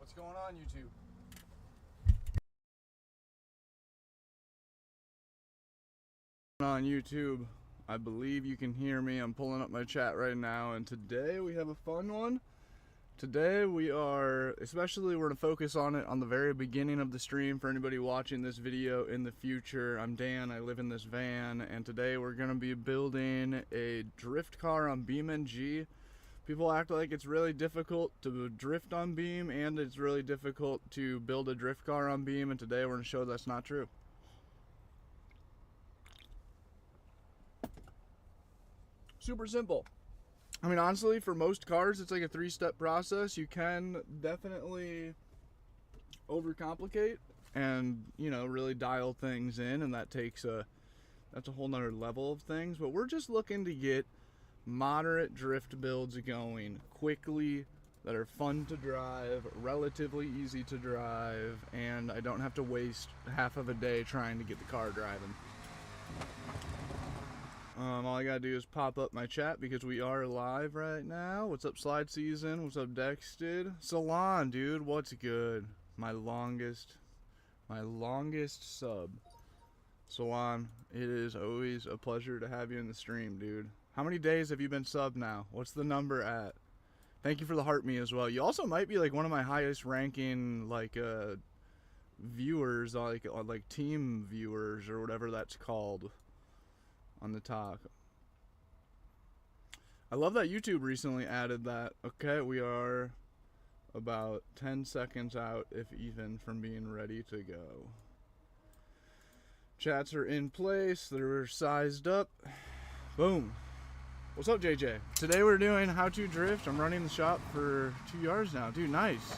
What's going on, YouTube? On YouTube, I believe you can hear me. I'm pulling up my chat right now, and today we have a fun one. Today we are, especially we're going to focus on it on the very beginning of the stream for anybody watching this video in the future. I'm Dan, I live in this van, and today we're going to be building a drift car on BeamNG. People act like it's really difficult to drift on Beam, and it's really difficult to build a drift car on Beam, and today we're going to show that's not true. Super simple. I mean, honestly, for most cars, it's like a 3-step process. You can definitely overcomplicate and, you know, really dial things in, and that's a whole nother level of things. But we're just looking to get moderate drift builds going quickly, that are fun to drive, relatively easy to drive, and I don't have to waste half of a day trying to get the car driving. All I gotta do is pop up my chat because we are live right now. What's up, Slide Season? What's up, Dexted? Salon, dude, what's good? My longest sub. Salon, it is always a pleasure to have you in the stream, dude. How many days have you been subbed now? What's the number at? Thank you for the heart me as well. You also might be like one of my highest ranking like viewers, like team viewers or whatever that's called. On the talk. I love that YouTube recently added that. Okay, we are about 10 seconds out, if even, from being ready to go. Chats are in place. They're sized up. Boom. What's up, JJ? Today we're doing how to drift. I'm running the shop for 2 years now. Dude, nice.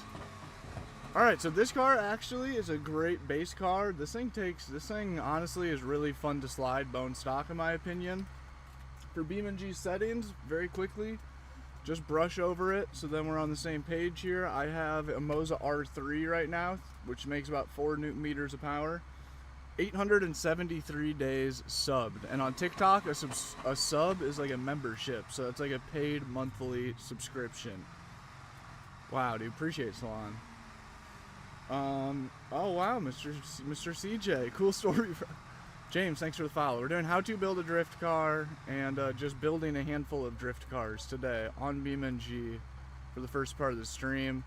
Alright, so this car actually is a great base car. This thing honestly is really fun to slide, bone stock in my opinion. For BeamNG settings, very quickly, just brush over it so then we're on the same page here. I have a Moza R3 right now, which makes about 4 Newton meters of power. 873 days subbed. And on TikTok, a sub is like a membership, so it's like a paid monthly subscription. Wow, dude, appreciate it, Salon. Oh wow, Mr. CJ, cool story. James, thanks for the follow. We're doing how to build a drift car and just building a handful of drift cars today on BeamNG for the first part of the stream.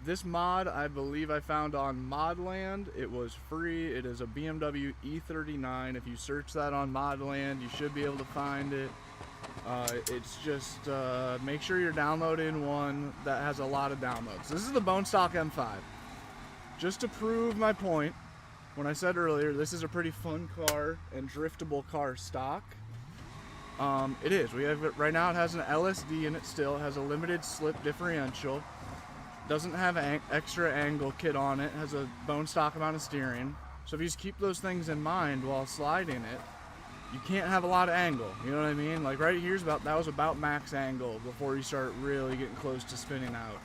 This mod, I believe I found on Modland. It was free. It is a BMW E39. If you search that on Modland, you should be able to find it. It's just, make sure you're downloading one that has a lot of downloads. This is the bone stock M5. Just to prove my point, when I said earlier, this is a pretty fun car and driftable car stock. It is. We have it right now. It has an LSD in it still. It has a limited slip differential. Doesn't have an extra angle kit on it. It has a bone stock amount of steering. So if you just keep those things in mind while sliding it, you can't have a lot of angle. You know what I mean? Like right here's that was about max angle before you start really getting close to spinning out.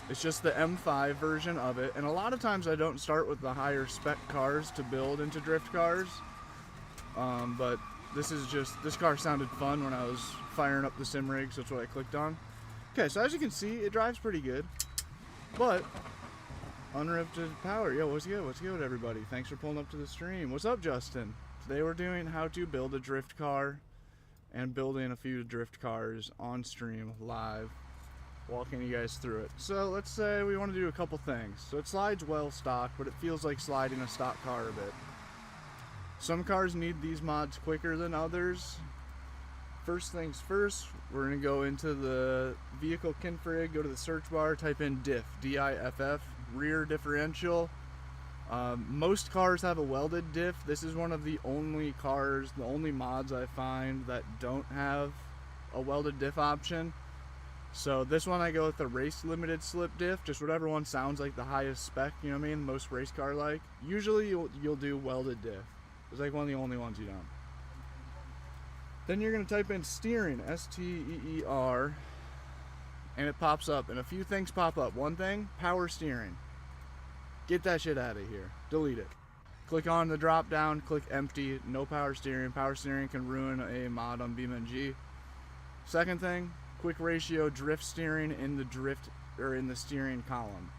It's just the M5 version of it, and a lot of times I don't start with the higher spec cars to build into drift cars, but this car sounded fun when I was firing up the sim rig, so that's what I clicked on. Okay, so as you can see, it drives pretty good, but unrifted power. Yo, what's good everybody? Thanks for pulling up to the stream. What's up, Justin? Today we're doing how to build a drift car and building a few drift cars on stream live. Walking you guys through it. So let's say we want to do a couple things. So it slides well stock, but it feels like sliding a stock car a bit. Some cars need these mods quicker than others. First things first, we're going to go into the vehicle config, go to the search bar, type in diff, D-I-F-F, rear differential. Most cars have a welded diff. This is one of the only cars, the only mods I find that don't have a welded diff option. So this one I go with the race limited slip diff, just whatever one sounds like the highest spec, you know what I mean, most race car like. Usually you'll do welded diff. It's like one of the only ones you don't. Then you're going to type in steering, S-T-E-E-R, and it pops up, and a few things pop up. One thing, power steering. Get that shit out of here. Delete it. Click on the drop down, click empty, no power steering. Power steering can ruin a mod on BeamNG. Second thing, quick ratio drift steering in the drift or in the steering column,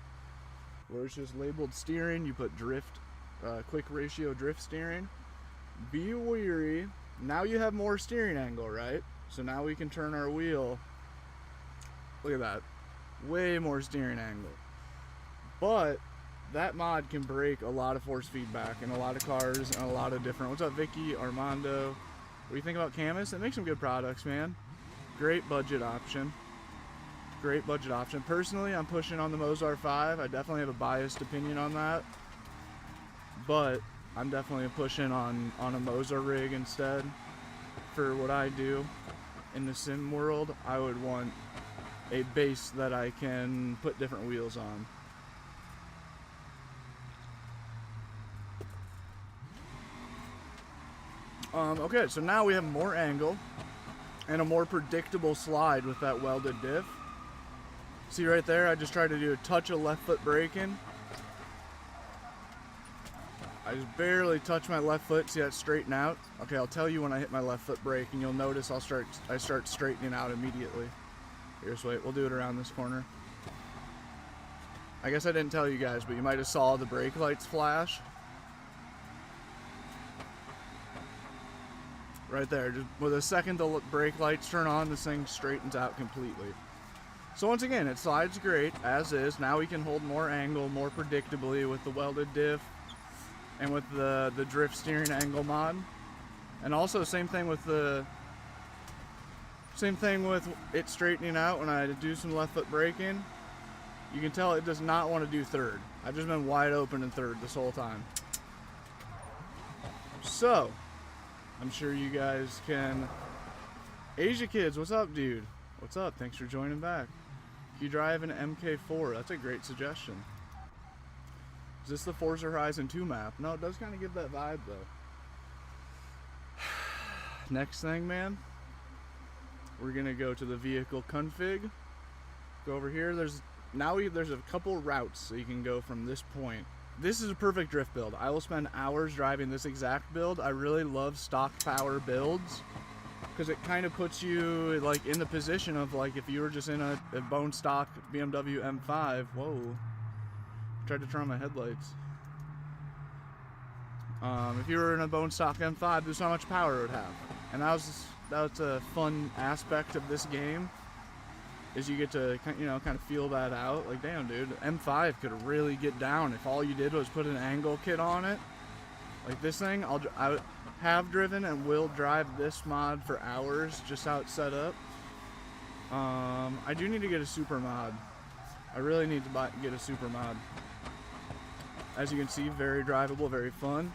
where it's just labeled steering. You put drift, quick ratio drift steering. Be wary. Now you have more steering angle, right? So now we can turn our wheel. Look at that, way more steering angle. But that mod can break a lot of force feedback in a lot of cars and a lot of different. What's up, Vicky, Armando? What do you think about Camus? It makes some good products, man. Great budget option. Great budget option. Personally, I'm pushing on the Mozart 5. I definitely have a biased opinion on that, but I'm definitely pushing on a Mozart rig instead. For what I do in the sim world, I would want a base that I can put different wheels on. Okay, so now we have more angle and a more predictable slide with that welded diff. See right there, I just tried to do a touch of left foot braking. I just barely touch my left foot. See that straighten out? Okay, I'll tell you when I hit my left foot brake, and you'll notice I start straightening out immediately. Here's wait, we'll do it around this corner. I guess I didn't tell you guys, but you might have saw the brake lights flash. Right there, just with a second the brake lights turn on, this thing straightens out completely. So once again, it slides great, as is. Now we can hold more angle more predictably with the welded diff and with the drift steering angle mod. And also same thing with it straightening out when I do some left foot braking. You can tell it does not want to do third. I've just been wide open in third this whole time. So I'm sure you guys can. Asia Kids, what's up, dude? What's up? Thanks for joining back. You drive an MK4. That's a great suggestion. Is this the Forza Horizon 2 map? No, it does kind of give that vibe, though. Next thing, man. We're going to go to the vehicle config. Go over here. There's a couple routes so you can go from this point. This is a perfect drift build. I will spend hours driving this exact build. I really love stock power builds because it kind of puts you like in the position of like if you were just in a bone stock BMW M5. Whoa. Tried to turn on my headlights. If you were in a bone stock M5, there's how much power it would have. And that was a fun aspect of this game. Is you get to, you know, kind of feel that out. Like, damn, dude, M5 could really get down if all you did was put an angle kit on it. Like this thing, I have driven and will drive this mod for hours, just how it's set up. I do need to get a super mod. I really need to get a super mod. As you can see, very drivable, very fun.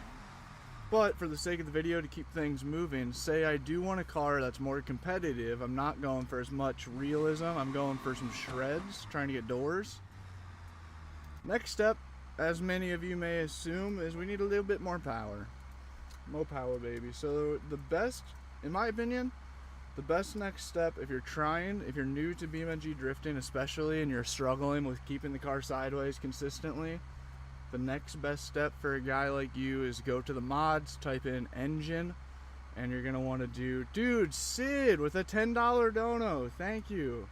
But for the sake of the video, to keep things moving, say I do want a car that's more competitive. I'm not going for as much realism. I'm going for some shreds, trying to get doors. Next step, as many of you may assume, is we need a little bit more power. More power, baby. So the best, in my opinion, the best next step if you're new to BeamNG drifting especially, and you're struggling with keeping the car sideways consistently, the next best step for a guy like you is go to the mods, type in engine, and you're gonna want to do, dude, Sid with a $10 dono. Thank you.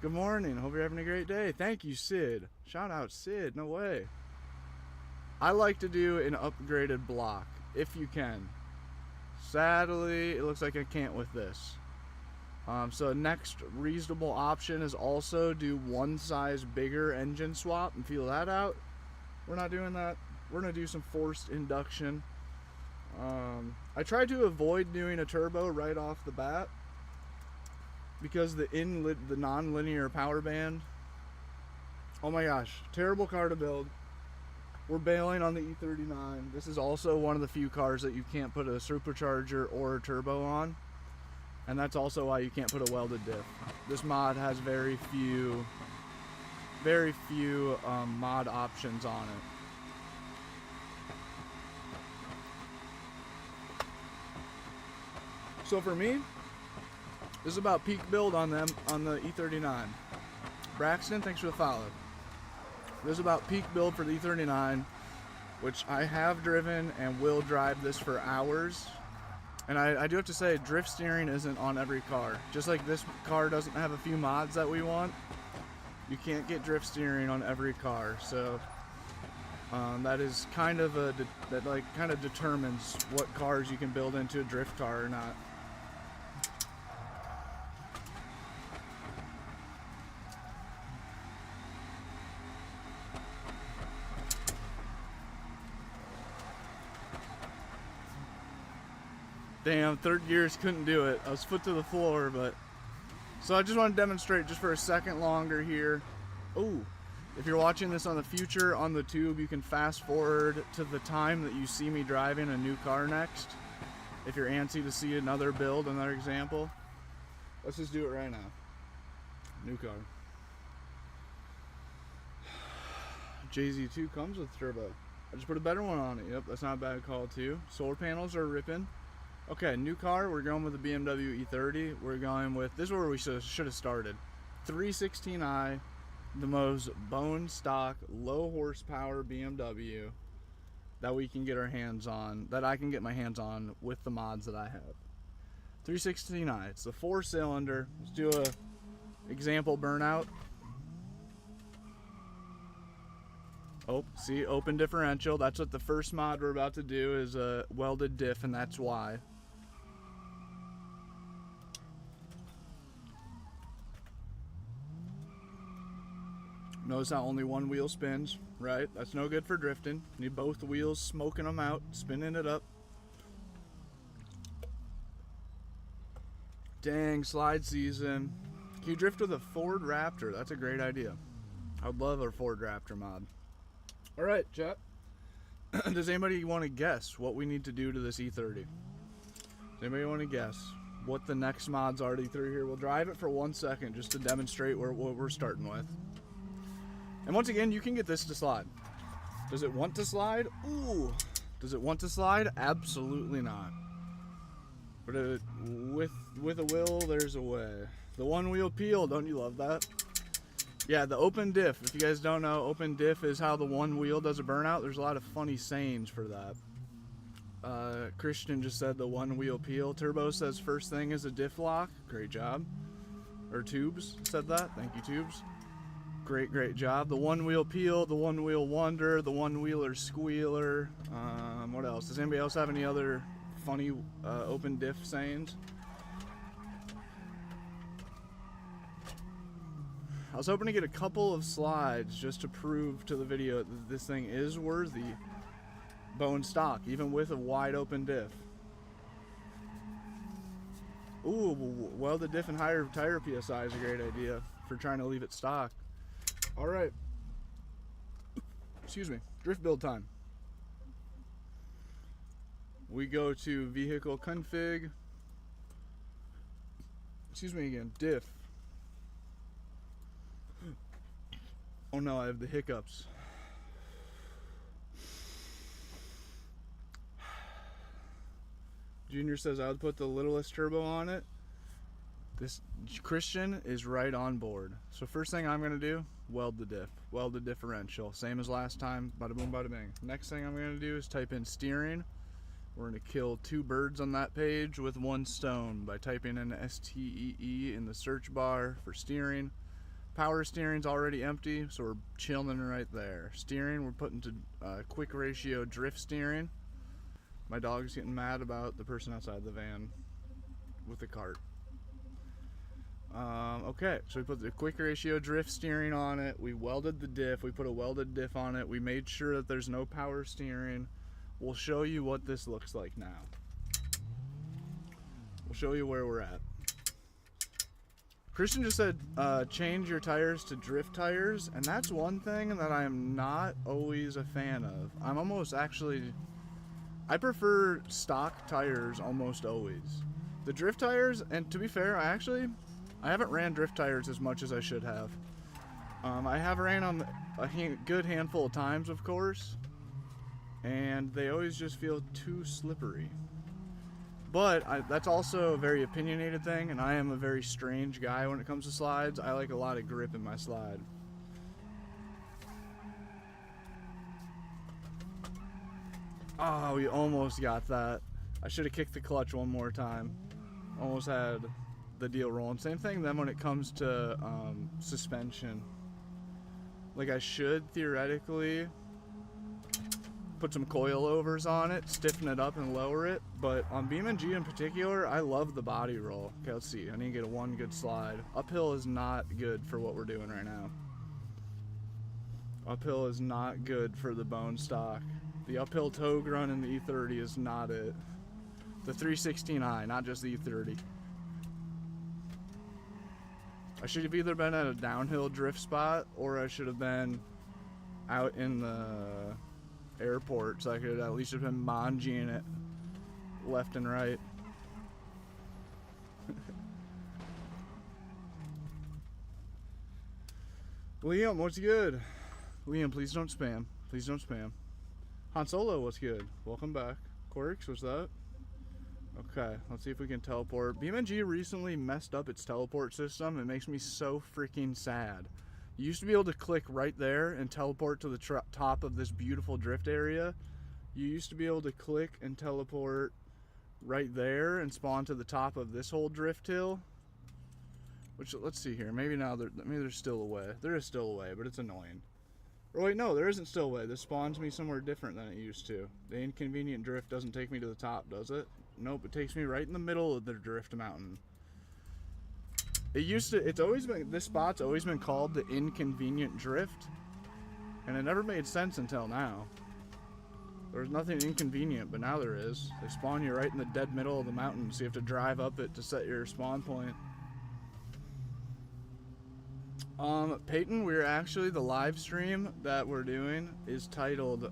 Good morning. Hope you're having a great day. Thank you, Sid. Shout out, Sid. No way. I like to do an upgraded block if you can. Sadly, it looks like I can't with this. So next reasonable option is also do one size bigger engine swap and feel that out. We're not doing that. We're gonna do some forced induction. I tried to avoid doing a turbo right off the bat because the non-linear power band. Oh my gosh, terrible car to build. We're bailing on the E39. This is also one of the few cars that you can't put a supercharger or a turbo on, and that's also why you can't put a welded diff. This mod has very few mod options on it. So for me, this is about peak build on the E39. Braxton, thanks for the follow. This is about peak build for the E39, which I have driven and will drive this for hours. And I do have to say, drift steering isn't on every car. Just like this car doesn't have a few mods that we want, You can't get drift steering on every car, so that is kind of kind of determines what cars you can build into a drift car or not. Damn, third gears couldn't do it. I was foot to the floor, but... So I just want to demonstrate just for a second longer here. Oh, if you're watching this on the future on the tube, you can fast forward to the time that you see me driving a new car next. If you're antsy to see another build, another example. Let's just do it right now. New car. JZ2 comes with turbo. I just put a better one on it. Yep, that's not a bad call too. Solar panels are ripping. Okay, new car, we're going with the BMW E30. We're going with, this is where we should have started. 316i, the most bone stock, low horsepower BMW that we can get our hands on, that I can get my hands on with the mods that I have. 316i, it's the 4-cylinder. Let's do a example burnout. Oh, see, open differential. That's what the first mod we're about to do is a welded diff, and that's why. Notice how only one wheel spins, right? That's no good for drifting. You need both wheels smoking them out, spinning it up. Dang, slide season. Can you drift with a Ford Raptor? That's a great idea. I'd love a Ford Raptor mod. All right, chat. Does anybody want to guess what we need to do to this E30? Does anybody want to guess what the next mods are to E30 here? We'll drive it for 1 second just to demonstrate what we're starting with. And once again, you can get this to slide. Does it want to slide? Ooh. Does it want to slide? Absolutely not. But with a will, there's a way. The one wheel peel, don't you love that? Yeah, the open diff. If you guys don't know, open diff is how the one wheel does a burnout. There's a lot of funny sayings for that. Christian just said the one wheel peel. Turbo says first thing is a diff lock. Great job. Or Tubes said that. Thank you, Tubes. Great job. The one wheel peel, the one wheel wonder, the one wheeler squealer. What else? Does anybody else have any other funny open diff sayings? I was hoping to get a couple of slides just to prove to the video that this thing is worthy bone stock, even with a wide open diff. Ooh, welded diff and higher tire PSI is a great idea for trying to leave it stock. All right, excuse me, drift build time. We go to vehicle config, excuse me again, diff. Oh no, I have the hiccups. Junior says I would put the littlest turbo on it. This Christian is right on board. So first thing I'm gonna do, weld the diff, weld the differential. Same as last time, bada boom, bada bang. Next thing I'm gonna do is type in steering. We're gonna kill 2 birds on that page with 1 stone by typing in STEE in the search bar for steering. Power steering's already empty, so we're chilling right there. Steering, we're putting to quick ratio drift steering. My dog's getting mad about the person outside the van with the cart. Okay, so we put the quick ratio drift steering on it. We welded the diff. We put a welded diff on it. We made sure that there's no power steering. We'll show you what this looks like now. We'll show you where we're at. Christian just said change your tires to drift tires, and that's one thing that I am not always a fan of. I'm almost actually, I prefer stock tires almost always. The drift tires, and to be fair, I haven't ran drift tires as much as I should have. I have ran on a good handful of times, of course, and they always just feel too slippery. But that's also a very opinionated thing, and I am a very strange guy when it comes to slides. I like a lot of grip in my slide. Oh, we almost got that. I should have kicked the clutch one more time. Almost had the deal rolling. Same thing then when it comes to suspension. Like I should theoretically put some coilovers on it, stiffen it up and lower it, but on BeamNG in particular, I love the body roll. Okay, let's see, I need to get one good slide. Uphill is not good for what we're doing right now. Uphill is not good for the bone stock. The uphill toe grunt in the E30 is not it. The 316i, not just the E30. I should have either been at a downhill drift spot or I should have been out in the airport so I could at least have been manjiing it left and right. Liam, what's good? Liam, please don't spam. Please don't spam. Han Solo, what's good? Welcome back. Quirks, what's that? Okay, let's see if we can teleport. BeamNG recently messed up its teleport system. It makes me so freaking sad. You used to be able to click right there and teleport to the top of this beautiful drift area. You used to be able to click and teleport right there and spawn to the top of this whole drift hill. Which, let's see here. Maybe now maybe there's still a way. There is still a way, but it's annoying. Or wait, no, there isn't still a way. This spawns me somewhere different than it used to. The inconvenient drift doesn't take me to the top, does it? Nope, it takes me right in the middle of the drift mountain. It's always been, this spot's always been called the inconvenient drift. And it never made sense until now. There was nothing inconvenient, but now there is. They spawn you right in the dead middle of the mountain, so you have to drive up it to set your spawn point. Peyton, we're actually, the live stream that we're doing is titled,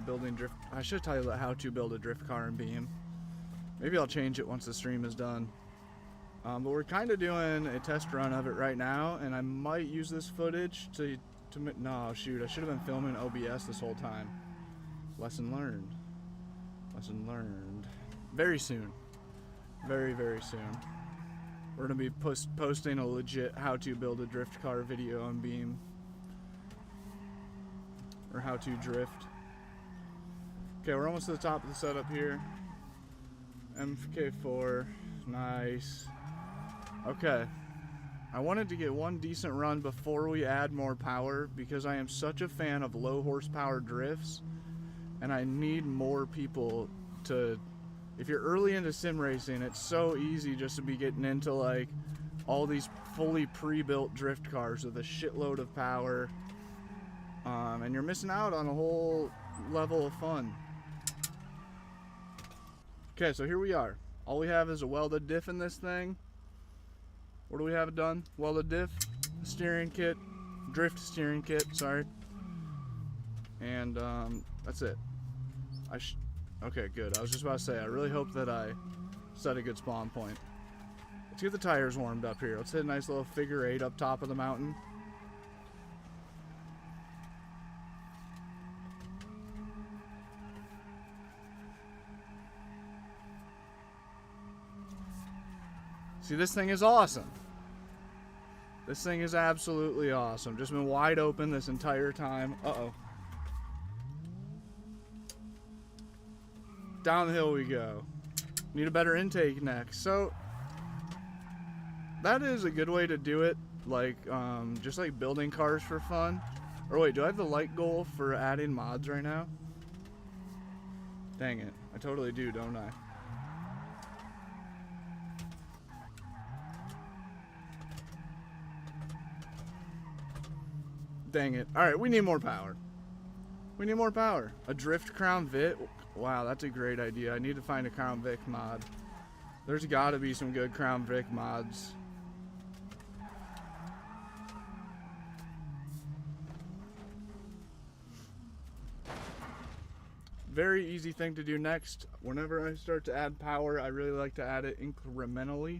building drift, I should title it how to build a drift car in Beam. Maybe I'll change it once the stream is done. But we're kind of doing a test run of it right now, and I might use this footage no, shoot, I should have been filming OBS this whole time. Lesson learned. Lesson learned. Very soon. Very, very soon. We're going to be posting a legit how to build a drift car video on Beam. Or how to drift. Okay, we're almost to the top of the setup here. MK4. Nice. Okay. I wanted to get one decent run before we add more power because I am such a fan of low horsepower drifts. And I need more people to... If you're early into sim racing, it's so easy just to be getting into like all these fully pre-built drift cars with a shitload of power, and you're missing out on a whole level of fun. Okay, so here we are. All we have is a welded diff in this thing. What do we have done? Welded diff, steering kit, drift steering kit, sorry. And that's it. Okay, good. I was just about to say, I really hope that I set a good spawn point. Let's get the tires warmed up here. Let's hit a nice little figure 8 up top of the mountain. See, this thing is awesome. This thing is absolutely awesome. Just been wide open this entire time. Uh-oh. Down the hill we go. Need a better intake next. So that is a good way to do it, like just like building cars for fun. Or wait, do I have the light goal for adding mods right now? Dang it, I totally do, don't I? Dang it. Alright, we need more power. We need more power. A drift crown Vit. Wow, that's a great idea. I need to find a Crown Vic mod. There's got to be some good Crown Vic mods. Very easy thing to do next. Whenever I start to add power, I really like to add it incrementally.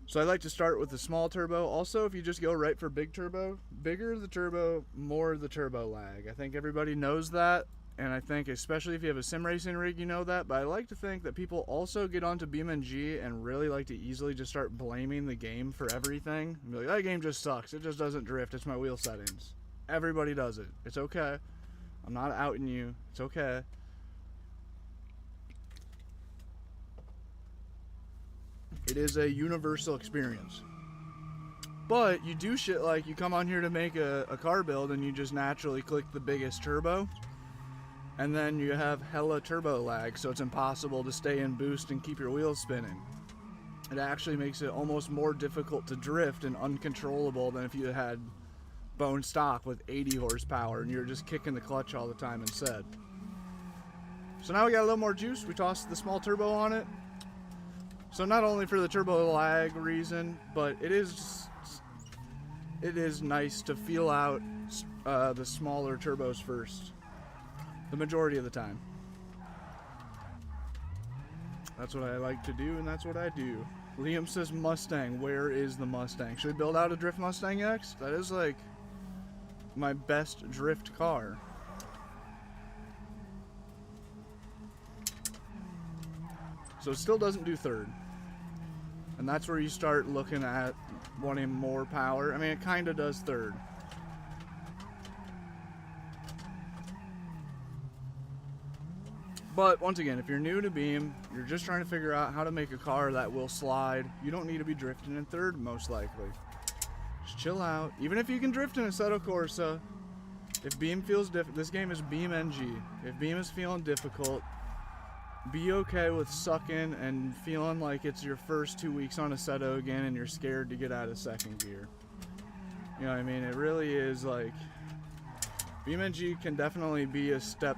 So I like to start with the small turbo. Also, if you just go right for big turbo, bigger the turbo, more the turbo lag. I think everybody knows that. And I think especially if you have a sim racing rig, you know that. But I like to think that people also get onto BeamNG and really like to easily just start blaming the game for everything. And be like, that game just sucks. It just doesn't drift. It's my wheel settings. Everybody does it. It's okay. I'm not outing you. It's okay. It is a universal experience. But you do shit like you come on here to make a car build and you just naturally click the biggest turbo, and then you have hella turbo lag, so it's impossible to stay in boost and keep your wheels spinning. It actually makes it almost more difficult to drift and uncontrollable than if you had bone stock with 80 horsepower and you're just kicking the clutch all the time instead. So now we got a little more juice. We tossed the small turbo on it. So not only for the turbo lag reason, but it is nice to feel out the smaller turbos first, the majority of the time. That's what I like to do, and that's what I do. Liam says Mustang. Where is the Mustang? Should we build out a Drift Mustang X? That is like my best drift car. So it still doesn't do third. And that's where you start looking at wanting more power. I mean, it kind of does third. But once again, if you're new to Beam, you're just trying to figure out how to make a car that will slide, you don't need to be drifting in third, most likely. Just chill out. Even if you can drift in Assetto Corsa, if Beam feels difficult, this game is BeamNG. If Beam is feeling difficult, be okay with sucking and feeling like it's your first 2 weeks on Assetto again and you're scared to get out of second gear. You know what I mean? It really is like, BeamNG can definitely be a step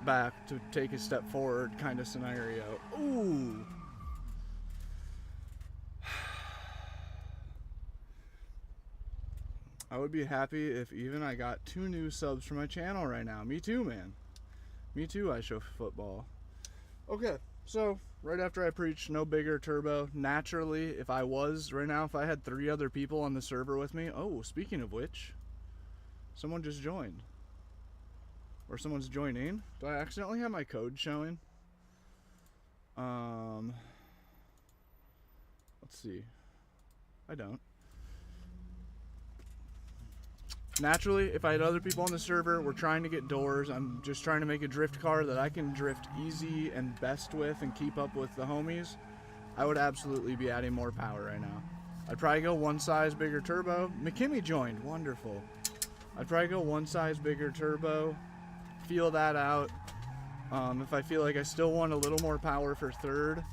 back to take a step forward kind of scenario. Ooh. I would be happy if even I got 2 new subs for my channel right now. Me too, man. Me too, I show football. Okay, so right after I preached no bigger turbo, naturally, if I had 3 other people on the server with me. Oh, speaking of which, someone just joined. Or someone's joining. Do I accidentally have my code showing? Let's see. I don't. Naturally, if I had other people on the server, we're trying to get doors. I'm just trying to make a drift car that I can drift easy and best with and keep up with the homies. I would absolutely be adding more power right now. I'd probably go 1 size bigger turbo. McKimmy joined. Wonderful. I'd probably go 1 size bigger turbo. Feel that out. If I feel like I still want a little more power for third,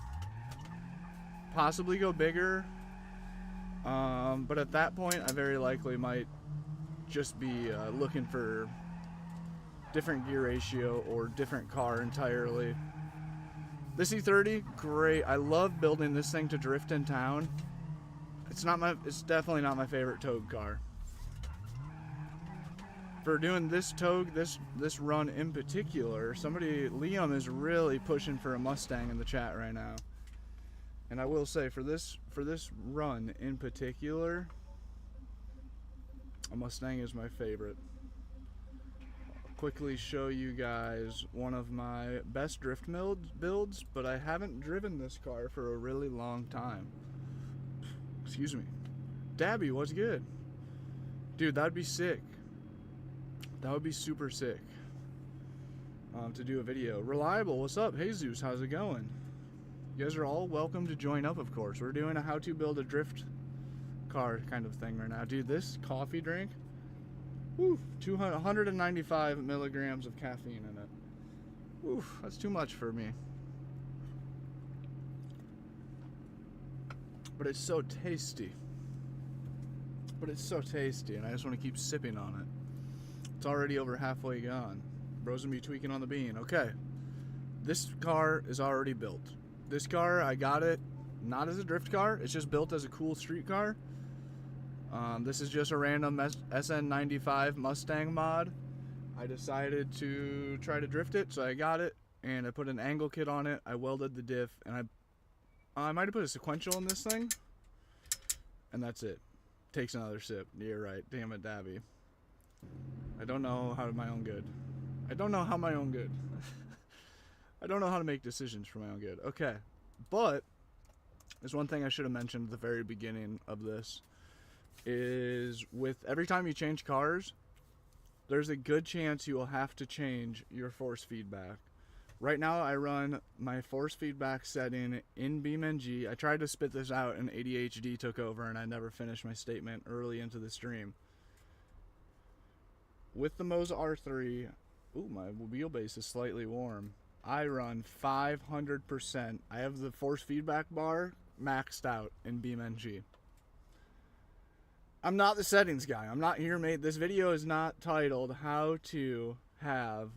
possibly go bigger. But at that point, I very likely might just be looking for different gear ratio or different car entirely. This E30, great. I love building this thing to drift in town. It's definitely not my favorite Togue car. For doing this Togue, this run in particular, Liam is really pushing for a Mustang in the chat right now. And I will say, for this run in particular, a Mustang is my favorite. I'll quickly show you guys one of my best drift builds, but I haven't driven this car for a really long time. Excuse me. Dabby, what's good? Dude, that'd be sick. That would be super sick to do a video. Reliable, what's up? Hey Zeus, how's it going? You guys are all welcome to join up, of course. We're doing a how to build a drift car kind of thing right now. Dude, this coffee drink, woo, 195 milligrams of caffeine in it. Woo, that's too much for me. But it's so tasty. And I just want to keep sipping on it. It's already over halfway gone. Bros and me tweaking on the bean. Okay. This car is already built. This car, I got it not as a drift car. It's just built as a cool street car. This is just a random SN95 Mustang mod. I decided to try to drift it, so I got it. And I put an angle kit on it. I welded the diff. And I might have put a sequential in this thing. And that's it. Takes another sip. You're right. Damn it, Dabby. I don't know how my own good. I don't know how to make decisions for my own good. Okay. But there's one thing I should have mentioned at the very beginning of this. Is with every time you change cars, there's a good chance you will have to change your force feedback. Right now I run my force feedback setting in BeamNG. I tried to spit this out and ADHD took over and I never finished my statement early into the stream. With the Moza R3, ooh, my wheelbase is slightly warm. I run 500%. I have the force feedback bar maxed out in BeamNG. I'm not the settings guy. I'm not here made. This video is not titled how to have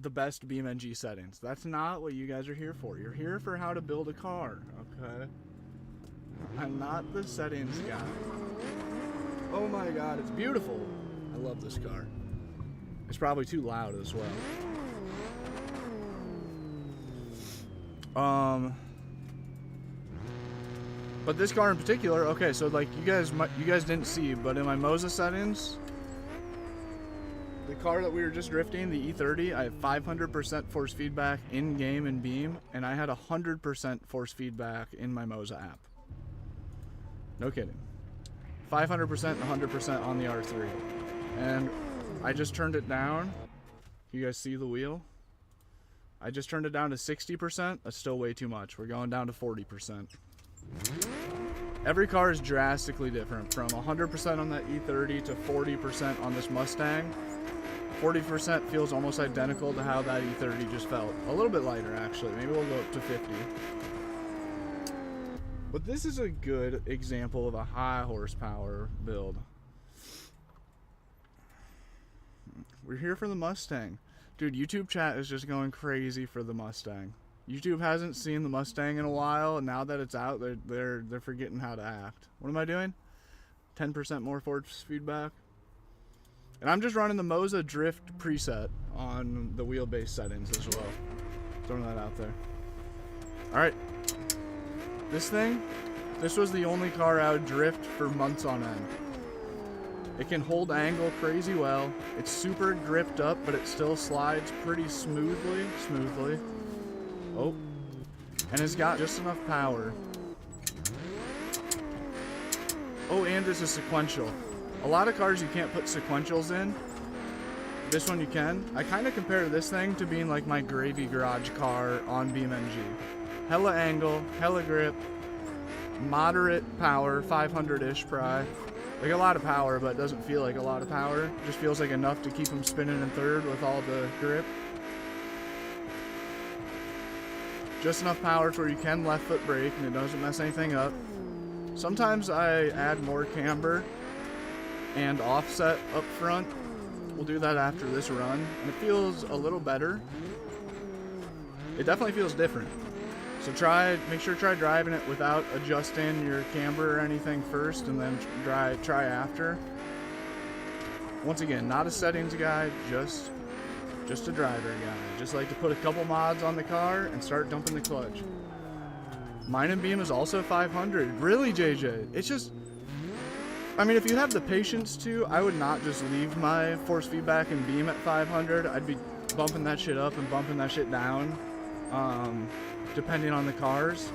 the best BeamNG settings. That's not what you guys are here for. You're here for how to build a car, okay? I'm not the settings guy. Oh my god, it's beautiful. I love this car. It's probably too loud as well. But this car in particular, okay, so like you guys didn't see, but in my Moza settings, the car that we were just drifting, the E30, I have 500% force feedback in game and Beam, and I had 100% force feedback in my Moza app. No kidding. 500% and 100% on the R3. And I just turned it down. You guys see the wheel? I just turned it down to 60%. That's still way too much. We're going down to 40%. Every car is drastically different, from 100% on that E30 to 40% on this Mustang. 40% feels almost identical to how that E30 just felt. A little bit lighter, actually. Maybe we'll go up to 50. But this is a good example of a high horsepower build. We're here for the Mustang. Dude, YouTube chat is just going crazy for the Mustang. YouTube hasn't seen the Mustang in a while, and now that it's out, they're forgetting how to act. What am I doing? 10% more force feedback. And I'm just running the Moza drift preset on the wheelbase settings as well. Throwing that out there. Alright. This was the only car I would drift for months on end. It can hold angle crazy well. It's super gripped up, but it still slides pretty smoothly. Oh. And it's got just enough power. Oh, and it's a sequential. A lot of cars you can't put sequentials in. This one you can. I kind of compare this thing to being like my gravy garage car on BeamNG. Hella angle, hella grip, moderate power, 500-ish pry. Like a lot of power, but it doesn't feel like a lot of power. It just feels like enough to keep them spinning in third with all the grip. Just enough power to where you can left foot brake and it doesn't mess anything up. Sometimes I add more camber and offset up front. We'll do that after this run, and it feels a little better. It definitely feels different. So make sure to try driving it without adjusting your camber or anything first, and then try after. Once again, not a settings guy, just a driver guy. Just like to put a couple mods on the car and start dumping the clutch. Mine and Beam is also 500. Really, JJ? It's just, I mean, if you have the patience to, I would not just leave my force feedback and Beam at 500. I'd be bumping that shit up and bumping that shit down, depending on the cars.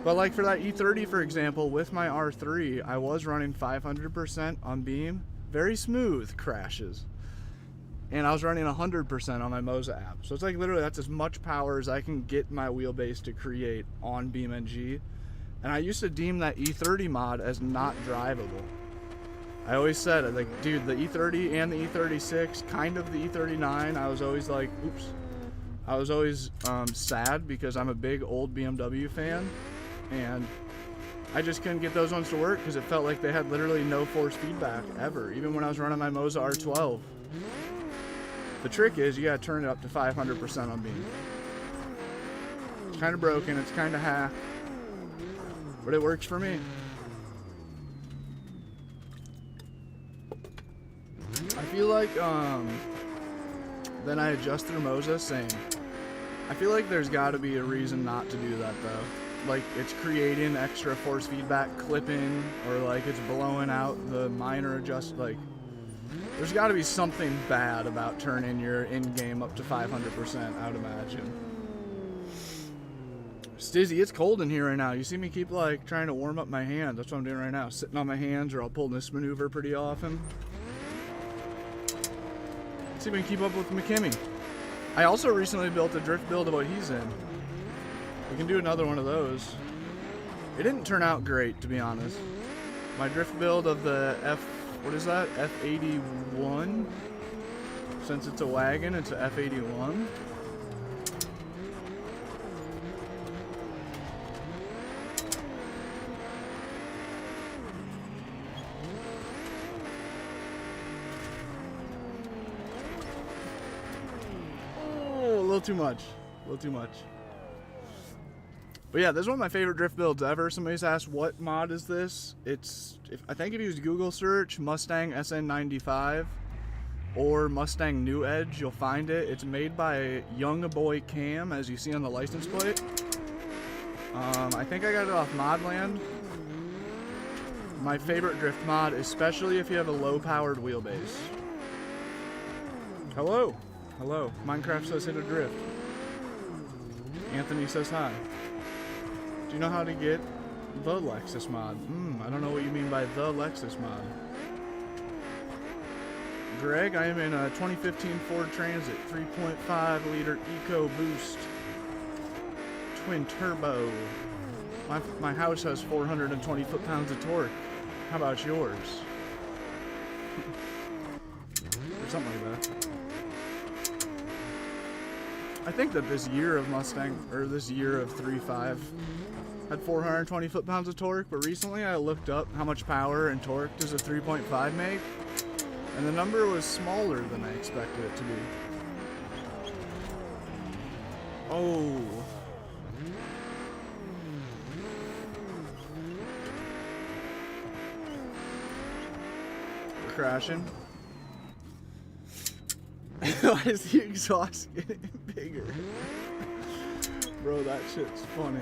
But like for that E30, for example, with my R3, I was running 500% on Beam. Very smooth crashes. And I was running 100% on my Moza app. So it's like literally that's as much power as I can get my wheelbase to create on BeamNG. And I used to deem that E30 mod as not drivable. I always said, like, dude, the E30 and the E36, kind of the E39, I was always like, oops. I was always sad because I'm a big old BMW fan. And I just couldn't get those ones to work because it felt like they had literally no force feedback ever, even when I was running my Moza R12. The trick is you gotta turn it up to 500% on Beam. It's kind of broken, it's kind of hacked, but it works for me. I feel like then I adjust through Moza, same. I feel like there's got to be a reason not to do that though. Like it's creating extra force feedback clipping, or like it's blowing out the minor adjust. Like there's got to be something bad about turning your in-game up to 500%, I would imagine. Stizzy, it's cold in here right now. You see me keep like trying to warm up my hands. That's what I'm doing right now. Sitting on my hands, or I'll pull this maneuver pretty often. See if we can keep up with McKimmy. I also recently built a drift build of what he's in. We can do another one of those. It didn't turn out great, to be honest. My drift build of the what is that? F81? Since it's a wagon, it's a F81. Oh, a little too much. A little too much. But yeah, this is one of my favorite drift builds ever. Somebody's asked, what mod is this? I think if you use Google search Mustang SN95 or Mustang New Edge, you'll find it. It's made by Young Boy Cam, as you see on the license plate. I think I got it off Modland. My favorite drift mod, especially if you have a low-powered wheelbase. Hello. Hello. Minecraft says hit a drift. Anthony says hi. Do you know how to get the Lexus mod? I don't know what you mean by the Lexus mod. Greg, I am in a 2015 Ford Transit 3.5 liter EcoBoost twin turbo. My house has 420 foot-pounds of torque. How about yours? Or something like that. I think that this year of Mustang, or this year of 3.5, had 420 foot-pounds of torque, but recently I looked up how much power and torque does a 3.5 make, and the number was smaller than I expected it to be. Oh. We're crashing. Why is the exhaust getting bigger? Bro, that shit's funny.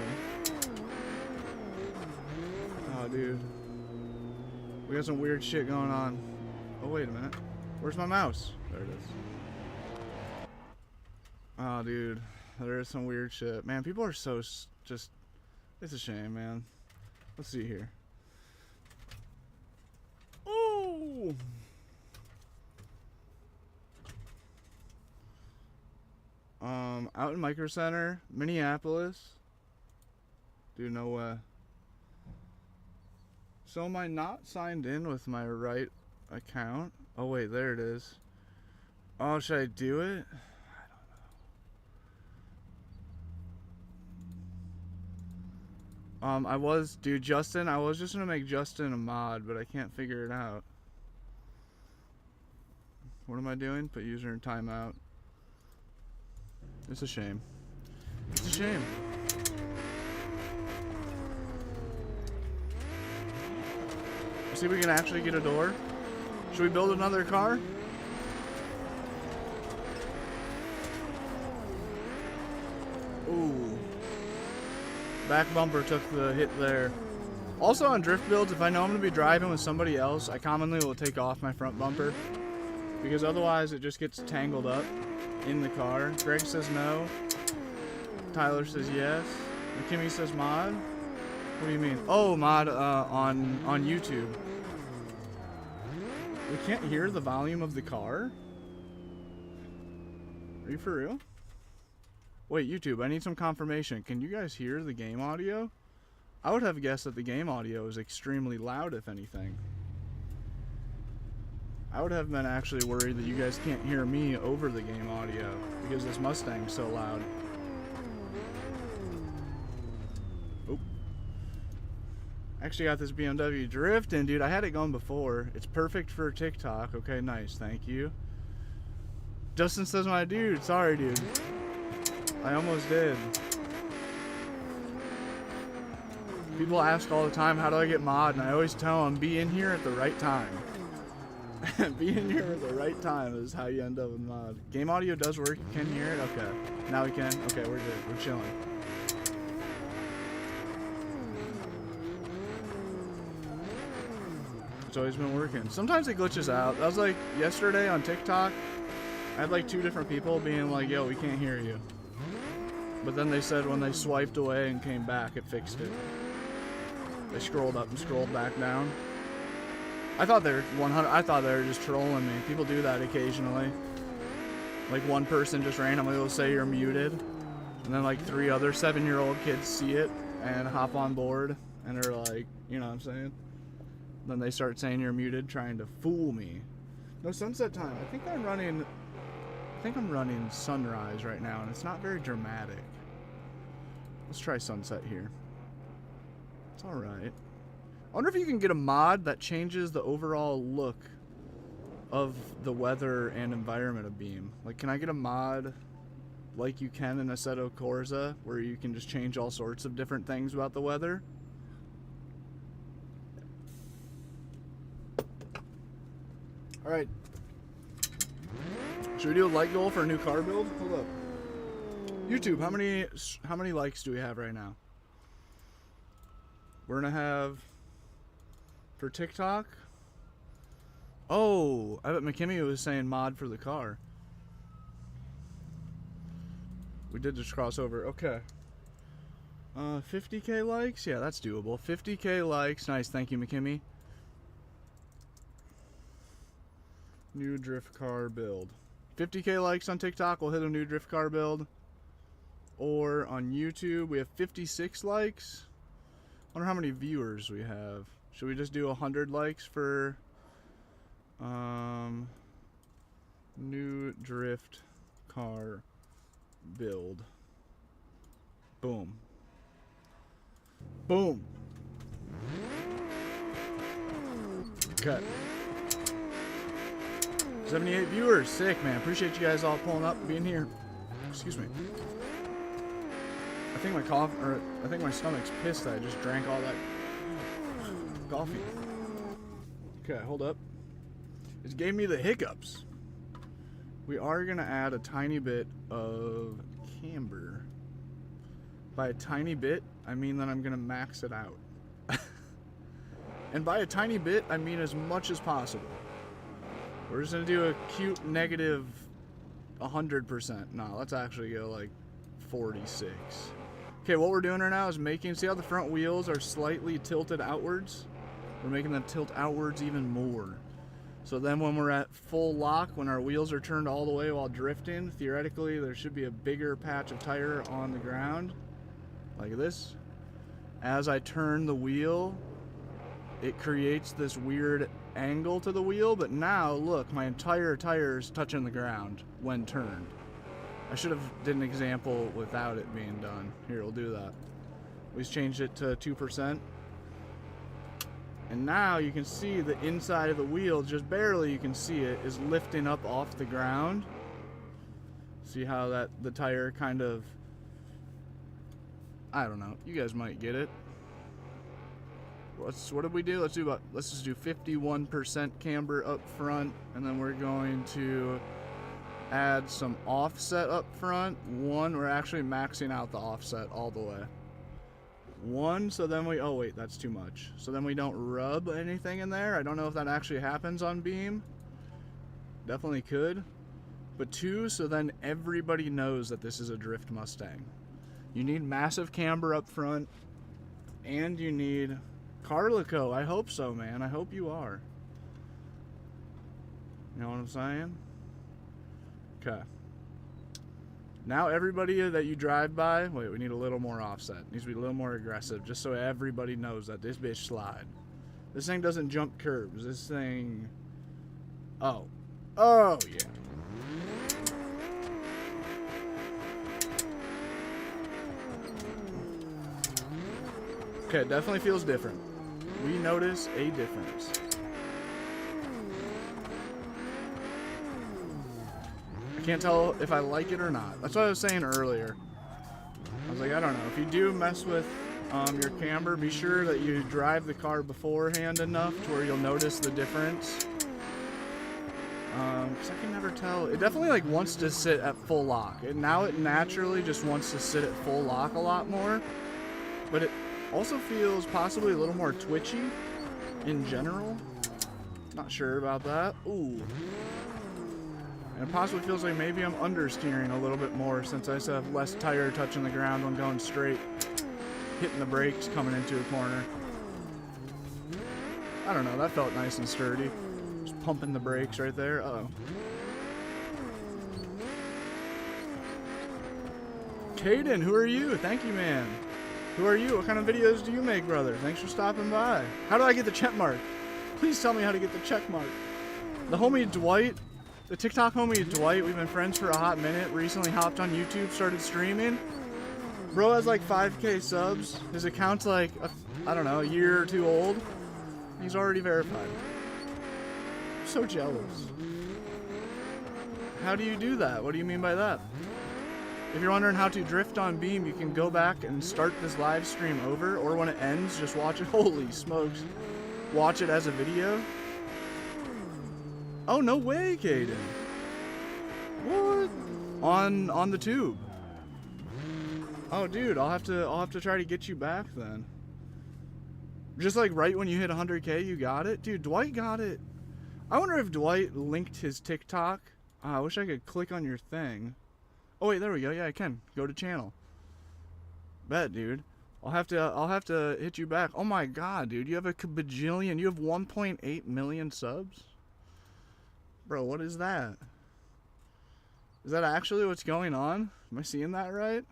Oh, dude. We got some weird shit going on. Oh, wait a minute. Where's my mouse? There it is. Oh, dude. There is some weird shit. Man, people are so just... It's a shame, man. Let's see here. Oh! Out in Micro Center, Minneapolis. Dude, no way. So am I not signed in with my right account? Oh wait, there it is. Oh, should I do it? I don't know. Dude, Justin, I was just gonna make Justin a mod, but I can't figure it out. What am I doing? Put user in timeout. It's a shame. It's a shame. See if we can actually get a door. Should we build another car? Ooh. Back bumper took the hit there. Also on drift builds, if I know I'm going to be driving with somebody else, I commonly will take off my front bumper. Because otherwise it just gets tangled up in the car. Greg says no. Tyler says yes. And Kimmy says mod. What do you mean? Oh, mod on YouTube. We can't hear the volume of the car? Are you for real? Wait, YouTube, I need some confirmation. Can you guys hear the game audio? I would have guessed that the game audio is extremely loud, if anything. I would have been actually worried that you guys can't hear me over the game audio because this Mustang's so loud. Oh. Actually got this BMW drifting, dude. I had it going before. It's perfect for TikTok. Okay, nice. Thank you. Justin says my dude. Sorry, dude. I almost did. People ask all the time, how do I get mod? And I always tell them, be in here at the right time. Be in here at the right time is how you end up with mod. Game audio does work. You can hear it? Okay. Now we can. Okay, we're good. We're chilling. It's always been working. Sometimes it glitches out. That was like yesterday on TikTok. I had like 2 different people being like, yo, we can't hear you. But then they said when they swiped away and came back, it fixed it. They scrolled up and scrolled back down. I thought they were just trolling me. People do that occasionally. Like one person just randomly will say you're muted, and then like 3 other 7-year-old kids see it and hop on board and are like, you know what I'm saying? Then they start saying you're muted, trying to fool me. No, sunset time. I think I'm running sunrise right now, and it's not very dramatic. Let's try sunset here. It's alright. I wonder if you can get a mod that changes the overall look of the weather and environment of Beam. Like, can I get a mod like you can in Assetto Corsa, where you can just change all sorts of different things about the weather? Alright. Should we do a like goal for a new car build? Hold up. YouTube, how many likes do we have right now? We're gonna have for TikTok. Oh, I bet McKimmy was saying mod for the car. We did just cross over. Okay. 50k likes? Yeah, that's doable. 50k likes. Nice, thank you, McKimmy. New drift car build. 50k likes on TikTok, we'll hit a new drift car build. Or on YouTube, we have 56 likes. I wonder how many viewers we have. Should we just do 100 likes for new drift car build? Boom. Boom. Okay. 78 viewers. Sick, man. Appreciate you guys all pulling up, being here. Excuse me. I think my stomach's pissed that I just drank all that coffee. Okay, hold up. It gave me the hiccups. We are gonna add a tiny bit of camber. By a tiny bit, I mean that I'm gonna max it out. And by a tiny bit, I mean as much as possible. We're just gonna do a cute negative 100%. No, let's actually go like 46. Okay, what we're doing right now is see how the front wheels are slightly tilted outwards? We're making them tilt outwards even more. So then when we're at full lock, when our wheels are turned all the way while drifting, theoretically there should be a bigger patch of tire on the ground, like this. As I turn the wheel, it creates this weird angle to the wheel, but now look, my entire tire is touching the ground when turned. I should have did an example without it being done. Here, we'll do that. We just changed it to 2%. And now you can see the inside of the wheel, just barely you can see it, is lifting up off the ground. See how the tire kind of, I don't know, you guys might get it. What did we do? Let's just do 51% camber up front, and then we're going to add some offset up front. We're actually maxing out the offset all the way. So then oh wait, that's too much. So then we don't rub anything in there. I don't know if that actually happens on Beam. Definitely could. But 2, so then everybody knows that this is a drift Mustang. You need massive camber up front, and you need Carlico. I hope so, man. I hope you are. You know what I'm saying? Okay. Now everybody that you drive by, wait, we need a little more offset. It needs to be a little more aggressive, just so everybody knows that this bitch slide. This thing doesn't jump curbs. This thing, oh yeah. Okay, it definitely feels different. We notice a difference. I can't tell if I like it or not. That's what I was saying earlier. I was like, I don't know. If you do mess with your camber, be sure that you drive the car beforehand enough to where you'll notice the difference. Because I can never tell. It definitely like wants to sit at full lock. Now it naturally just wants to sit at full lock a lot more. But it also feels possibly a little more twitchy in general. Not sure about that. Ooh. And it possibly feels like maybe I'm understeering a little bit more since I have less tire touching the ground when going straight, hitting the brakes coming into a corner. I don't know, that felt nice and sturdy. Just pumping the brakes right there. Uh-oh. Caden, who are you? Thank you, man. Who are you? What kind of videos do you make, brother? Thanks for stopping by. How do I get the check mark? Please tell me how to get the check mark. The homie Dwight, the TikTok homie Dwight, we've been friends for a hot minute, recently hopped on YouTube, started streaming. Bro has like 5K subs. His account's like, I don't know, a year or two old. He's already verified. I'm so jealous. How do you do that? What do you mean by that? If you're wondering how to drift on Beam, you can go back and start this live stream over, or when it ends, just watch it. Holy smokes. Watch it as a video. Oh, no way, Caden. What? On the tube. Oh, dude, I'll have to try to get you back then. Just like right when you hit 100K, you got it? Dude, Dwight got it. I wonder if Dwight linked his TikTok. I wish I could click on your thing. Oh wait, there we go. Yeah, I can. Go to channel. Bet, dude. I'll have to hit you back. Oh my god, dude. You have a bajillion. You have 1.8 million subs? Bro, what is that? Is that actually what's going on? Am I seeing that right?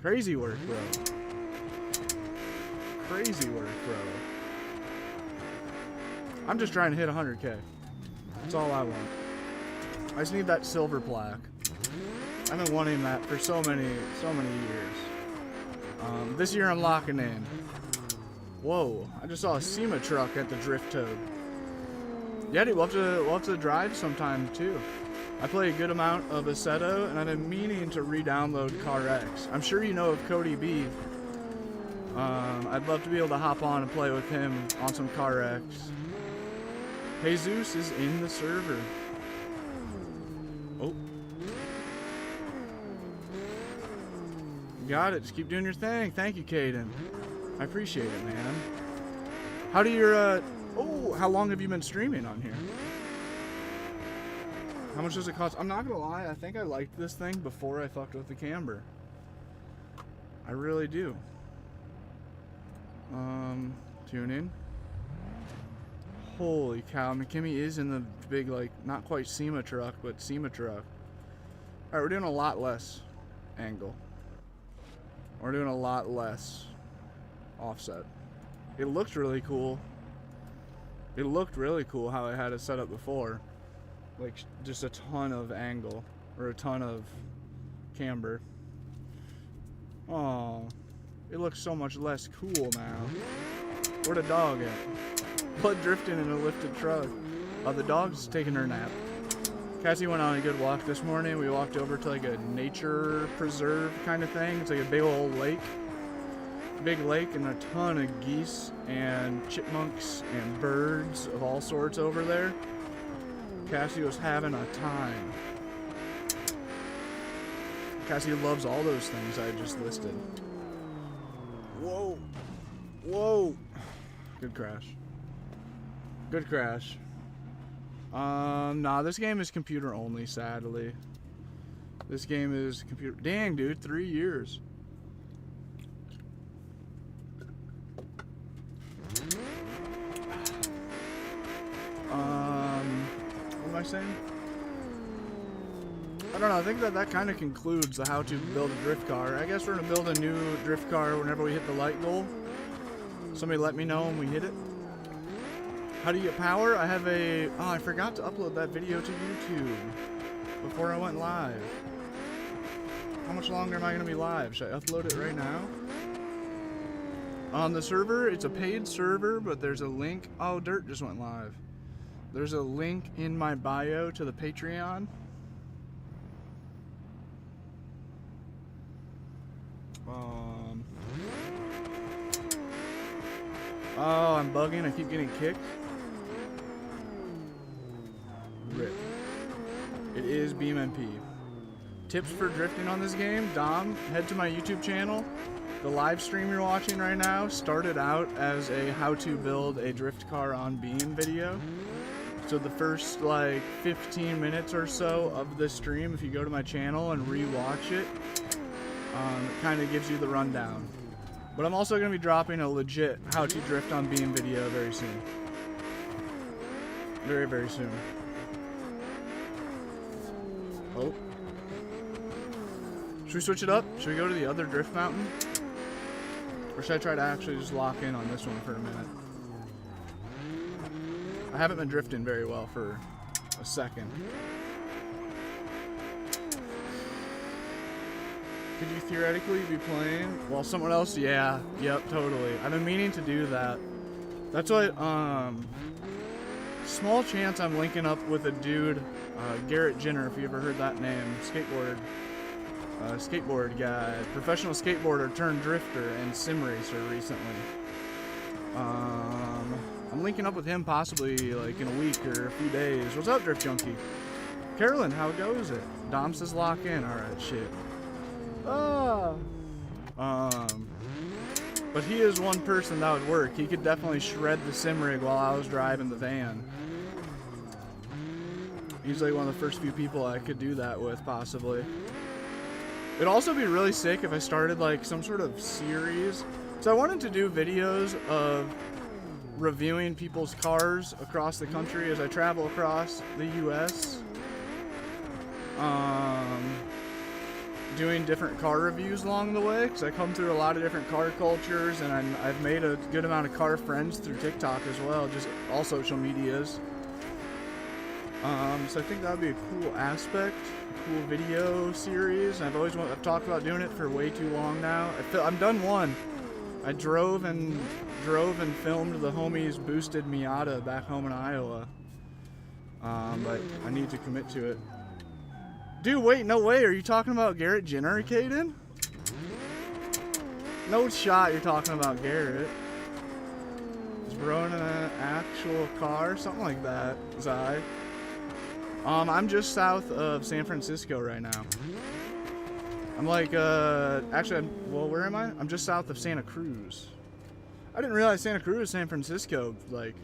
Crazy work, bro. Crazy work, bro. I'm just trying to hit 100K. That's all I want. I just need that silver plaque. I've been wanting that for so many years. This year I'm locking in. Whoa, I just saw a SEMA truck at the Drift Toad. Yeah, dude, we'll have to drive sometime too. I play a good amount of Assetto, and I've been meaning to re-download CarX. I'm sure you know of Cody B. I'd love to be able to hop on and play with him on some CarX. Jesus is in the server. Oh. Got it. Just keep doing your thing. Thank you, Caden. I appreciate it, man. How do your, oh, how long have you been streaming on here? How much does it cost? I'm not gonna lie, I think I liked this thing before I fucked with the camber. I really do. Tune in. Holy cow, McKimmy is in the big, like, not quite SEMA truck, but SEMA truck. Alright, we're doing a lot less angle. We're doing a lot less offset. It looked really cool. It looked really cool how I had it set up before. Like, just a ton of angle, or a ton of camber. Oh, it looks so much less cool now. Where'd the dog at? Blood drifting in a lifted truck. Oh, the dog's taking her nap. Cassie went on a good walk this morning. We walked over to like a nature preserve kind of thing. It's like a big old lake. Big lake and a ton of geese and chipmunks and birds of all sorts over there. Cassie was having a time. Cassie loves all those things I just listed. Whoa. Whoa. Good crash. Good crash. Nah, this game is computer only, sadly. This game is computer. Dang, dude, 3 years. What am I saying? I don't know, I think that kind of concludes the how to build a drift car. I guess we're gonna build a new drift car whenever we hit the light goal. Somebody let me know when we hit it. How do you get power? I have a... Oh, I forgot to upload that video to YouTube before I went live. How much longer am I gonna be live? Should I upload it right now? On the server, it's a paid server, but there's a link. Oh, Dirt just went live. There's a link in my bio to the Patreon. Oh, I'm bugging. I keep getting kicked. Rip. It is BeamNG. Tips for drifting on this game? Dom, head to my YouTube channel. The live stream you're watching right now started out as a how to build a drift car on Beam video. So the first like 15 minutes or so of the stream, if you go to my channel and re-watch it, it kind of gives you the rundown. But I'm also going to be dropping a legit how to drift on Beam video very soon. Very, very soon. Oh. Should we switch it up? Should we go to the other drift mountain? Or should I try to actually just lock in on this one for a minute? I haven't been drifting very well for a second. Could you theoretically be playing while someone else? Yeah, yep, totally. I've been meaning to do that. That's what, small chance I'm linking up with a dude, Garrett Jenner, if you ever heard that name, skateboard guy, professional skateboarder turned drifter and sim racer recently. I'm linking up with him possibly like in a week or a few days. What's up, Drift Junkie? Carolyn, how goes it? Dom says lock in. Alright, shit. But he is one person that would work. He could definitely shred the sim rig while I was driving the van. He's like one of the first few people I could do that with, possibly. It'd also be really sick if I started like some sort of series. So I wanted to do videos of reviewing people's cars across the country as I travel across the US. Doing different car reviews along the way, because I come through a lot of different car cultures, and I've made a good amount of car friends through TikTok as well, just all social medias. So I think that would be a cool aspect, a cool video series. I've talked about doing it for way too long now. I'm done one. I drove and filmed the homies' boosted Miata back home in Iowa. But I need to commit to it. Dude, wait, no way. Are you talking about Garrett Jenner, Caden? No shot you're talking about Garrett. Is bro in an actual car? Something like that, Zai. I'm just south of San Francisco right now. I'm like, actually, well, where am I? I'm just south of Santa Cruz. I didn't realize Santa Cruz, San Francisco, like,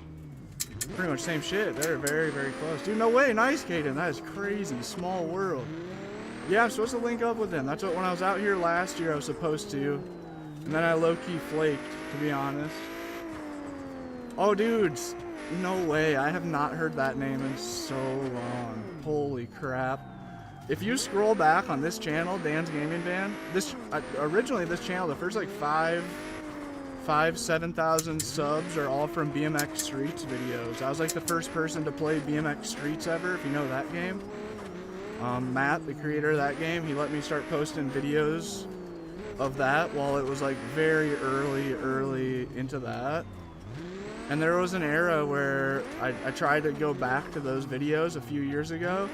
pretty much same shit. They're very, very close. Dude, no way. Nice, Caden. That is crazy. Small world. Yeah, I'm supposed to link up with him. That's what, when I was out here last year, I was supposed to. And then I low-key flaked, to be honest. Oh, dudes. No way. I have not heard that name in so long. Holy crap. If you scroll back on this channel, Dan's Gaming Van, originally this channel, the first like 7,000 subs are all from BMX Streets videos. I was like the first person to play BMX Streets ever, if you know that game. Matt, the creator of that game, he let me start posting videos of that while it was like very early into that. And there was an era where I tried to go back to those videos a few years ago,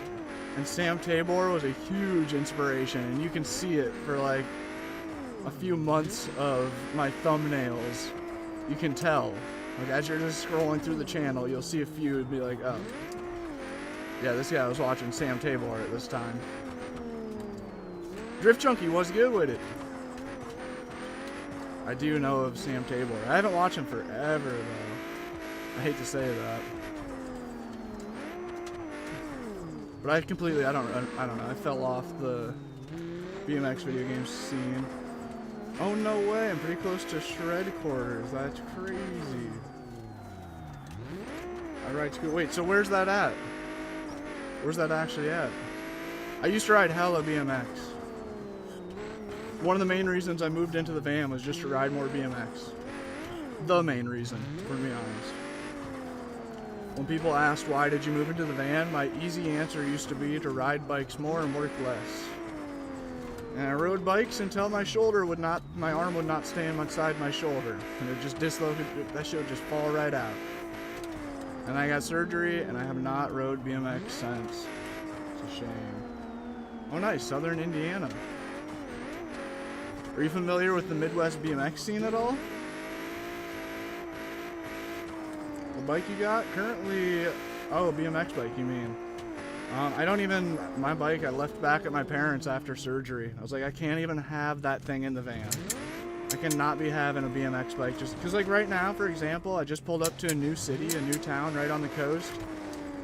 and Sam Tabor was a huge inspiration, and you can see it for like a few months of my thumbnails. You can tell. Like as you're just scrolling through the channel, you'll see a few and be like, oh. Yeah, this guy was watching Sam Tabor at this time. Drift Junkie was good with it. I do know of Sam Tabor. I haven't watched him forever though. I hate to say that. But I don't know. I fell off the BMX video game scene. Oh, no way. I'm pretty close to shred quarters. That's crazy. I ride school. Wait, so where's that at? Where's that actually at? I used to ride hella BMX. One of the main reasons I moved into the van was just to ride more BMX. The main reason, to be honest. When people asked why did you move into the van, my easy answer used to be to ride bikes more and work less. And I rode bikes until my arm would not stay inside my shoulder. And it just dislocated, that shit would just fall right out. And I got surgery and I have not rode BMX since. It's a shame. Oh nice, Southern Indiana. Are you familiar with the Midwest BMX scene at all? The bike you got? Currently, oh, a BMX bike you mean. My bike I left back at my parents' after surgery. I was like, I can't even have that thing in the van. I cannot be having a BMX bike just because like right now, for example, I just pulled up to a new city, a new town right on the coast.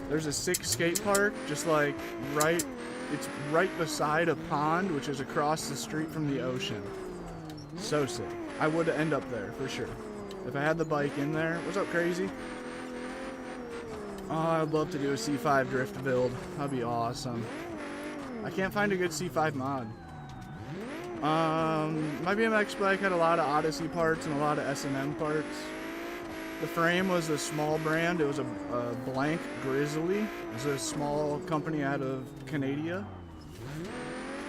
There's a sick skate park just like it's right beside a pond, which is across the street from the ocean. So sick. I would end up there for sure. If I had the bike in there. What's up, Crazy? Oh, I'd love to do a C5 drift build. That'd be awesome. I can't find a good C5 mod. My BMX bike had a lot of Odyssey parts and a lot of S&M parts. The frame was a small brand. It was a blank Grizzly. It was a small company out of Canada.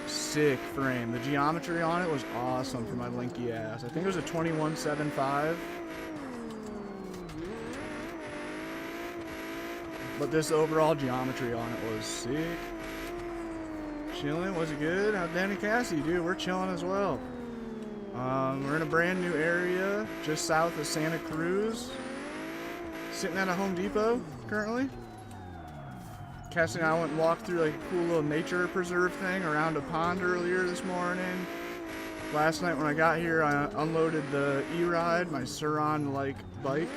Sick frame. The geometry on it was awesome for my linky ass. I think it was a 2175. But this overall geometry on it was sick. Chilling, was it good? How's Danny Cassie, dude? We're chilling as well. We're in a brand new area just south of Santa Cruz. Sitting at a Home Depot currently. Cassie and I went and walked through like a cool little nature preserve thing around a pond earlier this morning. Last night when I got here, I unloaded the E-Ride, my Suron-like bike.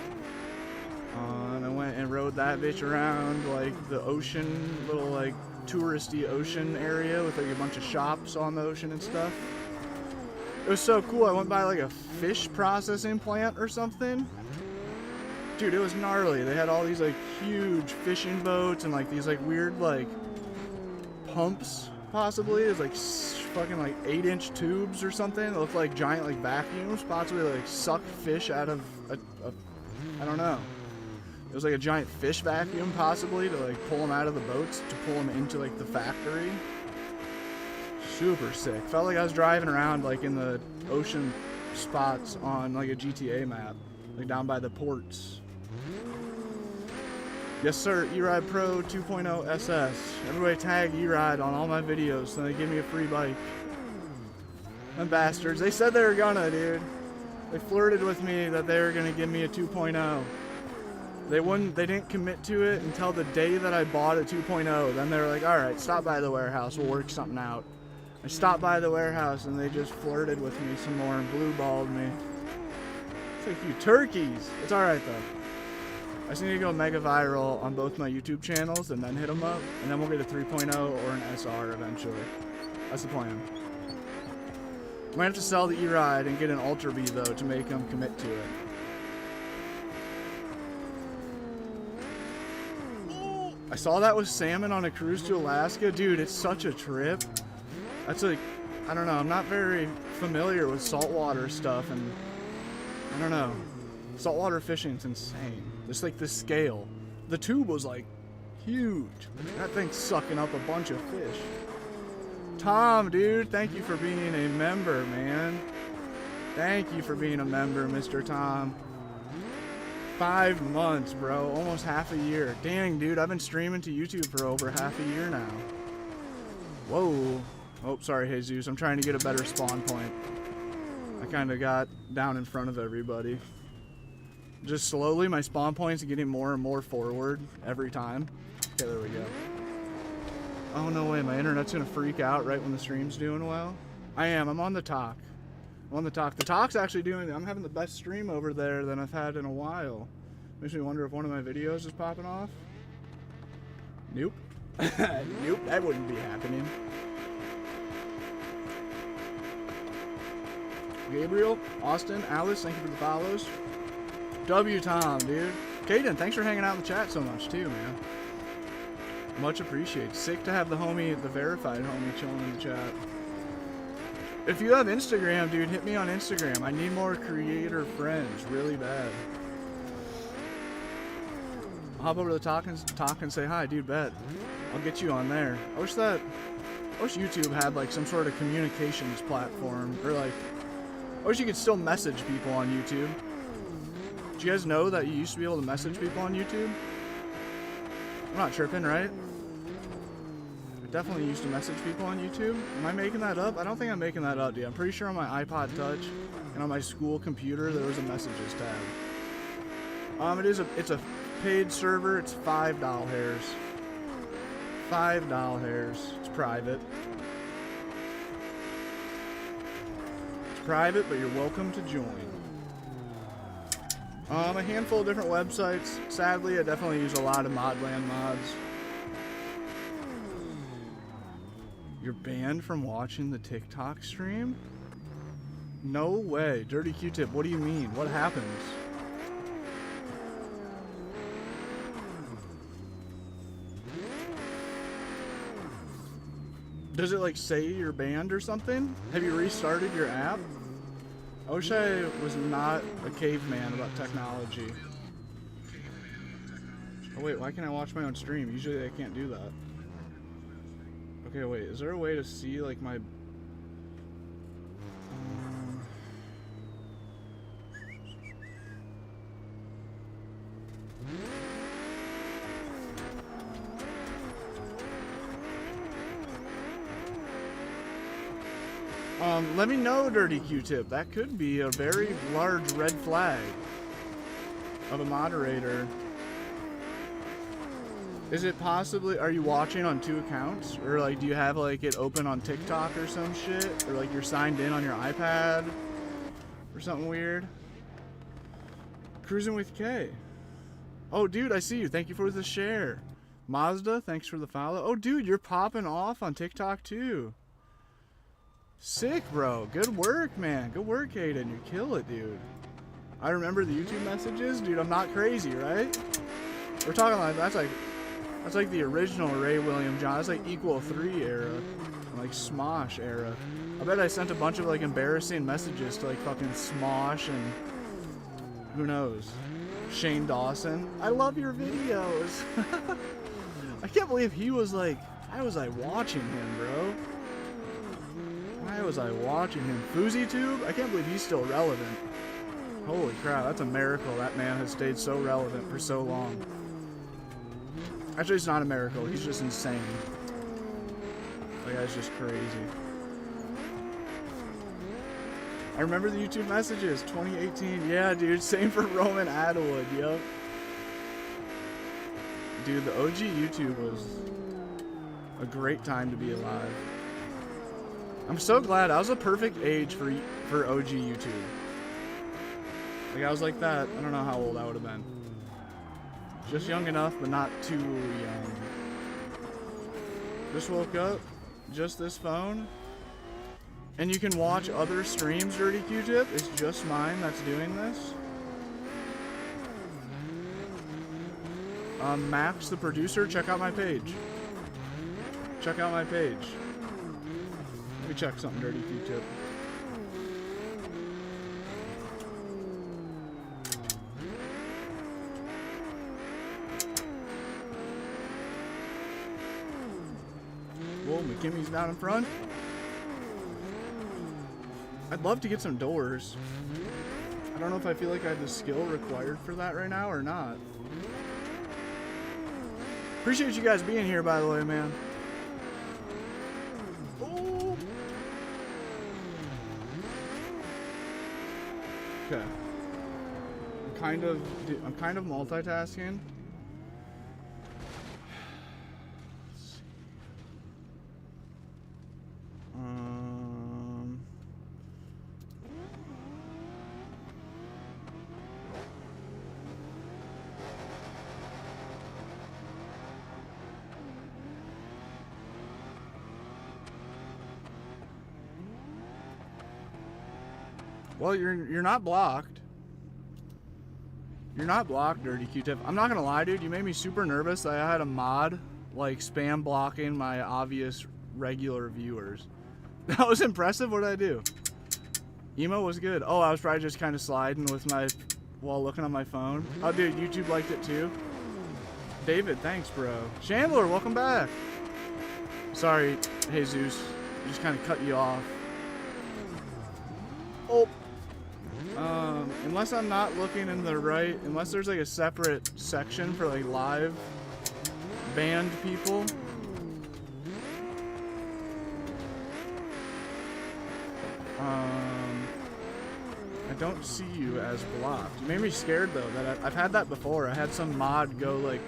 And I went and rode that bitch around like the ocean, little like touristy ocean area with like a bunch of shops on the ocean and stuff. It was so cool. I went by like a fish processing plant or something. Dude, it was gnarly. They had all these like huge fishing boats and like these like weird like pumps possibly. It was like fucking like 8-inch tubes or something. They looked like giant like vacuums, possibly like sucked fish out of a I don't know. It was like a giant fish vacuum possibly to like pull them out of the boats to pull them into like the factory. Super sick. Felt like I was driving around like in the ocean spots on like a GTA map, like down by the ports. Yes sir, E-Ride Pro 2.0 SS. Everybody tag E-Ride on all my videos so they give me a free bike. Them bastards. They said they were gonna, dude. They flirted with me that they were gonna give me a 2.0. They didn't commit to it until the day that I bought a 2.0. Then they were like, alright, stop by the warehouse, we'll work something out. I stopped by the warehouse and they just flirted with me some more and blue-balled me. It's like, you turkeys! It's alright though. I just need to go mega viral on both my YouTube channels and then hit them up. And then we'll get a 3.0 or an SR eventually. That's the plan. Might have to sell the E-Ride and get an Ultra B though to make them commit to it. I saw that with salmon on a cruise to Alaska. Dude, it's such a trip. That's like, I don't know, I'm not very familiar with saltwater stuff and I don't know. Saltwater fishing's insane. Just like the scale. The tube was like huge. That thing's sucking up a bunch of fish. Tom, dude, thank you for being a member, man. Thank you for being a member, Mr. Tom. 5 months, bro. Almost half a year. Dang, dude, I've been streaming to YouTube for over half a year now. Whoa. Oh, sorry, Jesus. I'm trying to get a better spawn point. I kind of got down in front of everybody. Just slowly, my spawn points are getting more and more forward every time. Okay, there we go. Oh, no way. My internet's going to freak out right when the stream's doing well. I am. I'm on the talk. I'm on the talk. The talk's actually doing... I'm having the best stream over there than I've had in a while. Makes me wonder if one of my videos is popping off. Nope. Nope, that wouldn't be happening. Gabriel, Austin, Alice, thank you for the follows. W Tom, dude. Caden, thanks for hanging out in the chat so much too, man. Much appreciated. Sick to have the homie, the verified homie, chilling in the chat. If you have Instagram, dude, hit me on Instagram. I need more creator friends, really bad. I'll hop over to the talk and say hi, dude, bet. I'll get you on there. I wish YouTube had like some sort of communications platform, or like, I wish you could still message people on YouTube. Do you guys know that you used to be able to message people on YouTube? I'm not tripping, right? I definitely used to message people on YouTube. Am I making that up? I don't think I'm making that up, dude. I'm pretty sure on my iPod Touch and on my school computer there was a messages tab. It's a paid server. It's $5 hairs. $5 hairs. It's private. It's private, but you're welcome to join. A handful of different websites. Sadly, I definitely use a lot of Modland mods. You're banned from watching the TikTok stream? No way. Dirty Q-Tip, what do you mean? What happens? Does it like say you're banned or something? Have you restarted your app? I wish I was not a caveman about technology. Oh wait, why can't I watch my own stream? Usually I can't do that. Okay, wait, is there a way to see like my... Let me know, Dirty Q-Tip. That could be a very large red flag of a moderator. Is it possibly, are you watching on 2 accounts? Or like, do you have like it open on TikTok or some shit? Or like you're signed in on your iPad? Or something weird? Cruising with K. Oh, dude, I see you. Thank you for the share. Mazda, thanks for the follow. Oh, dude, you're popping off on TikTok too. Sick, bro. Good work, man. Good work, Hayden. You kill it, dude. I remember the YouTube messages. Dude, I'm not crazy, right? We're talking like, that's like the original Ray William John. That's like Equal 3 era. Like Smosh era. I bet I sent a bunch of like embarrassing messages to like fucking Smosh and who knows. Shane Dawson. I love your videos. I can't believe he was like, why was I watching him, bro? Why was I watching him? FouseyTube? I can't believe he's still relevant. Holy crap, that's a miracle that man has stayed so relevant for so long. Actually, it's not a miracle, he's just insane. That guy's just crazy. I remember the YouTube messages, 2018. Yeah, dude, same for Roman Atwood, yup. Dude, the OG YouTube was a great time to be alive. I'm so glad. I was a perfect age for OG YouTube. Like, I was like that. I don't know how old I would have been. Just young enough, but not too young. Just woke up. Just this phone. And you can watch other streams, Dirty Q-Tip. It's just mine that's doing this. Max, the producer, check out my page. Check out my page. Let me check something, Dirty Q-Tip. Whoa, McKimmy's down in front. I'd love to get some doors. I don't know if I feel like I have the skill required for that right now or not. Appreciate you guys being here, by the way, man. Oh. Okay. I'm kind of multitasking. Well, you're not blocked. You're not blocked, Dirty Q-Tip. I'm not gonna lie, dude. You made me super nervous that I had a mod like spam blocking my obvious regular viewers. That was impressive. What did I do? Emo was good. Oh, I was probably just kind of sliding with my while looking on my phone. Oh, dude, YouTube liked it too. David, thanks, bro. Chandler, welcome back. Sorry, Jesus. Just kind of cut you off. Oh. Unless I'm not looking in the right, unless there's like a separate section for like live banned people. I don't see you as blocked. You made me scared though. That I've had that before. I had some mod go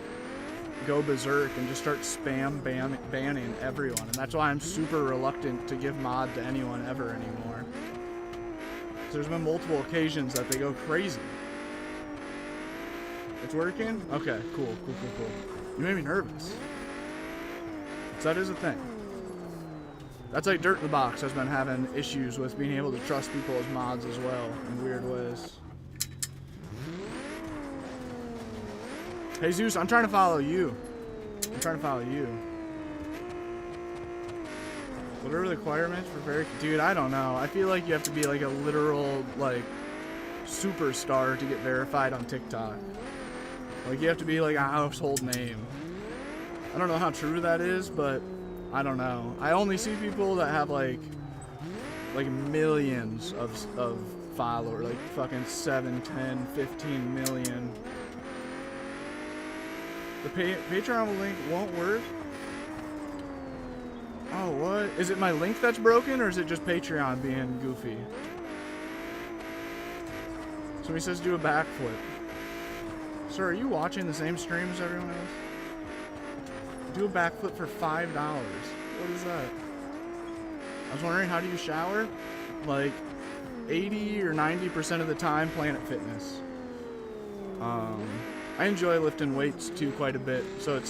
berserk and just start spam banning everyone, and that's why I'm super reluctant to give mod to anyone ever anymore. There's been multiple occasions that they go crazy. It's working? Okay, cool. You made me nervous. So that is a thing. That's like Dirt in the Box has been having issues with being able to trust people as mods as well in weird ways. Hey Zeus, I'm trying to follow you. What are the requirements for very... Dude, I don't know. I feel like you have to be like a literal, like, superstar to get verified on TikTok. Like, you have to be like a household name. I don't know how true that is, but I don't know. I only see people that have like millions of followers, like fucking 7, 10, 15 million. The Patreon link won't work. Oh, what? Is it my link that's broken, or is it just Patreon being goofy? Somebody says do a backflip. Sir, are you watching the same stream as everyone else? Do a backflip for $5. What is that? I was wondering, how do you shower? Like 80 or 90% of the time, Planet Fitness. I enjoy lifting weights too quite a bit, so it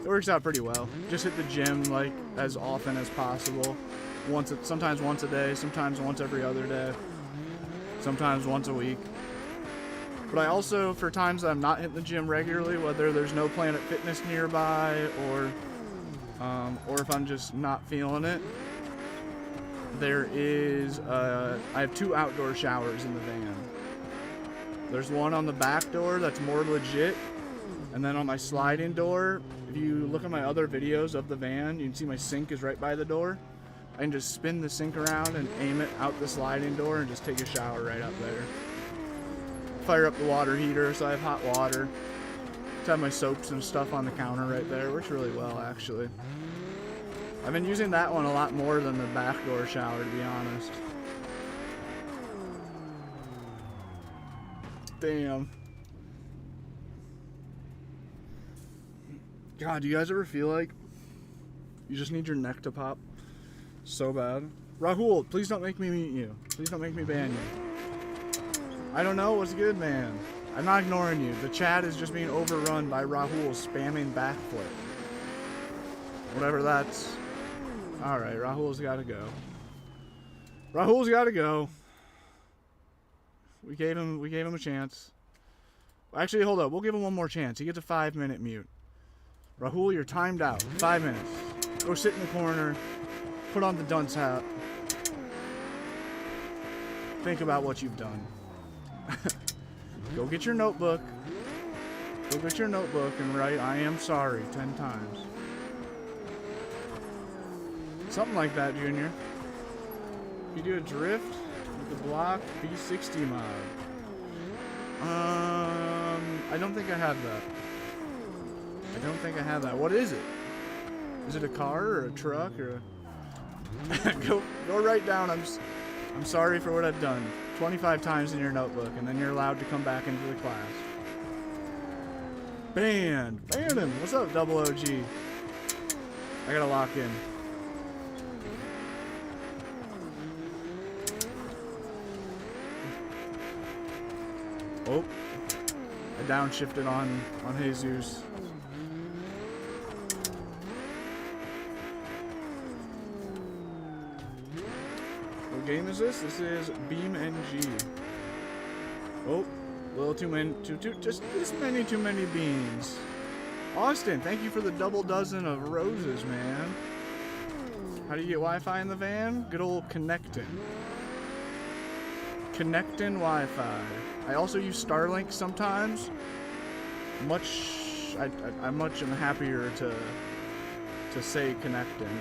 works out pretty well. Just hit the gym like as often as possible. Sometimes once a day, sometimes once every other day, sometimes once a week. But I also, for times that I'm not hitting the gym regularly, whether there's no Planet Fitness nearby or if I'm just not feeling it, I have 2 outdoor showers in the van. There's one on the back door that's more legit, and then on my sliding door, if you look at my other videos of the van, you can see my sink is right by the door. I can just spin the sink around and aim it out the sliding door and just take a shower right up there. Fire up the water heater so I have hot water. Just have my soaps and stuff on the counter right there. Works really well, actually. I've been using that one a lot more than the back door shower, to be honest. Damn. God, do you guys ever feel like you just need your neck to pop so bad? Rahul, please don't make me mute you. Please don't make me ban you. I don't know. What's good, man? I'm not ignoring you. The chat is just being overrun by Rahul spamming backflip. Whatever that's... Alright, Rahul's gotta go. Rahul's gotta go. We gave him a chance. Actually, hold up. We'll give him one more chance. He gets a 5-minute mute. Rahul, you're timed out. 5 minutes. Go sit in the corner. Put on the dunce hat. Think about what you've done. Go get your notebook. Go get your notebook and write, I am sorry, 10 times. Something like that, Junior. You do a drift with the block B60 mod. I don't think I have that. I don't think I have that. What is it? Is it a car or a truck or a... go write down, I'm sorry for what I've done. 25 times in your notebook, and then you're allowed to come back into the class. Ban him. What's up, Double OG? I gotta lock in. Oh, I downshifted on Jesus. What game is this? This is BeamNG. Oh, a little too many, just this many too many beans. Austin, thank you for the double dozen of roses, man. How do you get Wi-Fi in the van? Good old connecting. Connecting Wi-Fi. I also use Starlink sometimes. I much am happier to say connecting.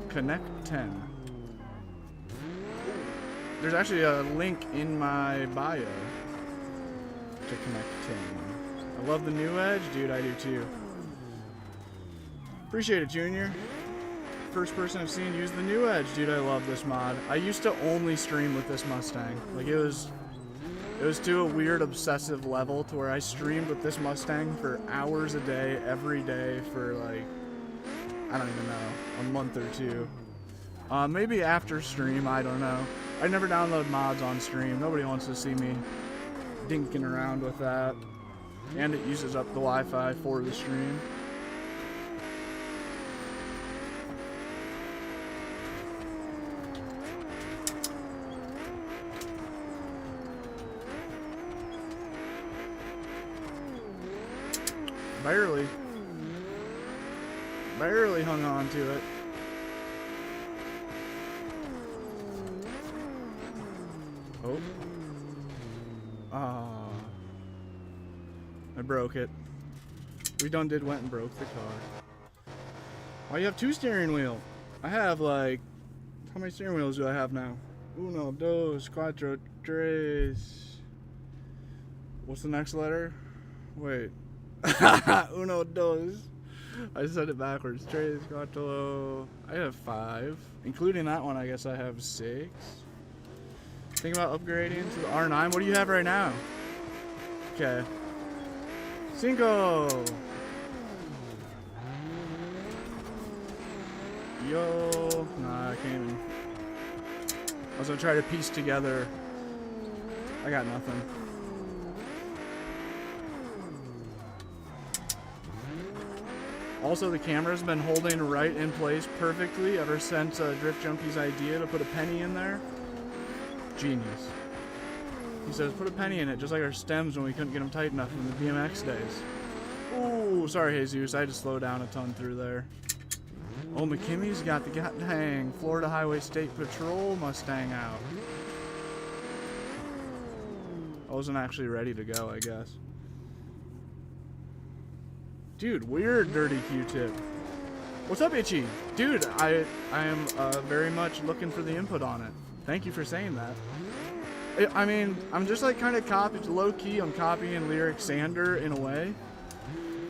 Connect 10. There's actually a link in my bio to Connect 10. I love the new Edge, dude. I do too. Appreciate it, Junior. First person I've seen use the new Edge, dude. I love this mod. I used to only stream with this Mustang. Like it was to a weird obsessive level to where I streamed with this Mustang for hours a day, every day for like, I don't even know, a month or two. Maybe after stream, I don't know. I never download mods on stream. Nobody wants to see me dinking around with that. And it uses up the Wi-Fi for the stream. Barely. Barely hung on to it. Oh. Ah. I broke it. We done went and broke the car. Why you have 2 steering wheels? I have like, how many steering wheels do I have now? Uno, dos, cuatro, tres. What's the next letter? Wait. Uno, dos. I said it backwards. Tres, cuatro. I have 5. Including that one, I guess I have 6. Think about upgrading to the R9. What do you have right now? Okay. 5. Yo. Nah, I can't even. I was gonna try to piece together. I got nothing. Also, the camera's been holding right in place perfectly ever since Drift Junkie's idea to put a penny in there. Genius. He says, put a penny in it, just like our stems when we couldn't get them tight enough in the BMX days. Ooh, sorry, Jesus. I had to slow down a ton through there. Oh, McKimmy's got the dang Florida Highway State Patrol Mustang out. I wasn't actually ready to go, I guess. Dude, weird Dirty Q-tip. What's up, Itchy? Dude, I am very much looking for the input on it. Thank you for saying that. I mean, I'm just like kind of low-key, I'm copying Lyric Sander in a way.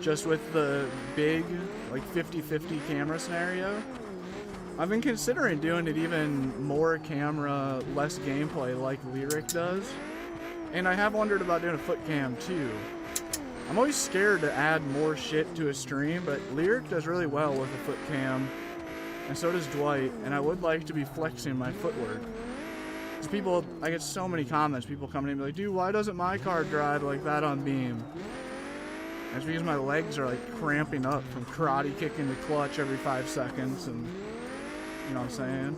Just with the big, like 50-50 camera scenario. I've been considering doing it even more camera, less gameplay like Lyric does. And I have wondered about doing a foot cam too. I'm always scared to add more shit to a stream, but Lyric does really well with a foot cam. And so does Dwight, and I would like to be flexing my footwork. Because people, I get so many comments, people coming in and be like, dude, why doesn't my car drive like that on Beam? And it's because my legs are like cramping up from karate kicking the clutch every 5 seconds, and you know what I'm saying?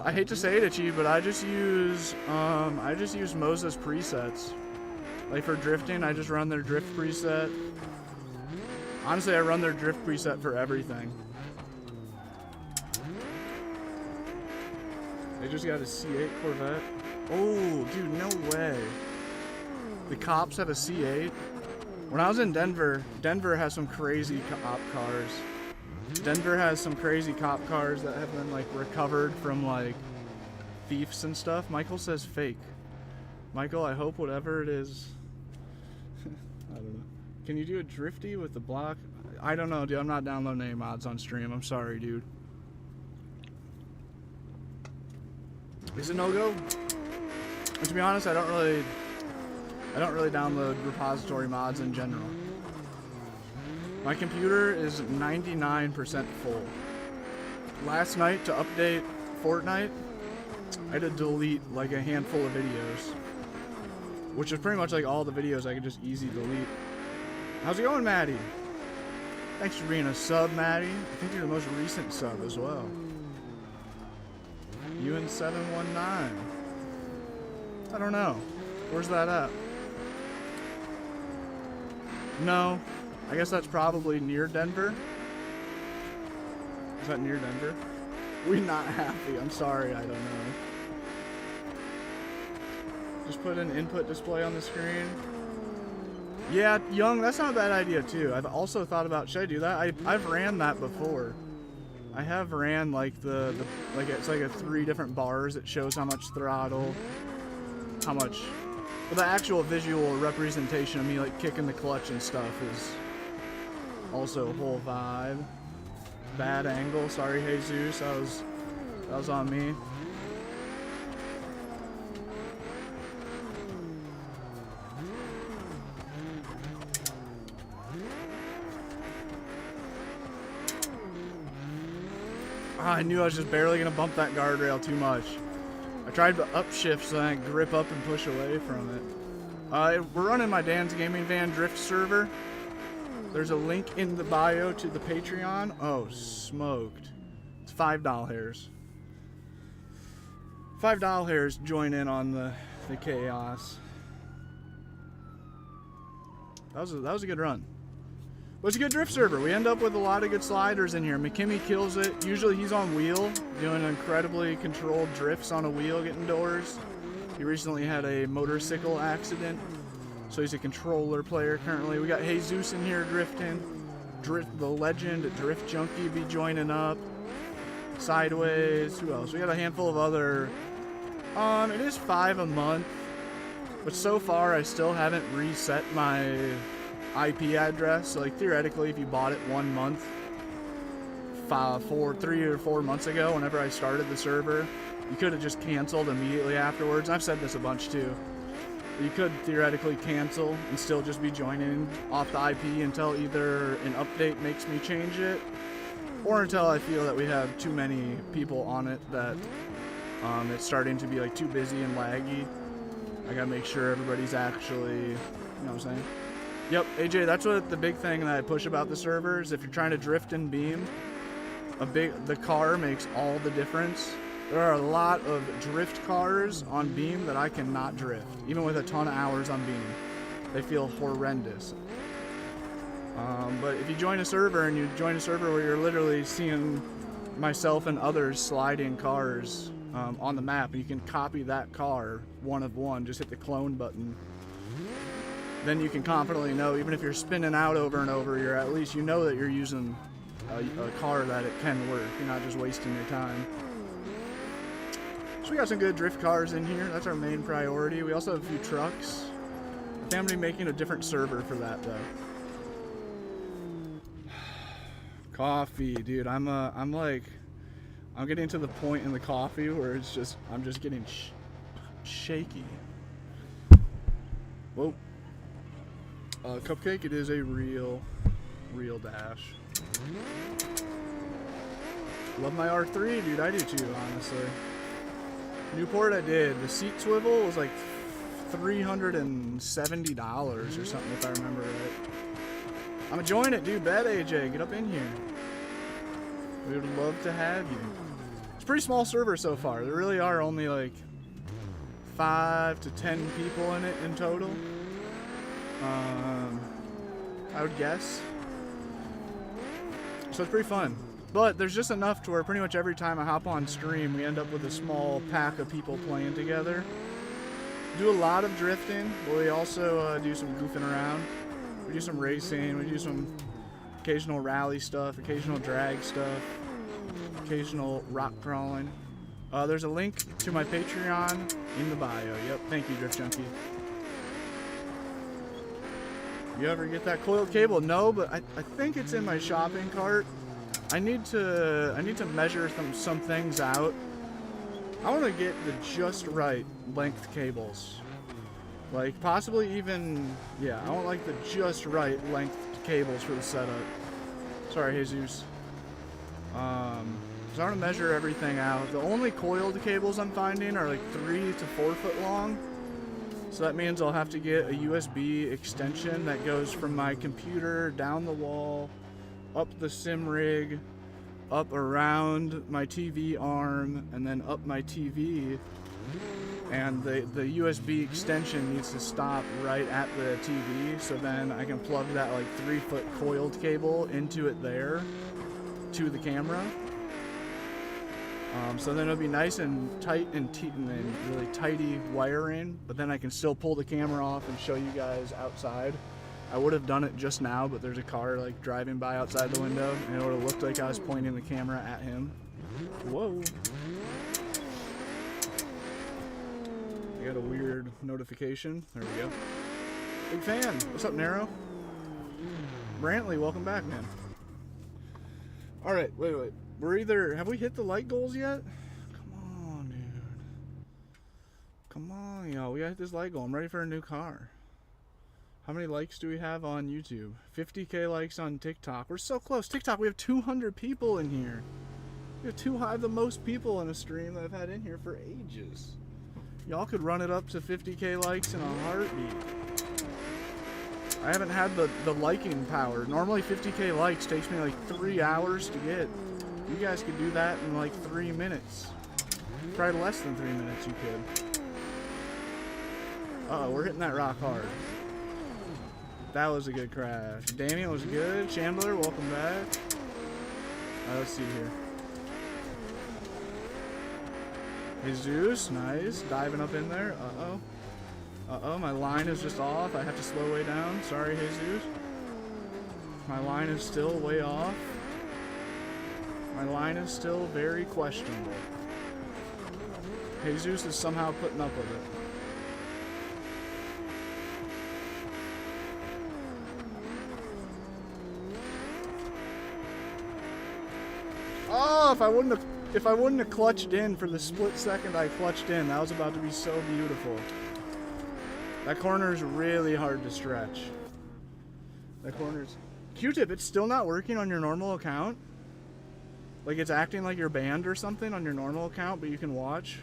I hate to say it, Itchy, but I just use Moses presets. Like for drifting, I just run their drift preset. Honestly, I run their drift preset for everything. They just got a C8 Corvette. Oh, dude, no way. The cops have a C8. When I was in Denver, Denver has some crazy cop cars. Denver has some crazy cop cars that have been like recovered from like thieves and stuff. Michael says fake. Michael, I hope whatever it is. I don't know. Can you do a drifty with the block? I don't know, dude. I'm not downloading any mods on stream. I'm sorry, dude. Is it no-go? To be honest, I don't really download repository mods in general. My computer is 99% full. Last night, to update Fortnite, I had to delete like a handful of videos. Which is pretty much like all the videos I could just easy delete. How's it going, Maddie? Thanks for being a sub, Maddie. I think you're the most recent sub as well. UN719. I don't know. Where's that at? No. I guess that's probably near Denver. Is that near Denver? We not happy. I'm sorry, I don't know. Just put an input display on the screen. Yeah, Young, that's not a bad idea too. I've also thought about, should I do that? I've ran that before. I have ran like like it's like a 3 different bars. It shows how much throttle, how much. But the actual visual representation of me like kicking the clutch and stuff is also a whole vibe. Bad angle, sorry Jesus, that was on me. I knew I was just barely gonna bump that guardrail too much. I tried to upshift so I could grip up and push away from it. We're running my Dan's Gaming Van Drift server. There's a link in the bio to the Patreon. Oh, smoked. It's $5. $5 join in on the chaos. That was a good run. But it's a good drift server. We end up with a lot of good sliders in here. McKimmy kills it. Usually he's on wheel, doing incredibly controlled drifts on a wheel, getting doors. He recently had a motorcycle accident, so he's a controller player currently. We got Jesus in here drifting. The legend Drift Junkie be joining up. Sideways. Who else? We got a handful of other. It is 5 a month, but so far I still haven't reset my IP address. So like theoretically, if you bought it 1 month, 3 or 4 months ago, whenever I started the server, you could have just canceled immediately afterwards. I've said this a bunch too. You could theoretically cancel and still just be joining off the IP until either an update makes me change it, or until I feel that we have too many people on it that it's starting to be like too busy and laggy. I gotta make sure everybody's actually, you know what I'm saying? Yep, AJ, that's what the big thing that I push about the servers. If you're trying to drift in Beam, the car makes all the difference. There are a lot of drift cars on Beam that I cannot drift, even with a ton of hours on Beam. They feel horrendous. But if you join a server and you join a server where you're literally seeing myself and others sliding cars on the map, and you can copy that car one of one, just hit the clone button. Then you can confidently know, even if you're spinning out over and over, you're at least, you know that you're using a car that it can work. You're not just wasting your time. So we got some good drift cars in here. That's our main priority. We also have a few trucks. I think I'm gonna be making a different server for that though. Coffee, dude. I'm getting to the point in the coffee where it's just, I'm just getting shaky. Whoa. Cupcake, it is a real dash. Love my R3, dude. I do too, honestly. Newport, I did. The seat swivel was like $370 or something, if I remember right. I'm enjoying it, dude. Bet, AJ. Get up in here. We would love to have you. It's a pretty small server so far. There really are only like 5 to 10 people in it in total. I would guess. So it's pretty fun. But there's just enough to where pretty much every time I hop on stream, we end up with a small pack of people playing together. Do a lot of drifting, but we also do some goofing around. We do some racing, we do some occasional rally stuff, occasional drag stuff, occasional rock crawling. There's a link to my Patreon in the bio. Yep, thank you, Drift Junkie. You ever get that coiled cable? No, but I think it's in my shopping cart. I need to measure some things out. I want to get the just right length cables. Like possibly even, yeah, I want like the just right length cables for the setup. Sorry, Jesus. So I want to measure everything out. The only coiled cables I'm finding are like 3 to 4 foot long. So that means I'll have to get a USB extension that goes from my computer down the wall, up the sim rig, up around my TV arm, and then up my TV. And the USB extension needs to stop right at the TV, so then I can plug that like 3 foot coiled cable into it there to the camera. So then it'll be nice and tight and really tighty wiring, but then I can still pull the camera off and show you guys outside. I would have done it just now, but there's a car like driving by outside the window, and it would have looked like I was pointing the camera at him. Whoa. I got a weird notification. There we go. Big fan. What's up, Nero? Brantley, welcome back, man. Alright, wait. Have we hit the like goals yet? Come on, dude. Come on, y'all. We gotta hit this like goal. I'm ready for a new car. How many likes do we have on YouTube? 50K likes on TikTok. We're so close. TikTok, we have 200 people in here. We have the most people in a stream that I've had in here for ages. Y'all could run it up to 50K likes in a heartbeat. I haven't had the liking power. Normally 50K likes takes me like 3 hours to get. You guys could do that in like 3 minutes. Probably less than 3 minutes you could. Uh-oh, we're hitting that rock hard. That was a good crash. Damien was good. Chandler, welcome back. Alright, let's see here. Jesus, nice. Diving up in there. Uh-oh. Uh-oh, my line is just off. I have to slow way down. Sorry, Jesus. My line is still way off. My line is still very questionable. Jesus is somehow putting up with it. Oh, if I wouldn't have clutched in for the split second I clutched in, that was about to be so beautiful. That corner is really hard to stretch. That corner's... Q-tip, it's still not working on your normal account? Like it's acting like you're banned or something on your normal account, but you can watch?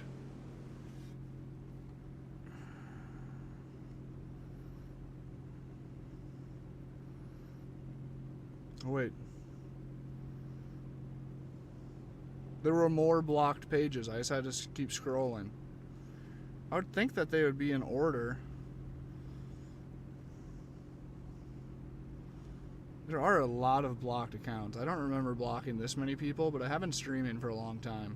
Oh, wait. There were more blocked pages. I just had to keep scrolling. I would think that they would be in order. There are a lot of blocked accounts. I don't remember blocking this many people, but I have been streaming for a long time.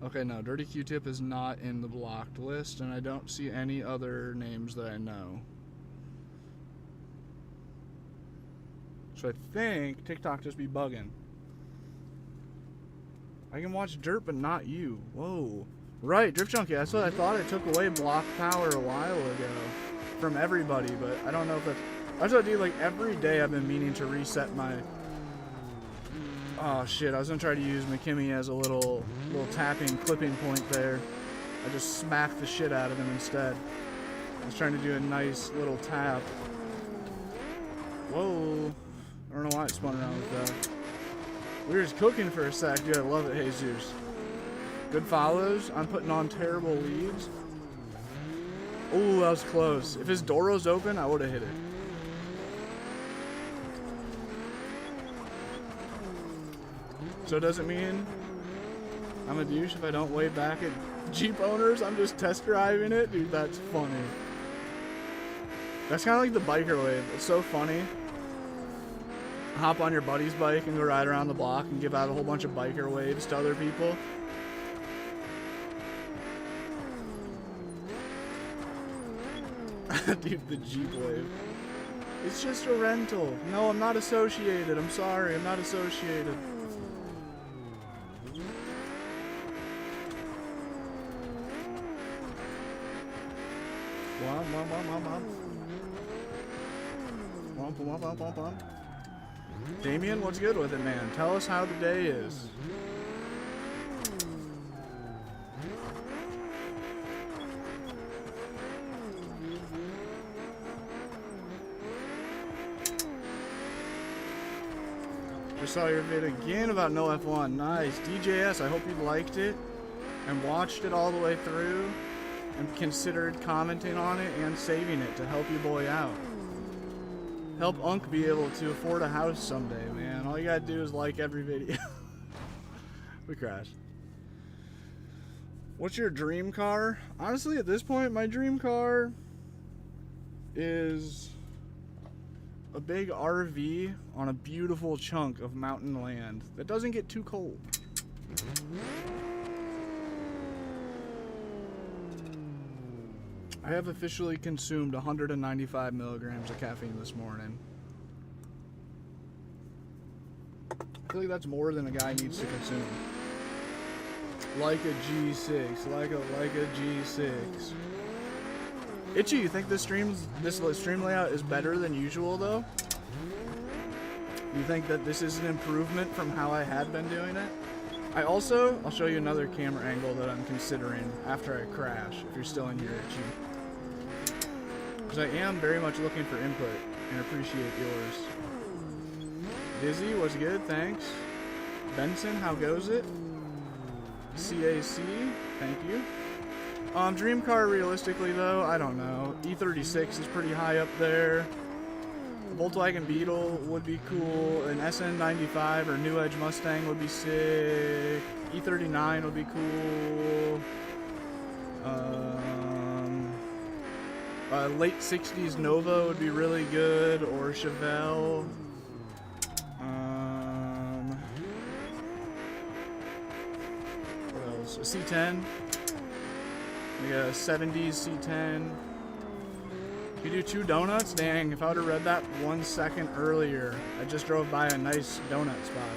Okay, no, Dirty Q-Tip is not in the blocked list, and I don't see any other names that I know. So I think TikTok just be bugging. I can watch Dirt, but not you. Whoa. Right, Drift Junkie, that's what I thought. I took away block power a while ago from everybody, but I don't know if that's... That's what I do, like, every day I've been meaning to reset my... Oh, shit, I was gonna try to use McKimmy as a little tapping, clipping point there. I just smacked the shit out of him instead. I was trying to do a nice little tap. Whoa. I don't know why it spun around with that. We were just cooking for a sec. Dude, I love it, Jesus. Good follows. I'm putting on terrible leads. Oh, that was close. If his door was open, I would have hit it. So does it mean I'm a douche if I don't wave back at Jeep owners? I'm just test driving it? Dude, that's funny. That's kind of like the biker wave. It's so funny. Hop on your buddy's bike and go ride around the block and give out a whole bunch of biker waves to other people. Dude, the Jeep wave. It's just a rental. No, I'm not associated. I'm sorry, I'm not associated. Damien, what's good with it, man? Tell us how the day is. Just saw your vid again about No F1. Nice. DJS, I hope you liked it and watched it all the way through and considered commenting on it and saving it to help your boy out. Help Unc be able to afford a house someday, man. All you gotta do is like every video. We crashed. What's your dream car? Honestly, at this point, my dream car is a big RV on a beautiful chunk of mountain land that doesn't get too cold. I have officially consumed 195 milligrams of caffeine this morning. I feel like that's more than a guy needs to consume. Like a G6, like a G6. Itchy, you think this stream layout is better than usual though? You think that this is an improvement from how I had been doing it? I'll show you another camera angle that I'm considering after I crash, if you're still in here, Itchy. Because I am very much looking for input and appreciate yours. Dizzy, what's good? Thanks. Benson, how goes it? CAC, thank you. Dream car, realistically though, I don't know. E36 is pretty high up there. A Volkswagen Beetle would be cool. An SN95 or New Edge Mustang would be sick. E39 would be cool. Late 60s Nova would be really good, or Chevelle. What else? A C10. Like a 70s C10. You do 2 donuts? Dang, if I would have read that 1 second earlier. I just drove by a nice donut spot.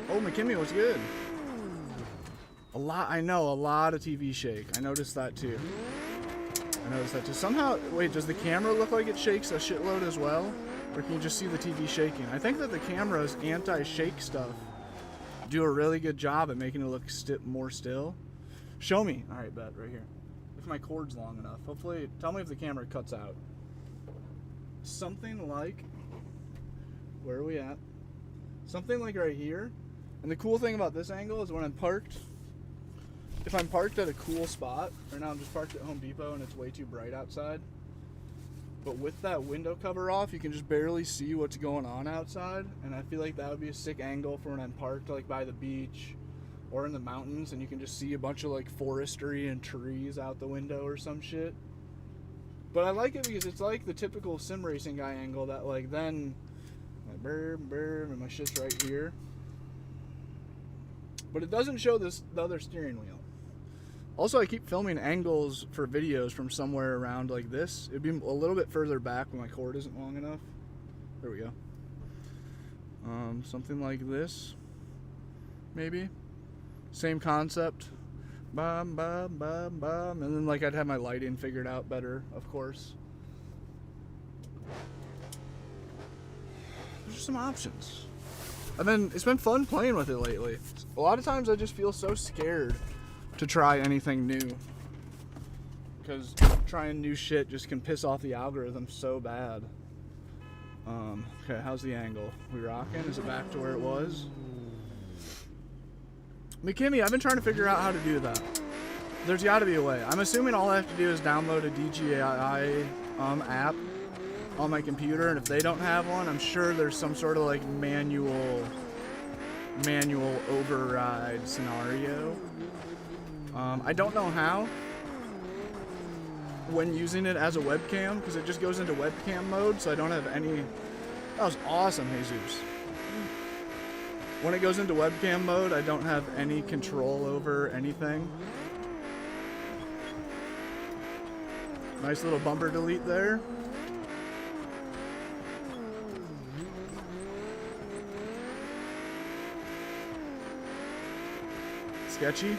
Oh, McKimmy, what's good? A lot of TV shake. I noticed that too. Somehow, wait, does the camera look like it shakes a shitload as well? Or can you just see the TV shaking? I think that the camera's anti-shake stuff do a really good job at making it look more still. Show me. All right, bet, right here. If my cord's long enough. Hopefully, tell me if the camera cuts out. Something like, where are we at? Something like right here. And the cool thing about this angle is when I'm parked, if I'm parked at a cool spot, right now I'm just parked at Home Depot and it's way too bright outside. But with that window cover off, you can just barely see what's going on outside. And I feel like that would be a sick angle for when I'm parked like by the beach or in the mountains and you can just see a bunch of like forestry and trees out the window or some shit. But I like it because it's like the typical sim racing guy angle that like then my burr, and my shit's right here. But it doesn't show the other steering wheel. Also, I keep filming angles for videos from somewhere around like this. It'd be a little bit further back when my cord isn't long enough. There we go. Something like this, maybe. Same concept. Bum, bum, bum, bum. And then like I'd have my lighting figured out better, of course. There's just some options. And then it's been fun playing with it lately. A lot of times I just feel so scared to try anything new. Because trying new shit just can piss off the algorithm so bad. Okay, how's the angle? We rocking? Is it back to where it was? McKimmy, I've been trying to figure out how to do that. There's gotta be a way. I'm assuming all I have to do is download a DJI app on my computer, and if they don't have one, I'm sure there's some sort of like manual override scenario. I don't know how when using it as a webcam, because it just goes into webcam mode, so I don't have any... That was awesome, Jesus. When it goes into webcam mode, I don't have any control over anything. Nice little bumper delete there. Sketchy.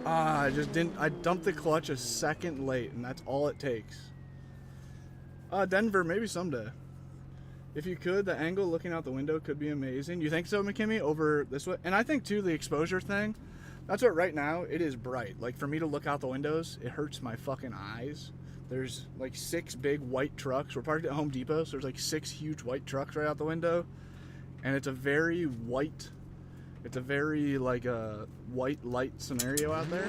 I dumped the clutch a second late, and that's all it takes. Denver, maybe someday. If you could, the angle looking out the window could be amazing. You think so, McKimmy, over this way? And I think, too, the exposure thing, that's what right now, it is bright. Like, for me to look out the windows, it hurts my fucking eyes. There's, like, 6 big white trucks. We're parked at Home Depot, so there's, like, 6 huge white trucks right out the window. And it's a very white... It's a very, like, white light scenario out there.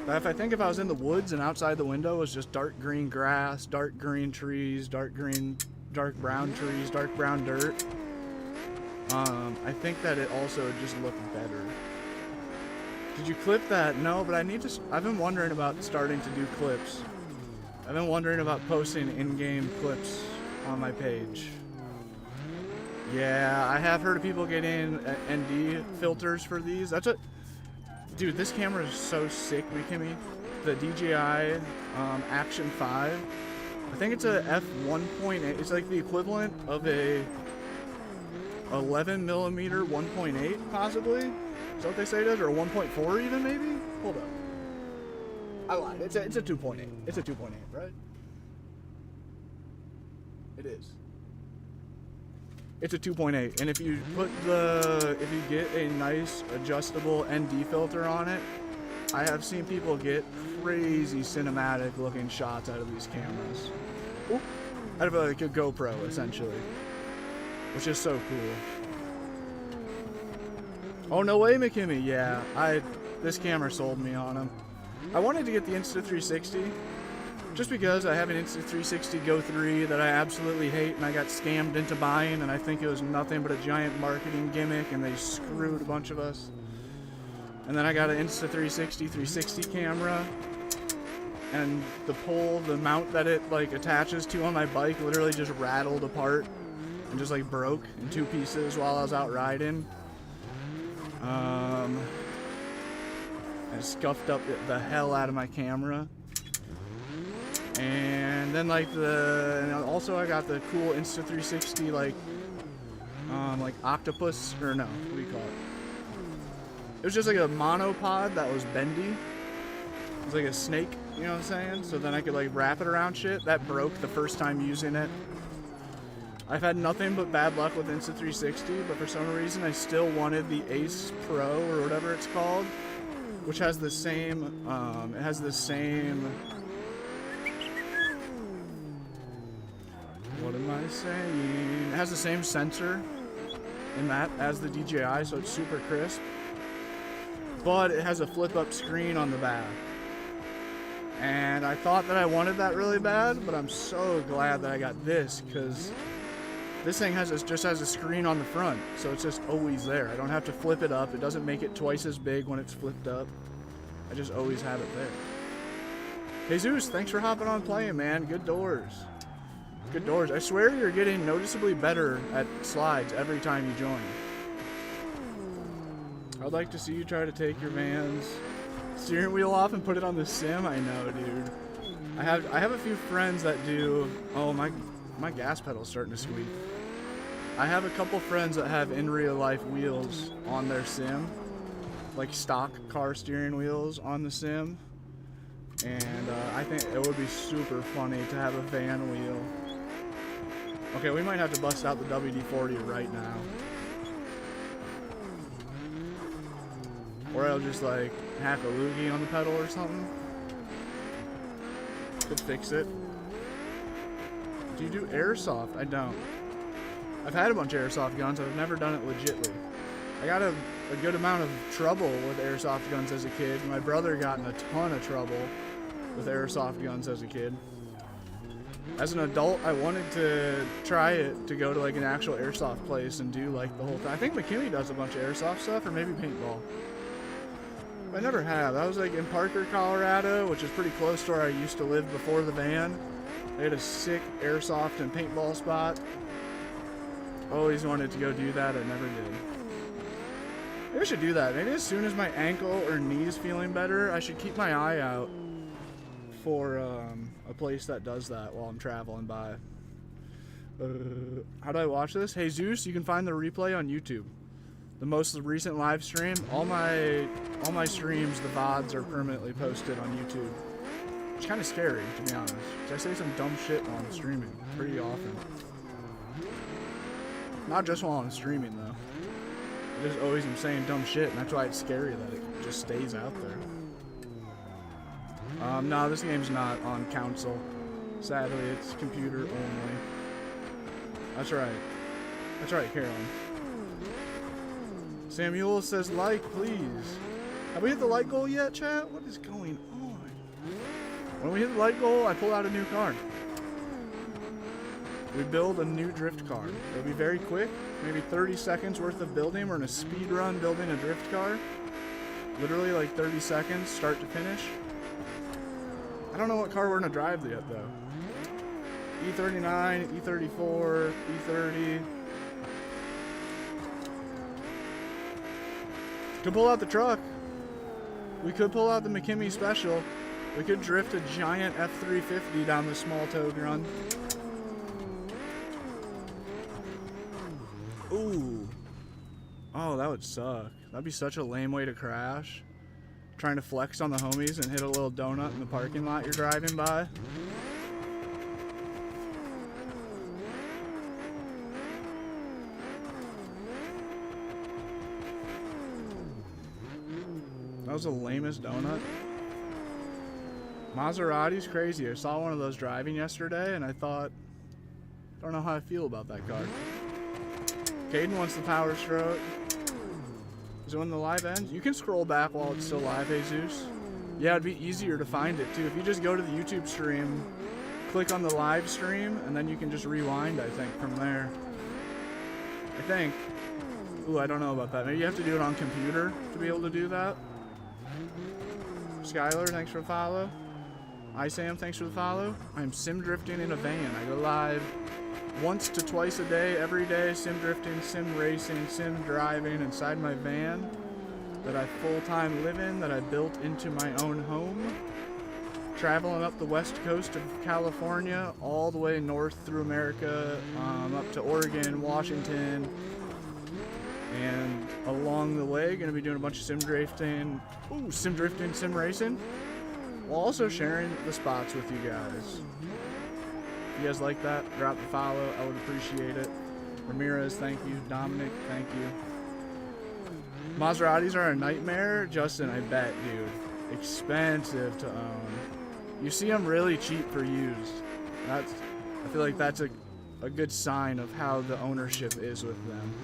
But if I was in the woods and outside the window was just dark green grass, dark green trees, dark brown trees, dark brown dirt, I think that it also would just look better. Did you clip that? No, but I've been wondering about starting to do clips. I've been wondering about posting in-game clips on my page. Yeah, I have heard of people getting ND filters for these. That's what... Dude, this camera is so sick, McKimmy. The DJI Action 5. I think it's a f1.8. It's like the equivalent of a 11mm 1.8, possibly? Is that what they say it is? Or a 1.4 even, maybe? Hold up. I lied. It's a 2.8. It's a 2.8, right? It is. It's a 2.8, and if you get a nice adjustable ND filter on it, I have seen people get crazy cinematic looking shots out of these cameras. Ooh. Out of like a GoPro, essentially, which is so cool. Oh, no way, McKimmy. Yeah, this camera sold me on him. I wanted to get the Insta360, just because I have an Insta360 Go 3 that I absolutely hate and I got scammed into buying, and I think it was nothing but a giant marketing gimmick and they screwed a bunch of us. And then I got an Insta360 360 camera. And the mount that it like attaches to on my bike literally just rattled apart and just like broke in 2 pieces while I was out riding. I scuffed up the hell out of my camera. And then like and also I got the cool Insta360 like octopus, or no, what do you call it? It was just like a monopod that was bendy. It was like a snake, you know what I'm saying? So then I could like wrap it around shit. That broke the first time using it. I've had nothing but bad luck with Insta360, but for some reason I still wanted the Ace Pro or whatever it's called, which has the same, it has the same, what am I saying? It has the same sensor in that as the DJI, so it's super crisp, but it has a flip-up screen on the back. And I thought that I wanted that really bad, but I'm so glad that I got this, because this thing just has a screen on the front, so it's just always there. I don't have to flip it up. It doesn't make it twice as big when it's flipped up. I just always have it there. Jesus, thanks for hopping on playing, man. Good doors. Good doors. I swear you're getting noticeably better at slides every time you join. I'd like to see you try to take your van's steering wheel off and put it on the sim. I know, dude. I have a few friends that do. Oh, my gas pedal's starting to squeak. I have a couple friends that have in real life wheels on their sim, like stock car steering wheels on the sim, and I think it would be super funny to have a van wheel. Okay, we might have to bust out the WD-40 right now, or I'll just like hack a loogie on the pedal or something. Could fix it. Do you do airsoft? I don't. I've had a bunch of airsoft guns. I've never done it legitly. I got a good amount of trouble with airsoft guns as a kid. My brother got in a ton of trouble with airsoft guns as a kid. As an adult, I wanted to try it, to go to like an actual airsoft place and do like the whole thing. I think McKinley does a bunch of airsoft stuff, or maybe paintball. I never have. I was like in Parker, Colorado, which is pretty close to where I used to live before the van. They had a sick airsoft and paintball spot. Always wanted to go do that. I never did. Maybe I should do that. Maybe as soon as my ankle or knee is feeling better, I should keep my eye out for a place that does that while I'm traveling by. How do I watch this? Hey Zeus, you can find the replay on YouTube. The most recent live stream. All my streams, the VODs are permanently posted on YouTube. It's kind of scary, to be honest, because I say some dumb shit while I'm streaming pretty often. Not just while I'm streaming, though. I just always am saying dumb shit, and that's why it's scary that it just stays out there. No, this game's not on console. Sadly, it's computer only. That's right. That's right, Carolyn. Samuel says like, please. Have we hit the like goal yet, chat? What is going on? When we hit the like goal, I pull out a new car. We build a new drift car. It'll be very quick, maybe 30 seconds worth of building. We're in a speed run building a drift car. Literally like 30 seconds, start to finish. I don't know what car we're gonna drive yet though. E39, E34, E30. Could pull out the truck. We could pull out the McKinney Special. We could drift a giant F350 down the small toad run. Ooh. Oh, that would suck. That'd be such a lame way to crash. Trying to flex on the homies and hit a little donut in the parking lot you're driving by. That was the lamest donut. Maserati's crazy. I saw one of those driving yesterday and I thought, I don't know how I feel about that car. Caden wants the power stroke. Is it when the live ends? You can scroll back while it's still live, Jesus. Yeah, it'd be easier to find it too. If you just go to the YouTube stream, click on the live stream, and then you can just rewind, I think, from there. I think. Ooh, I don't know about that. Maybe you have to do it on computer to be able to do that. Skylar, thanks for the follow. iSam, thanks for the follow. I'm sim drifting in a van. I go live once to twice a day, every day, sim drifting, sim racing, sim driving inside my van that I full-time live in, that I built into my own home. Traveling up the west coast of California, all the way north through America, up to Oregon, Washington, and along the way, gonna be doing a bunch of sim drifting, sim racing, while also sharing the spots with you guys. If you guys like that, drop the follow, I would appreciate it. Ramirez, thank you. Dominic, thank you. Maseratis are a nightmare? Justin, I bet, dude. Expensive to own. You see them really cheap for used. I feel like that's a good sign of how the ownership is with them.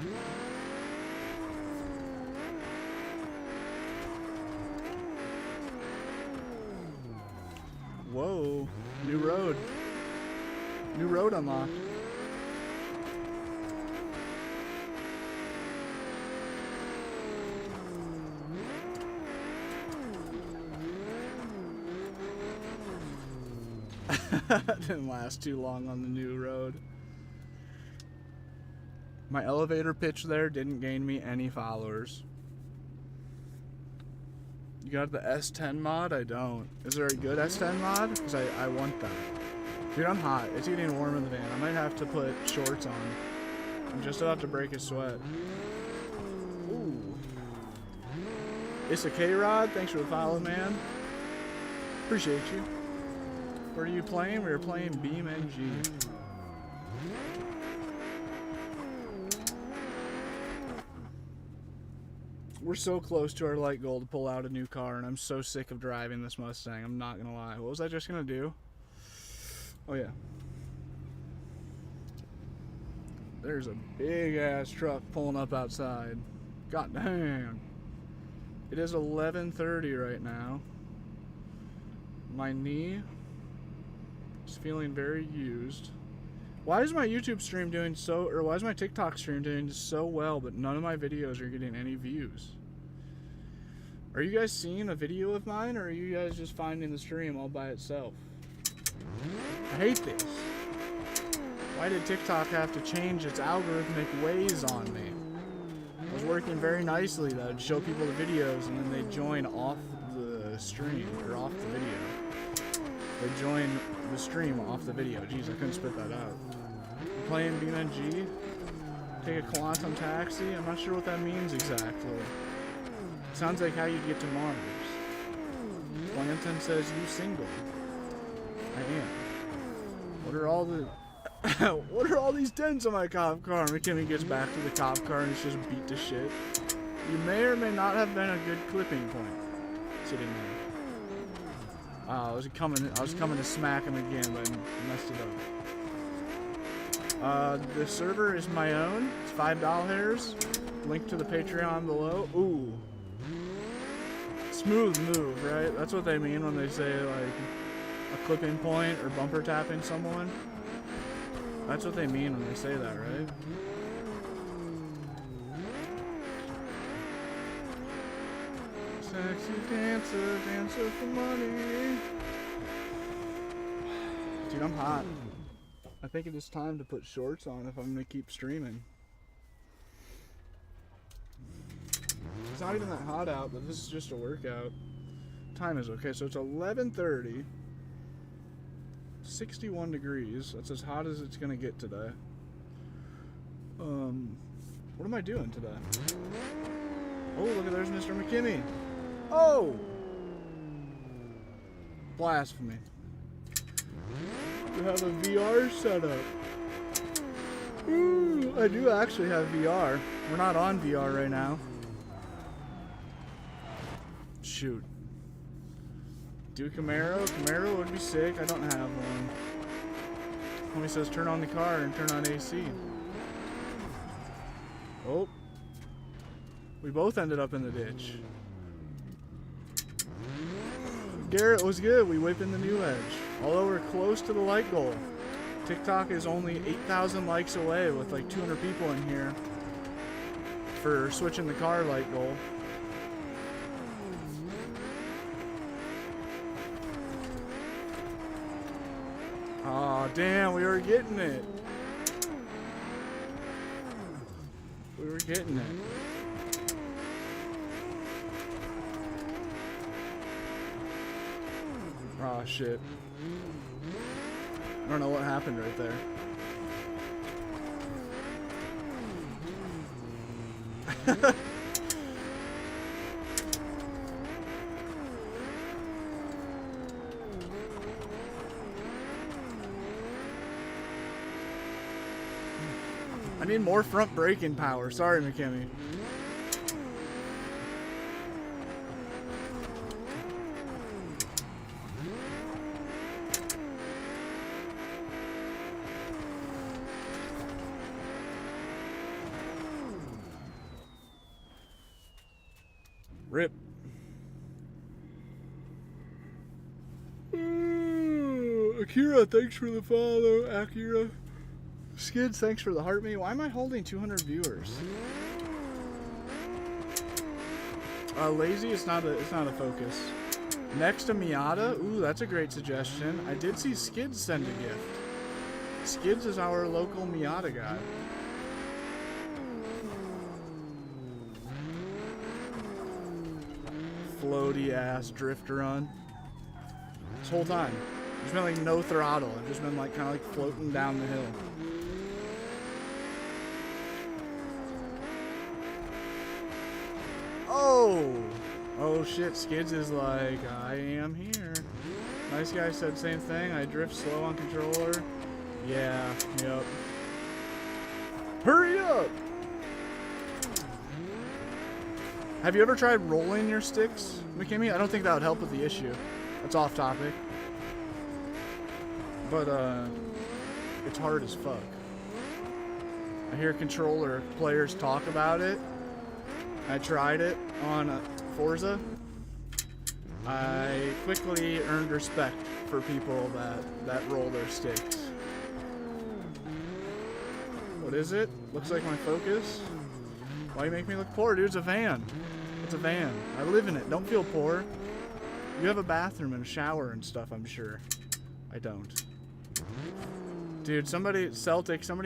Whoa, new road. New road unlocked. Didn't last too long on the new road. My elevator pitch there didn't gain me any followers. You got the S10 mod? I don't. Is there a good S10 mod? Because I want that. Dude, I'm hot. It's getting warm in the van. I might have to put shorts on. I'm just about to break a sweat. Ooh. It's a K-Rod. Thanks for the follow, man. Appreciate you. What are you playing? We were playing BeamNG. We're so close to our light goal to pull out a new car, and I'm so sick of driving this Mustang. I'm not gonna lie. What was I just gonna do? Oh yeah. There's a big ass truck pulling up outside. God damn. It is 11:30 right now. My knee is feeling very used. Why is my YouTube stream doing so, or why is my TikTok stream doing so well, but none of my videos are getting any views? Are you guys seeing a video of mine, or are you guys just finding the stream all by itself? I hate this. Why did TikTok have to change its algorithmic ways on me? It was working very nicely. That would show people the videos, and then they'd join off the stream, or off the video. They'd join the stream off the video. Jeez, I couldn't spit that out. Playing BeamNG? Take a quantum taxi? I'm not sure what that means exactly. Sounds like how you'd get to Mars. Blanton says you single. I am. What are all the what are all these dents on my cop car? McKinney gets back to the cop car and it's just beat to shit. You may or may not have been a good clipping point sitting there. I was coming to smack him again, but I messed it up. The server is my own. It's $5. Link to the Patreon below. Ooh. Smooth move, right? That's what they mean when they say, like, a clipping point or bumper tapping someone. That's what they mean when they say that, right? Sexy dancer, dancer for money. Dude, I'm hot. I think it is time to put shorts on if I'm gonna keep streaming. It's not even that hot out, but this is just a workout. Time is okay, so it's 11:30. 61 degrees. That's as hot as it's gonna get today. What am I doing today? Oh, look at there's Mr. McKinney. Oh! Blasphemy. You have a VR setup. Ooh, I do actually have VR. We're not on VR right now. Shoot. Do a Camaro? Camaro would be sick. I don't have one. Homie says turn on the car and turn on AC. Oh. We both ended up in the ditch. Garrett was good. We whip in the new edge. Although we're close to the like goal. TikTok is only 8,000 likes away with like 200 people in here for switching the car like goal. Oh, damn, we were getting it. We were getting it. Oh, shit. I don't know what happened right there. I need more front braking power. Sorry, McKimmy. Rip. Akira, thanks for the follow. Akira. Skids, thanks for the heart me. Why am I holding 200 viewers? Lazy, it's not a focus. Next to Miata, ooh, that's a great suggestion. I did see Skids send a gift. Skids is our local Miata guy. Floaty ass drift run. This whole time. There's been like no throttle. I've just been like kind of like floating down the hill. Oh shit, Skids is like, I am here. Nice guy said same thing. I drift slow on controller. Yeah, yep. Hurry up! Have you ever tried rolling your sticks, McKimmy? I don't think that would help with the issue. That's off topic. But, it's hard as fuck. I hear controller players talk about it. I tried it on Forza. I quickly earned respect for people that roll their sticks. What is it? Looks like my Focus. Why you make me look poor, dude? It's a van. It's a van. I live in it. Don't feel poor. You have a bathroom and a shower and stuff, I'm sure. I don't. Dude, somebody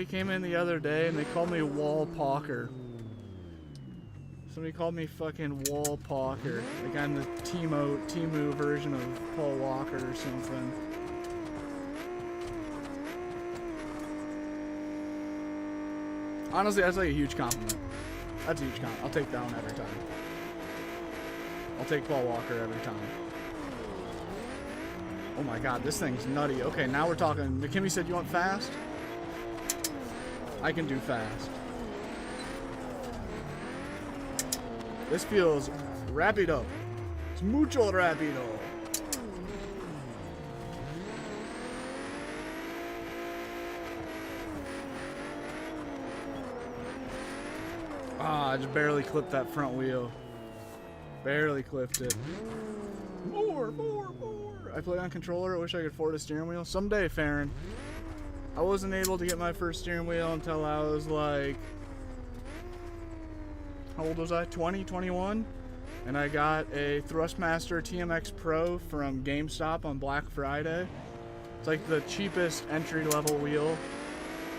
came in the other day and they called me Wall Palker. Somebody called me fucking Wall Palker. Like I'm the Timu version of Paul Walker or something. Honestly, that's like a huge compliment. That's a huge compliment. I'll take that one every time. I'll take Paul Walker every time. Oh my god, this thing's nutty. Okay, now we're talking. McKimmy said you want fast? I can do fast. This feels rapido. It's mucho rapido. Ah, I just barely clipped that front wheel. Barely clipped it. More. I play on controller. I wish I could afford a steering wheel. Someday, Farron. I wasn't able to get my first steering wheel until I was like... How old was I? 20, 21? And I got a Thrustmaster TMX Pro from GameStop on Black Friday. It's like the cheapest entry-level wheel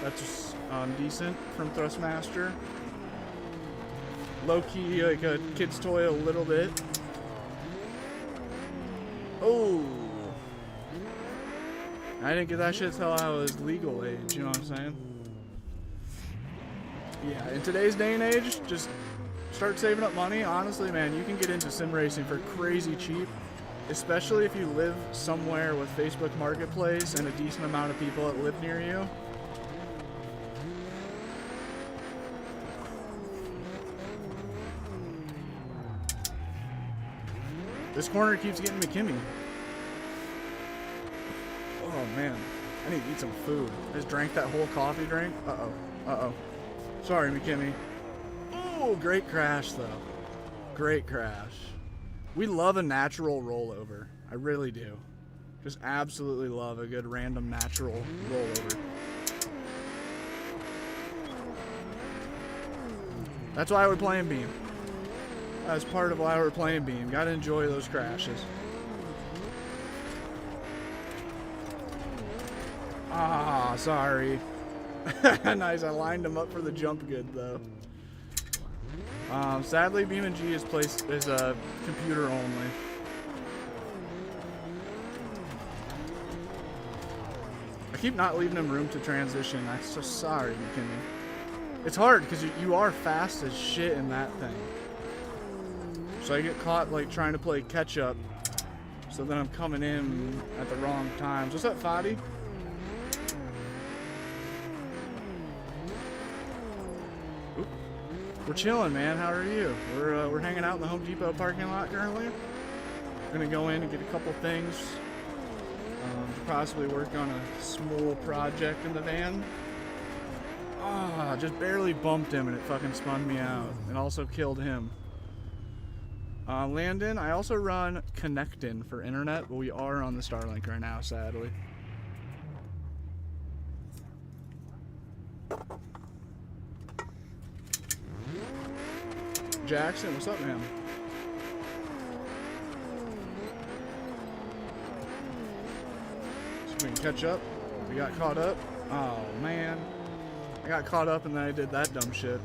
that's decent from Thrustmaster. Low-key, like a kid's toy a little bit. Oh! I didn't get that shit till I was legal age, you know what I'm saying? Yeah, in today's day and age, just start saving up money. Honestly, man, you can get into sim racing for crazy cheap, especially if you live somewhere with Facebook Marketplace and a decent amount of people that live near you. This corner keeps getting McKimmy. Oh man, I need to eat some food. I just drank that whole coffee drink. Uh-oh. Sorry, McKimmy. Oh, great crash though. Great crash. We love a natural rollover. I really do. Just absolutely love a good random natural rollover. That's why we're playing Beam. That's part of why we're playing Beam. Gotta enjoy those crashes. Ah, sorry. Nice, I lined him up for the jump good though. Sadly, BeamNG is computer only. I keep not leaving him room to transition. I'm so sorry, McKinney. It's hard because you are fast as shit in that thing. So I get caught like trying to play catch up. So then I'm coming in at the wrong times. What's up, Fadi? Oop. We're chilling, man. How are you? We're hanging out in the Home Depot parking lot currently. We're gonna go in and get a couple things. To possibly work on a small project in the van. Ah, just barely bumped him and it fucking spun me out. And also killed him. Landon, I also run Connectin for internet, but we are on the Starlink right now, sadly. Jackson, what's up, man? So we can catch up. We got caught up. Oh, man. I got caught up and then I did that dumb shit.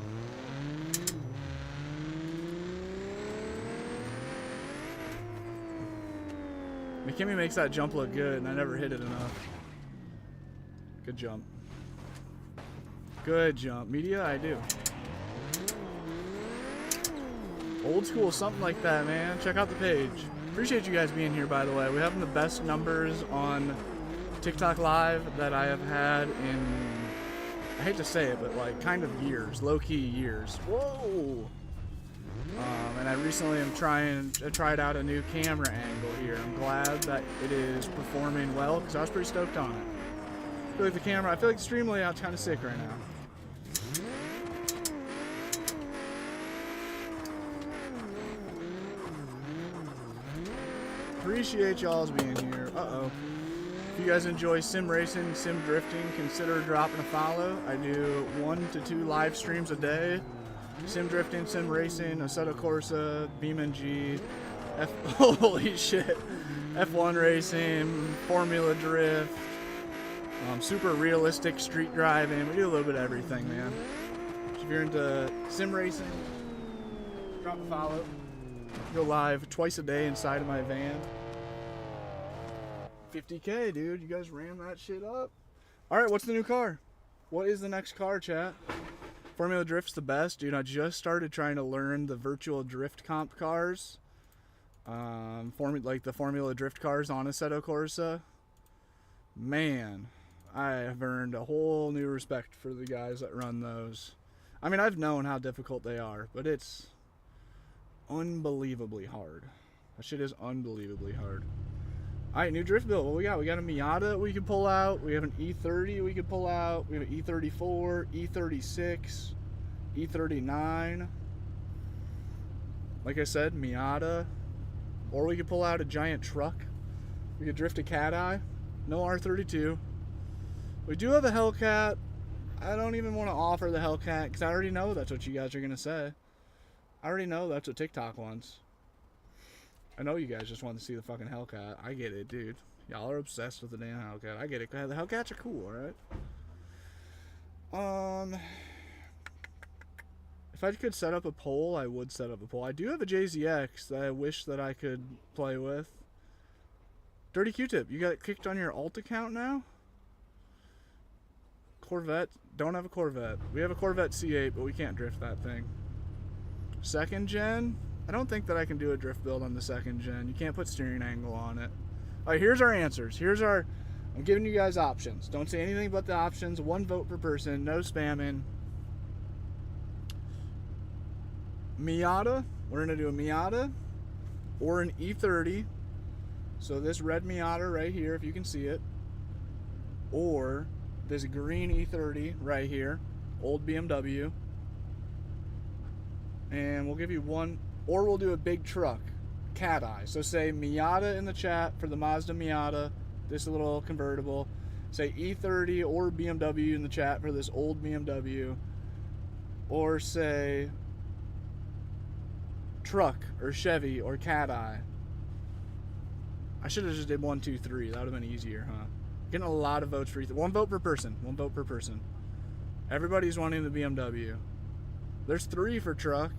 McKimmy makes that jump look good, and I never hit it enough. Good jump. Good jump. Media, I do. Old school, something like that, man. Check out the page. Appreciate you guys being here, by the way. We're having the best numbers on TikTok Live that I have had in, I hate to say it, but like kind of years. Low-key years. Whoa! And I recently tried out a new camera angle here. I'm glad that it is performing well because I was pretty stoked on it. I feel like the stream layout's kind of sick right now. Appreciate y'all's being here. Uh-oh. If you guys enjoy sim racing, sim drifting, consider dropping a follow. I do 1 to 2 live streams a day. Sim drifting, sim racing, Assetto Corsa, BeamNG, holy shit, F1 racing, Formula Drift, super realistic street driving. We do a little bit of everything, man. So if you're into sim racing, drop a follow. Go live twice a day inside of my van. 50K, dude. You guys ran that shit up. All right, what's the new car? What is the next car, chat? Formula Drift's the best, dude. I just started trying to learn the virtual drift comp cars. Like the Formula Drift cars on Assetto Corsa. Man, I have earned a whole new respect for the guys that run those. I mean, I've known how difficult they are, but it's unbelievably hard. That shit is unbelievably hard. Alright, new drift build. What we got? We got a Miata we can pull out. We have an E30 we can pull out. We have an E34, E36, E39. Like I said, Miata. Or we could pull out a giant truck. We could drift a Cat Eye. No R32. We do have a Hellcat. I don't even want to offer the Hellcat because I already know that's what you guys are going to say. I already know that's what TikTok wants. I know you guys just want to see the fucking Hellcat. I get it, dude. Y'all are obsessed with the damn Hellcat. I get it. The Hellcats are cool, alright? If I could set up a poll, I would set up a poll. I do have a JZX that I wish that I could play with. Dirty Q-Tip, you got kicked on your alt account now? Corvette? Don't have a Corvette. We have a Corvette C8, but we can't drift that thing. Second gen? I don't think that I can do a drift build on the second gen. You can't put steering angle on it. Alright, here's our answers. I'm giving you guys options. Don't say anything but the options. 1 vote per person. No spamming. Miata. We're going to do a Miata or an E30. So this red Miata right here, if you can see it. Or this green E30 right here. Old BMW. And we'll give you one. Or we'll do a big truck, Cat Eye. So say Miata in the chat for the Mazda Miata, this little convertible. Say E30 or BMW in the chat for this old BMW. Or say truck or Chevy or Cat Eye. I should have just did 1, 2, 3. That would have been easier, huh? Getting a lot of votes for E30. 1 vote per person. 1 vote per person. Everybody's wanting the BMW. There's 3 for truck.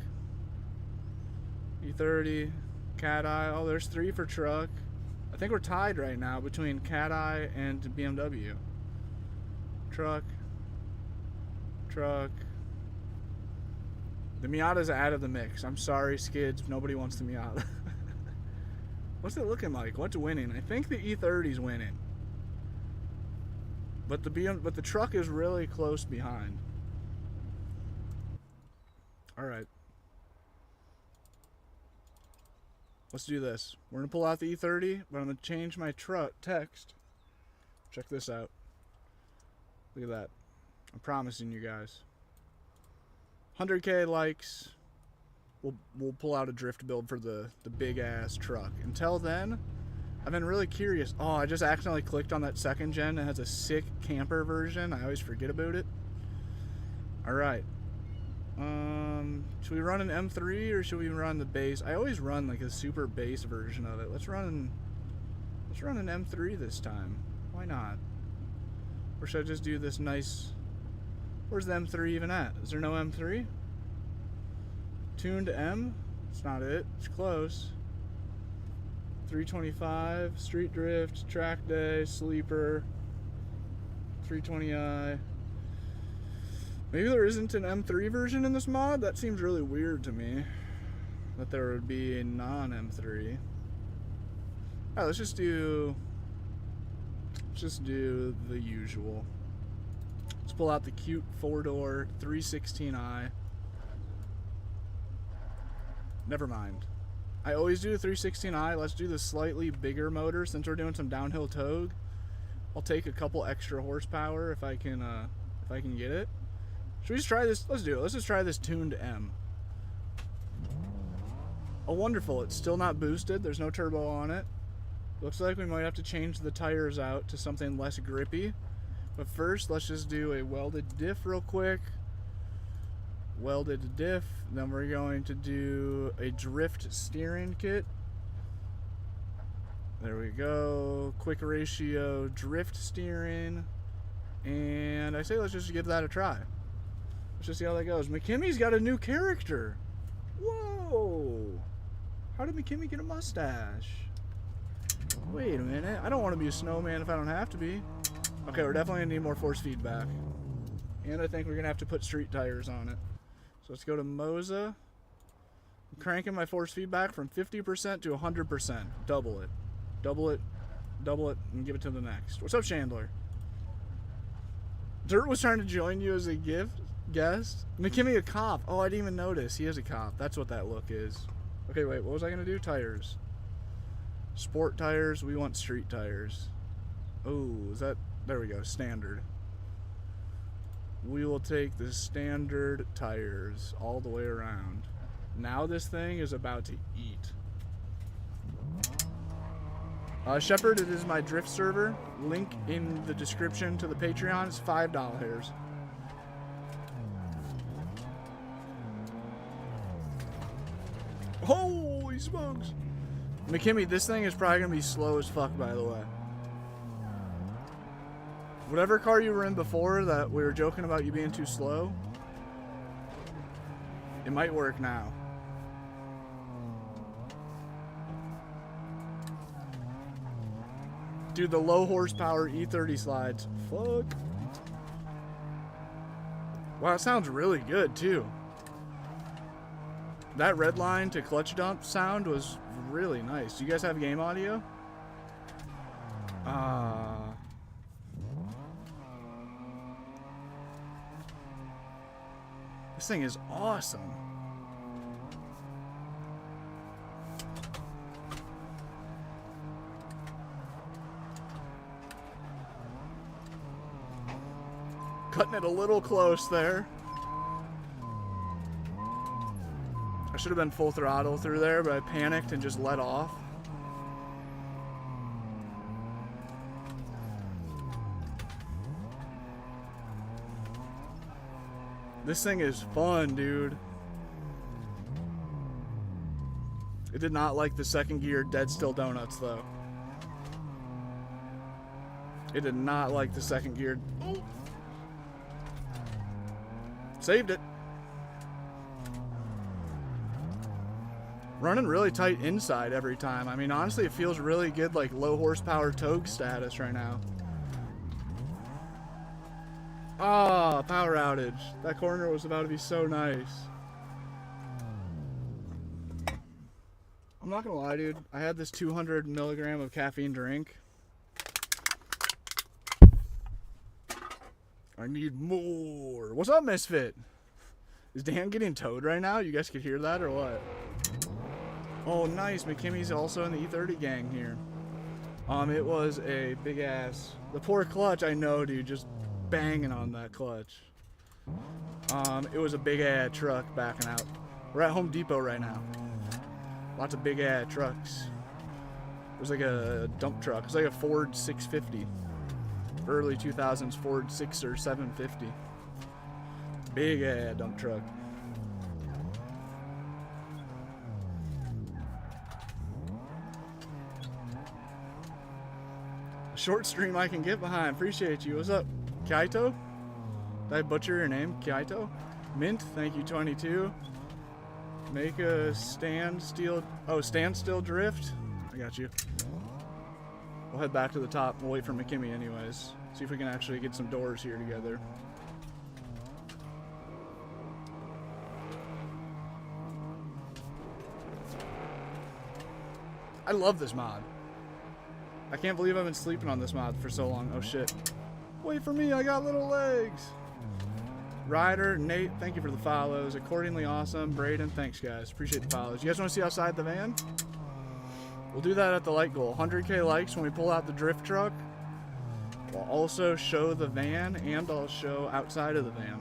E30, Cat Eye. Oh, there's 3 for truck. I think we're tied right now between Cat Eye and BMW. Truck. Truck. The Miata's out of the mix. I'm sorry, Skids. Nobody wants the Miata. What's it looking like? What's winning? I think the E30's winning. But the truck is really close behind. All right. Let's do this. We're gonna pull out the E30, but I'm gonna change my truck text. Check this out. Look at that. I'm promising you guys. 100K likes. We'll pull out a drift build for the big ass truck. Until then, I've been really curious. Oh, I just accidentally clicked on that second gen. It has a sick camper version. I always forget about it. All right. Should we run an M3 or should we run the base? I always run like a super base version of it. Let's run an M3 this time. Why not? Or should I just do this nice? Where's the M3 even at? Is there no M3? Tuned M? It's not it. It's close. 325, street drift, track day, sleeper, 320i. Maybe there isn't an M3 version in this mod? That seems really weird to me. That there would be a non-M3. Alright, let's just do the usual. Let's pull out the cute 4-door 316i. Never mind. I always do the 316i. Let's do the slightly bigger motor since we're doing some downhill togue. I'll take a couple extra horsepower if I can get it. Should we just try this? Let's do it. Let's just try this tuned M. Oh, wonderful. It's still not boosted. There's no turbo on it. Looks like we might have to change the tires out to something less grippy. But first, let's just do a welded diff real quick. Welded diff. Then we're going to do a drift steering kit. There we go. Quick ratio drift steering. And I say let's just give that a try. Let's just see how that goes. McKimmy's got a new character. Whoa. How did McKimmy get a mustache? Wait a minute. I don't want to be a snowman if I don't have to be. Okay, we're definitely going to need more force feedback. And I think we're going to have to put street tires on it. So let's go to Moza. I'm cranking my force feedback from 50% to 100%. Double it. Double it. Double it. And give it to the next. What's up, Chandler? Dirt was trying to join you as a guest. McKimmy a cop. Oh, I didn't even notice. He is a cop. That's what that look is. Okay, wait. What was I going to do? Tires. Sport tires. We want street tires. Oh, is that... There we go. Standard. We will take the standard tires all the way around. Now this thing is about to eat. Shepard, it is my drift server. Link in the description to the Patreon. It's $5. Holy smokes! McKimmy, this thing is probably going to be slow as fuck, by the way. Whatever car you were in before that we were joking about you being too slow, it might work now. Dude, the low horsepower E30 slides. Fuck. Wow, it sounds really good too. That red line to clutch dump sound was really nice. Do you guys have game audio? This thing is awesome. Cutting it a little close there. I should have been full throttle through there, but I panicked and just let off. This thing is fun, dude. It did not like the second gear dead still donuts, though. It did not like the second gear. Oh. Saved it. Running really tight inside every time. I mean, honestly, it feels really good, like low horsepower togue status right now. Ah, power outage. That corner was about to be so nice. I'm not gonna lie, dude. I had this 200 milligram of caffeine drink. I need more. What's up, Misfit? Is Dan getting towed right now? You guys could hear that or what? Oh, nice. McKimmy's also in the E30 gang here. It was a big ass. The poor clutch, I know, dude. Just banging on that clutch. It was a big ass truck backing out. We're at Home Depot right now. Lots of big ass trucks. It was like a dump truck. It was like a Ford 650. Early 2000s Ford 6 or 750. Big ass dump truck. A short stream I can get behind. Appreciate you. What's up, Kaito? Did I butcher your name? Kaito? Mint, thank you, 22. Make a standstill drift. I got you. We'll head back to the top. We'll wait for McKimmy anyways. See if we can actually get some doors here together. I love this mod. I can't believe I've been sleeping on this mod for so long. Oh shit. Wait for me, I got little legs. Ryder, Nate, thank you for the follows. Accordingly awesome. Braden, thanks guys. Appreciate the follows. You guys want to see outside the van? We'll do that at the light goal. 100K likes when we pull out the drift truck. We'll also show the van and I'll show outside of the van.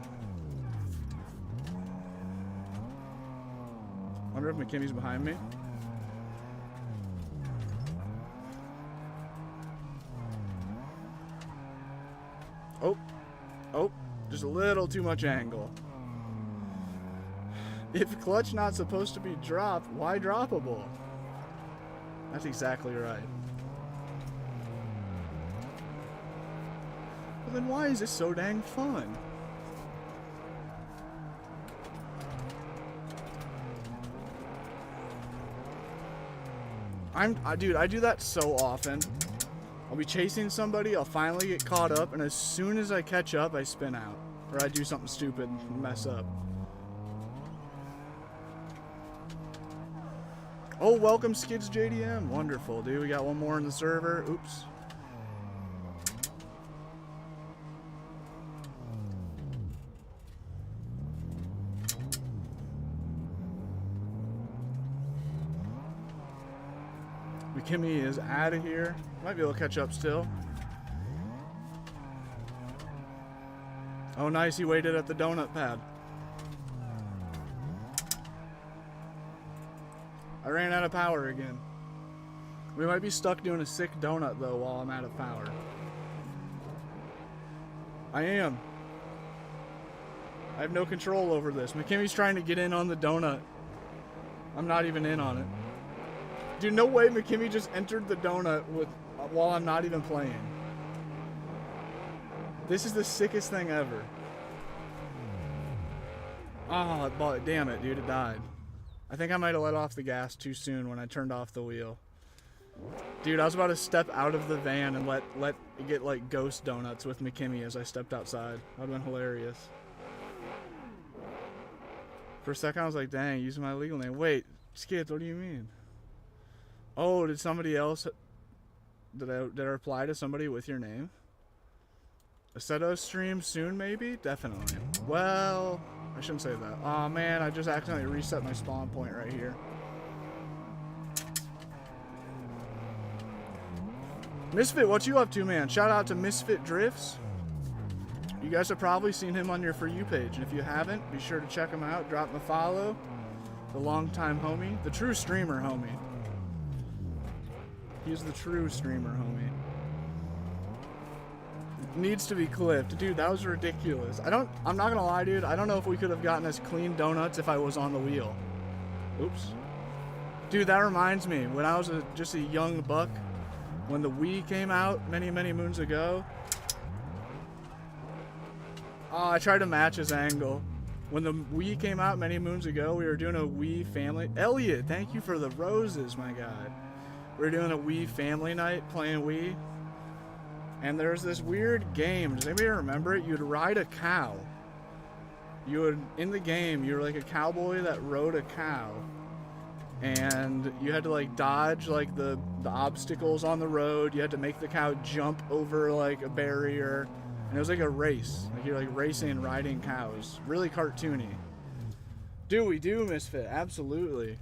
Wonder if McKimmy's behind me. Oh, just a little too much angle. If clutch not supposed to be dropped, why droppable? That's exactly right. Well, then why is this so dang fun? Dude, I do that so often. I'll be chasing somebody, I'll finally get caught up, and as soon as I catch up, I spin out. Or I do something stupid and mess up. Oh, welcome Skids JDM. Wonderful, dude. We got one more in the server. Oops. McKimmy is out of here. Might be able to catch up still. Oh, nice. He waited at the donut pad. I ran out of power again. We might be stuck doing a sick donut, though, while I'm out of power. I am. I have no control over this. McKimmy's trying to get in on the donut. I'm not even in on it. Dude, no way McKimmy just entered the donut while I'm not even playing. This is the sickest thing ever. Oh, but damn it, dude, it died. I think I might have let off the gas too soon when I turned off the wheel. Dude, I was about to step out of the van and let it get like ghost donuts with McKimmy as I stepped outside. That would have been hilarious. For a second I was like, dang, using my legal name. Wait, Skids, what do you mean? Oh, did somebody else... Did I reply to somebody with your name? Aceto stream soon, maybe? Definitely. Well, I shouldn't say that. Oh man, I just accidentally reset my spawn point right here. Misfit, what you up to, man? Shout out to Misfit Drifts. You guys have probably seen him on your For You page, and if you haven't, be sure to check him out. Drop him a follow. The longtime homie. The true streamer homie. He's the true streamer, homie. Needs to be clipped. Dude, that was ridiculous. I'm not gonna lie, dude. I don't know if we could have gotten us clean donuts if I was on the wheel. Oops. Dude, that reminds me. When I was just a young buck, when the Wii came out many, many moons ago. Oh, I tried to match his angle. When the Wii came out many moons ago, we were doing a Wii family... Elliot, thank you for the roses, my guy. We were doing a Wii family night playing Wii. And there was this weird game. Does anybody remember it? You'd ride a cow. You would, in the game, you were like a cowboy that rode a cow. And you had to like dodge like the obstacles on the road. You had to make the cow jump over like a barrier. And it was like a race. Like you're like racing and riding cows. Really cartoony. Do we do, Misfit? Absolutely.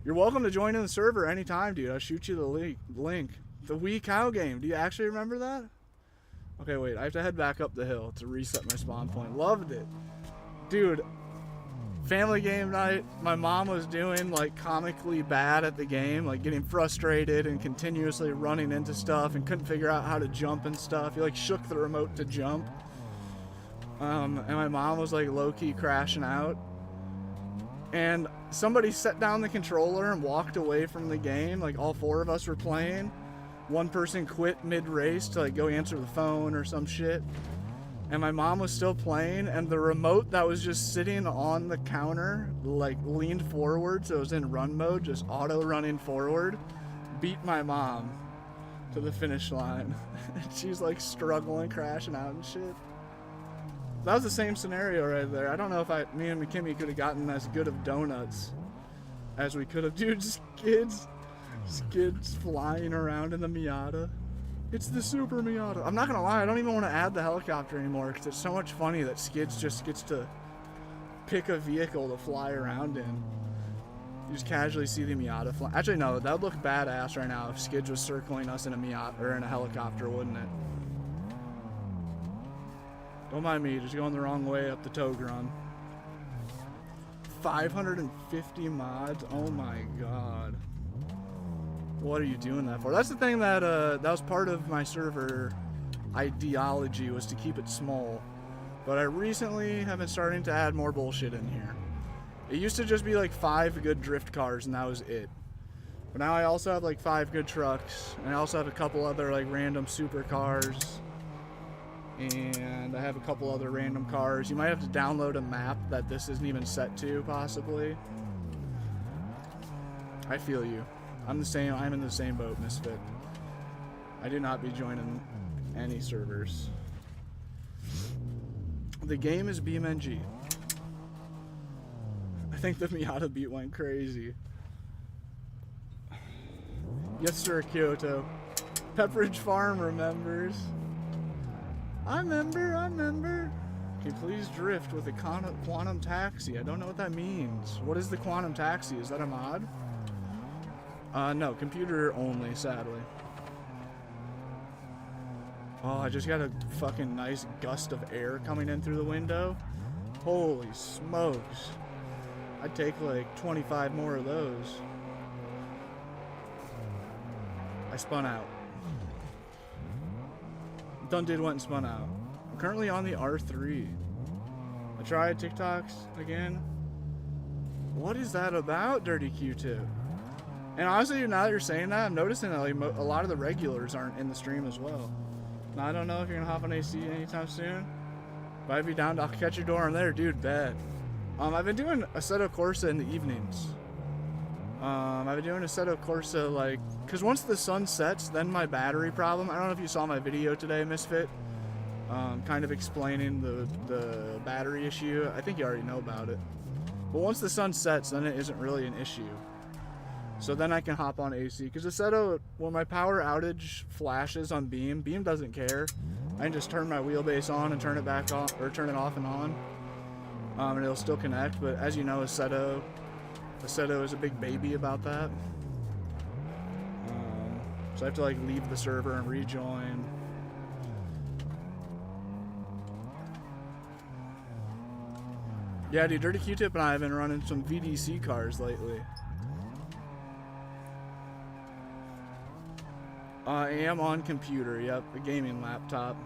You're welcome to join in the server anytime, dude. I'll shoot you the link. The Wii cow game. Do you actually remember that? Okay, wait. I have to head back up the hill to reset my spawn point. Loved it. Dude, family game night. My mom was doing like comically bad at the game, like getting frustrated and continuously running into stuff and couldn't figure out how to jump and stuff. He like shook the remote to jump. And my mom was like low-key crashing out. And somebody set down the controller and walked away from the game. Like all four of us were playing. One person quit mid-race to like go answer the phone or some shit. And my mom was still playing, and the remote that was just sitting on the counter, like leaned forward, so it was in run mode, just auto running forward, beat my mom to the finish line. She's like struggling, crashing out and shit. That was the same scenario right there. I don't know if me and McKimmy could have gotten as good of donuts as we could have. Dude, skids flying around in the Miata. It's the Super Miata. I'm not gonna lie, I don't even want to add the helicopter anymore because it's so much funny that Skids just gets to pick a vehicle to fly around in. You just casually see the Miata fly. Actually, no, that would look badass right now if Skids was circling us in a Miata or in a helicopter, wouldn't it? Don't mind me, just going the wrong way up the Togron. 550 mods? Oh my god. What are you doing that for? That's the thing that that was part of my server ideology, was to keep it small. But I recently have been starting to add more bullshit in here. It used to just be like 5 good drift cars and that was it. But now I also have like 5 good trucks, and I also have a couple other like random supercars. And I have a couple other random cars. You might have to download a map that this isn't even set to, possibly. I feel you. I'm in the same boat, Misfit. I do not be joining any servers. The game is BeamNG. I think the Miata beat went crazy. Yes, sir, Kyoto. Pepperidge Farm remembers. I remember. Can you please drift with a quantum taxi? I don't know what that means. What is the quantum taxi? Is that a mod? No, computer only, sadly. Oh, I just got a fucking nice gust of air coming in through the window. Holy smokes. I'd take like 25 more of those. I spun out. Done did went and spun out. I'm currently on the R3. I tried TikToks again. What is that about, Dirty Q2? And honestly, now that you're saying that, I'm noticing that like a lot of the regulars aren't in the stream as well. Now, I don't know if you're gonna hop on AC anytime soon, but I'd be down to, I'll catch your door in there, dude, bet. I've been doing Assetto Corsa in the evenings. I've been doing Assetto Corsa like, cause once the sun sets, then my battery problem. I don't know if you saw my video today, Misfit. Kind of explaining the battery issue. I think you already know about it. But once the sun sets, then it isn't really an issue. So then I can hop on AC. Because Assetto, when my power outage flashes on Beam doesn't care. I can just turn my wheelbase on and turn it back on, or turn it off and on. And it'll still connect. But as you know, Assetto is a big baby about that. So I have to like leave the server and rejoin. Yeah, dude, Dirty Q-Tip and I have been running some VDC cars lately. I am on computer, yep, a gaming laptop.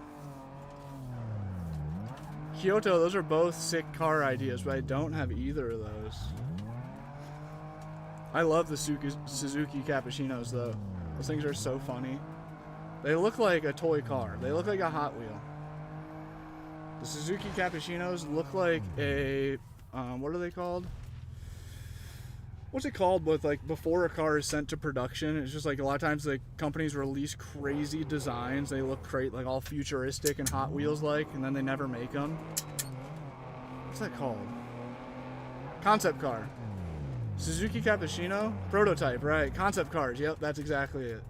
Kyoto, those are both sick car ideas, but I don't have either of those. I love the Suzuki Cappuccinos, though. Those things are so funny. They look like a toy car. They look like a Hot Wheel. The Suzuki Cappuccinos look like a, what are they called? What's it called with, like, before a car is sent to production? It's just like a lot of times the companies release crazy designs. They look great, like all futuristic and Hot Wheels like, and then they never make them. What's that called? Concept car. Suzuki Cappuccino? Prototype, right. Concept cars. Yep, that's exactly it.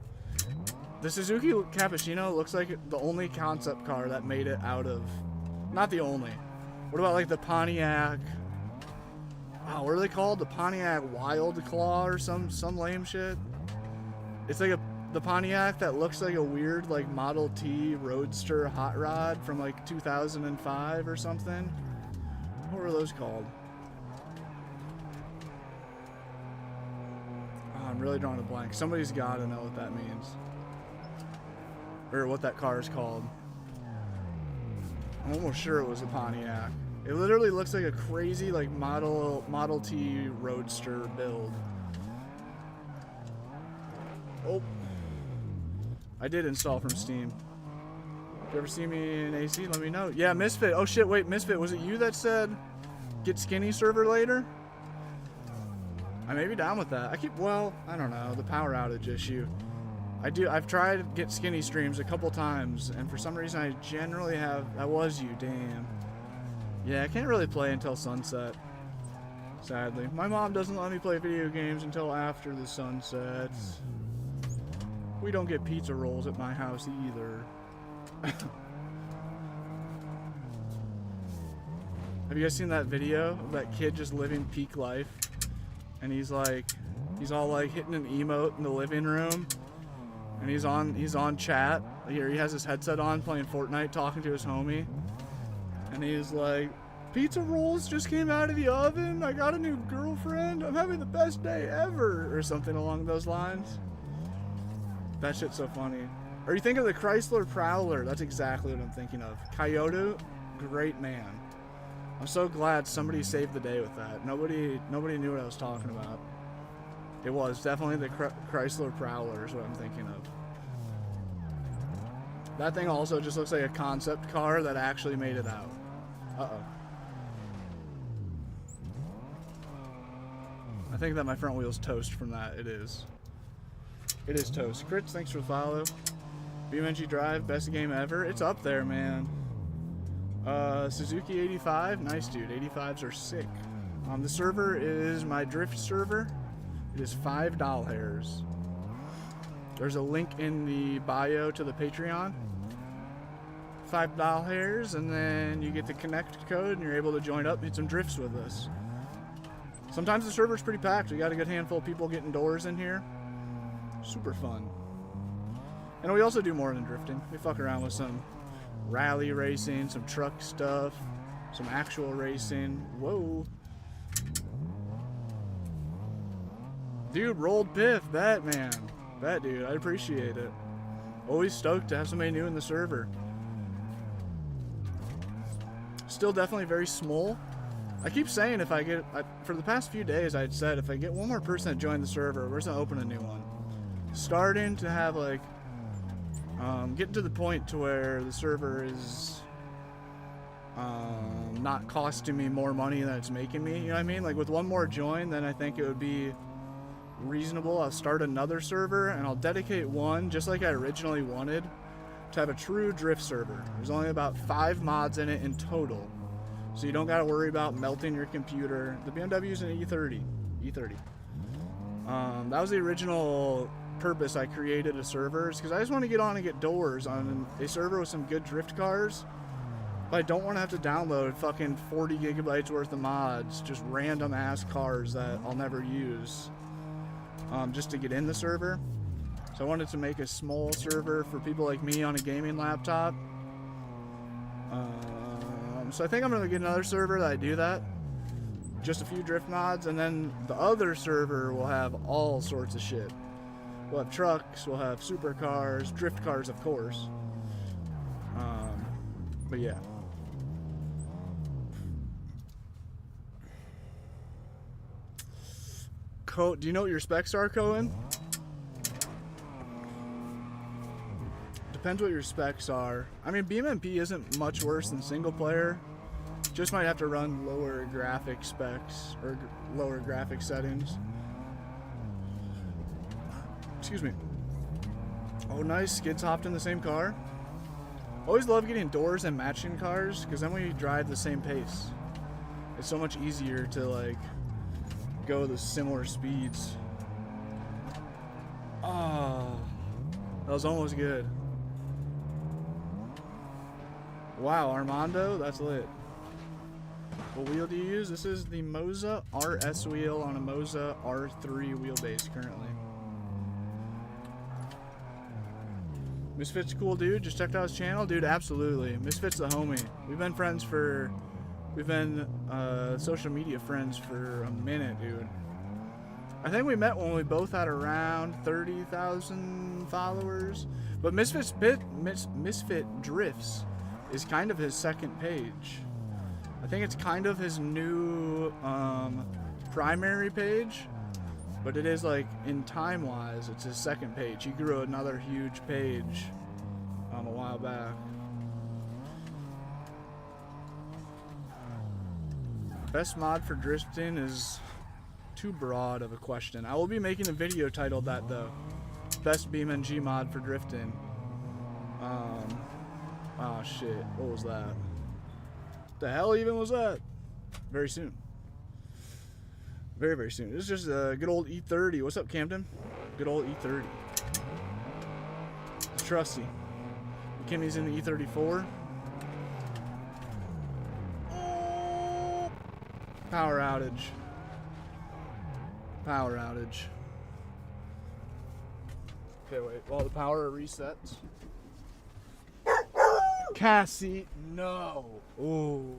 The Suzuki Cappuccino looks like the only concept car that made it out of... Not the only. What about like the Pontiac... Oh, what are they called? The Pontiac Wild Claw or some lame shit? It's like the Pontiac that looks like a weird like Model T Roadster hot rod from like 2005 or something. What were those called? Oh, I'm really drawing a blank. Somebody's got to know what that means. Or what that car is called. I'm almost sure it was a Pontiac. It literally looks like a crazy like Model T Roadster build. Oh. I did install from Steam. If you ever see me in AC, let me know. Yeah, Misfit. Oh shit, wait, Misfit, was it you that said get skinny server later? I may be down with that. Well, I don't know, the power outage issue. I've tried to get skinny streams a couple times, and for some reason I generally have... That was you, damn. Yeah, I can't really play until sunset, sadly. My mom doesn't let me play video games until after the sun sets. We don't get pizza rolls at my house either. Have you guys seen that video of that kid just living peak life? And he's all like hitting an emote in the living room. And he's on chat. Here he has his headset on playing Fortnite, talking to his homie. And he's like, pizza rolls just came out of the oven. I got a new girlfriend. I'm having the best day ever. Or something along those lines. That shit's so funny. Or you think of the Chrysler Prowler. That's exactly what I'm thinking of. Coyote, great man. I'm so glad somebody saved the day with that. Nobody knew what I was talking about. It was definitely the Chrysler Prowler is what I'm thinking of. That thing also just looks like a concept car that actually made it out. Uh-oh. I think that my front wheel's toast from that. It is. It is toast. Crits, thanks for the follow. BeamNG Drive, best game ever. It's up there, man. Suzuki 85, nice dude. 85s are sick. The server is my drift server. It is $5. There's a link in the bio to the Patreon. $5, and then you get the connect code, and you're able to join up and hit some drifts with us. Sometimes the server's pretty packed. We got a good handful of people getting doors in here. Super fun. And we also do more than drifting. We fuck around with some rally racing, some truck stuff, some actual racing. Whoa. Dude, rolled piff, bet man. Bet dude, I appreciate it. Always stoked to have somebody new in the server. Still definitely very small. I keep saying if I get, for the past few days I'd said if I get one more person to join the server, we're just gonna open a new one. Starting to have like, getting to the point to where the server is not costing me more money than it's making me, you know what I mean? Like with one more join, then I think it would be reasonable. I'll start another server and I'll dedicate one, just like I originally wanted, to have a true drift server. There's only about 5 mods in it in total, so you don't got to worry about melting your computer. The BMW is an E30. That was the original purpose I created a server, is because I just want to get on and get doors on a server with some good drift cars, but I don't want to have to download fucking 40 gigabytes worth of mods, just random ass cars that I'll never use, just to get in the server. So I wanted to make a small server for people like me on a gaming laptop. So I think I'm going to get another server that I do that. Just a few drift mods, and then the other server will have all sorts of shit. We'll have trucks, we'll have supercars, drift cars, of course. But yeah. Do you know what your specs are, Cohen? Depends what your specs are. I mean, BeamNG isn't much worse than single player. Just might have to run lower graphic specs or lower graphic settings. Excuse me. Oh, nice. Skids hopped in the same car. Always love getting doors and matching cars because then we drive the same pace. It's so much easier to like go the similar speeds. Oh, that was almost good. Wow, Armando, that's lit. What wheel do you use? This is the Moza RS wheel on a Moza R3 wheelbase currently. Misfit's a cool dude. Just checked out his channel, dude. Absolutely, Misfit's the homie. We've been social media friends for a minute, dude. I think we met when we both had around 30,000 followers. But Misfit Drifts is kind of his second page. I think it's kind of his new primary page, but it is like in time-wise, it's his second page. He grew another huge page a while back. Best mod for drifting is too broad of a question. I will be making a video titled that though. Best BeamNG mod for drifting. Oh shit, what was that? The hell even was that? Very soon. Very, very soon. This is just a good old E30. What's up, Camden? Good old E30. Trusty. Kimmy's in the E34. Power outage. Power outage. Okay, wait. While the power resets. Cassie, no. Ooh.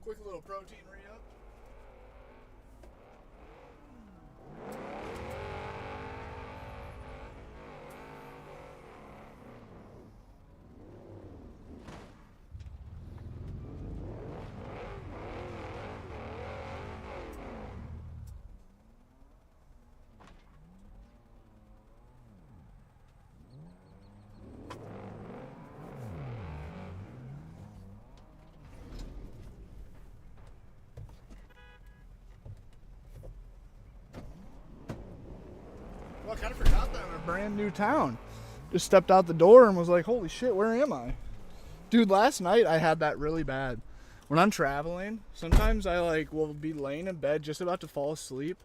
Quick little protein re-up. Well, I kind of forgot that I'm in a brand new town. Just stepped out the door and was like, holy shit, where am I? Dude, last night I had that really bad. When I'm traveling, sometimes I like will be laying in bed just about to fall asleep.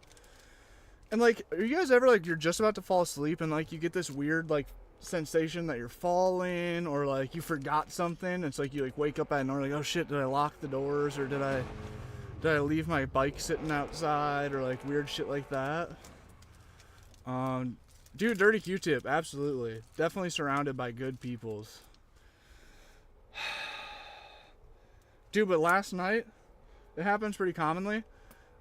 And like, are you guys ever like, you're just about to fall asleep and like you get this weird like sensation that you're falling or like you forgot something? It's like you like wake up at night like, oh shit, did I lock the doors or did I Did I leave my bike sitting outside or like weird shit like that? Dude, dirty Q-tip, absolutely. Definitely surrounded by good peoples. Dude, but last night, it happens pretty commonly.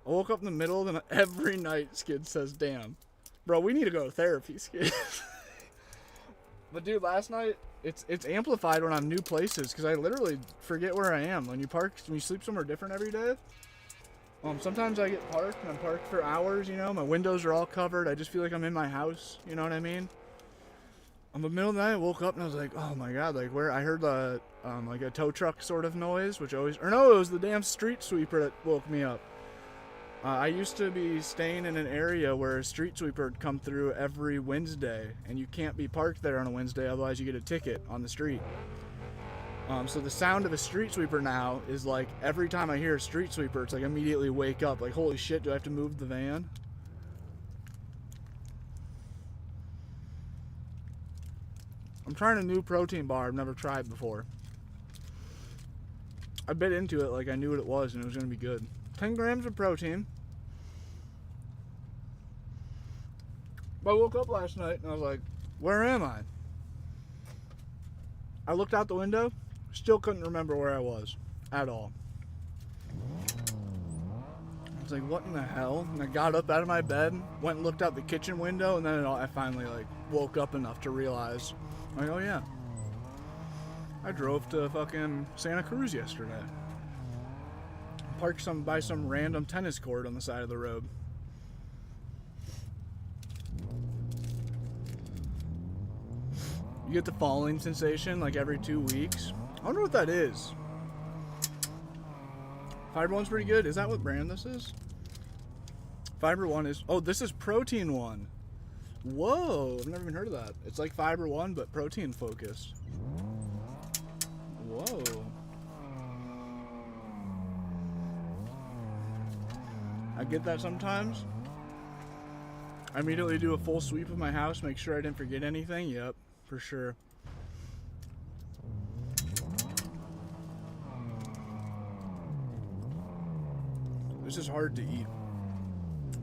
I woke up in the middle of the night. Every night, Skid says, damn. Bro, we need to go to therapy, Skid. But dude, last night, it's amplified when I'm new places because I literally forget where I am. When you sleep somewhere different every day, sometimes I get parked and I'm parked for hours, you know, my windows are all covered. I just feel like I'm in my house, you know what I mean? In the middle of the night, I woke up and I was like, oh my God, like where I heard the, like a tow truck sort of noise, which always, or no, it was the damn street sweeper that woke me up. I used to be staying in an area where a street sweeper would come through every Wednesday, and you can't be parked there on a Wednesday, otherwise you get a ticket on the street. So the sound of a street sweeper now is like, every time I hear a street sweeper, it's like immediately wake up, like holy shit, do I have to move the van? I'm trying a new protein bar I've never tried before. I bit into it like I knew what it was and it was going to be good. 10 grams of protein. But I woke up last night and I was like, where am I? I looked out the window, still couldn't remember where I was at all. I was like, what in the hell? And I got up out of my bed, went and looked out the kitchen window, and then I finally like woke up enough to realize, like, oh yeah, I drove to fucking Santa Cruz yesterday. Parked by some random tennis court on the side of the road. You get the falling sensation like every 2 weeks. I wonder what that is. Fiber One's pretty good. Is that what brand this is? Fiber One is... Oh, this is Protein One. Whoa, I've never even heard of that. It's like Fiber One, but protein focused. Whoa. I get that sometimes. I immediately do a full sweep of my house, make sure I didn't forget anything. Yep, for sure. This is hard to eat.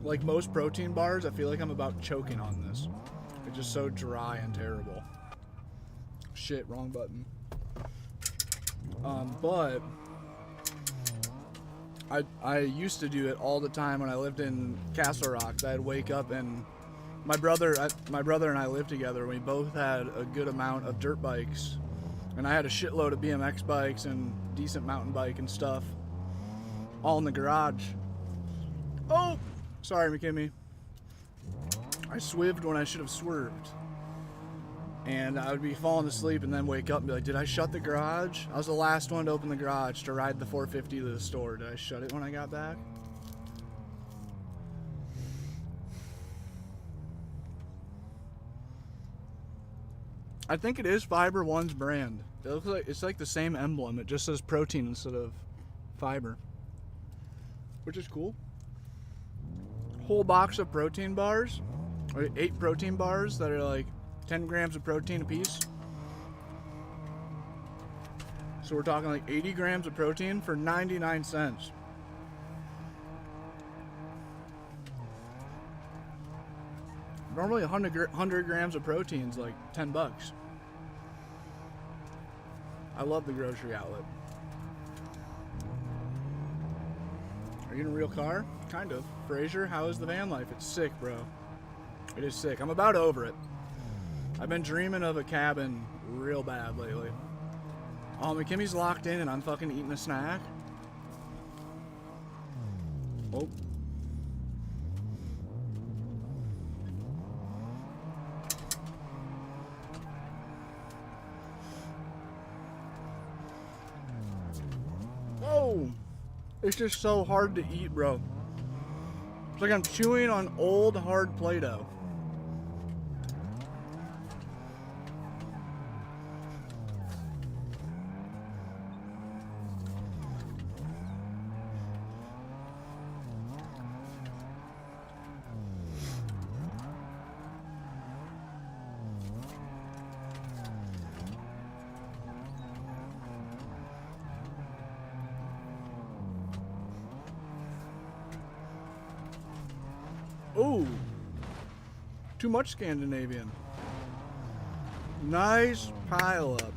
Like most protein bars, I feel like I'm about choking on this. It's just so dry and terrible. Shit, wrong button. But I used to do it all the time when I lived in Castle Rock. I'd wake up and my brother and I lived together. We both had a good amount of dirt bikes, and I had a shitload of BMX bikes and decent mountain bike and stuff, all in the garage. Oh, sorry, McKimmy. I swived when I should have swerved. And I would be falling asleep and then wake up and be like, did I shut the garage? I was the last one to open the garage to ride the 450 to the store. Did I shut it when I got back? I think it is Fiber One's brand. It looks like it's like the same emblem. It just says protein instead of fiber, which is cool. Whole box of protein bars, or 8 protein bars that are like 10 grams of protein a piece. So we're talking like 80 grams of protein for 99 cents. Normally 100 grams of protein is like 10 bucks. I love the grocery outlet. Are you in a real car? Kind of. Fraser, how is the van life? It's sick, bro. It is sick. I'm about over it. I've been dreaming of a cabin real bad lately. Oh, McKimmy's locked in and I'm fucking eating a snack. Oh. Whoa! It's just so hard to eat, bro. It's like I'm chewing on old, hard Play-Doh. Oh, too much Scandinavian. Nice pile up.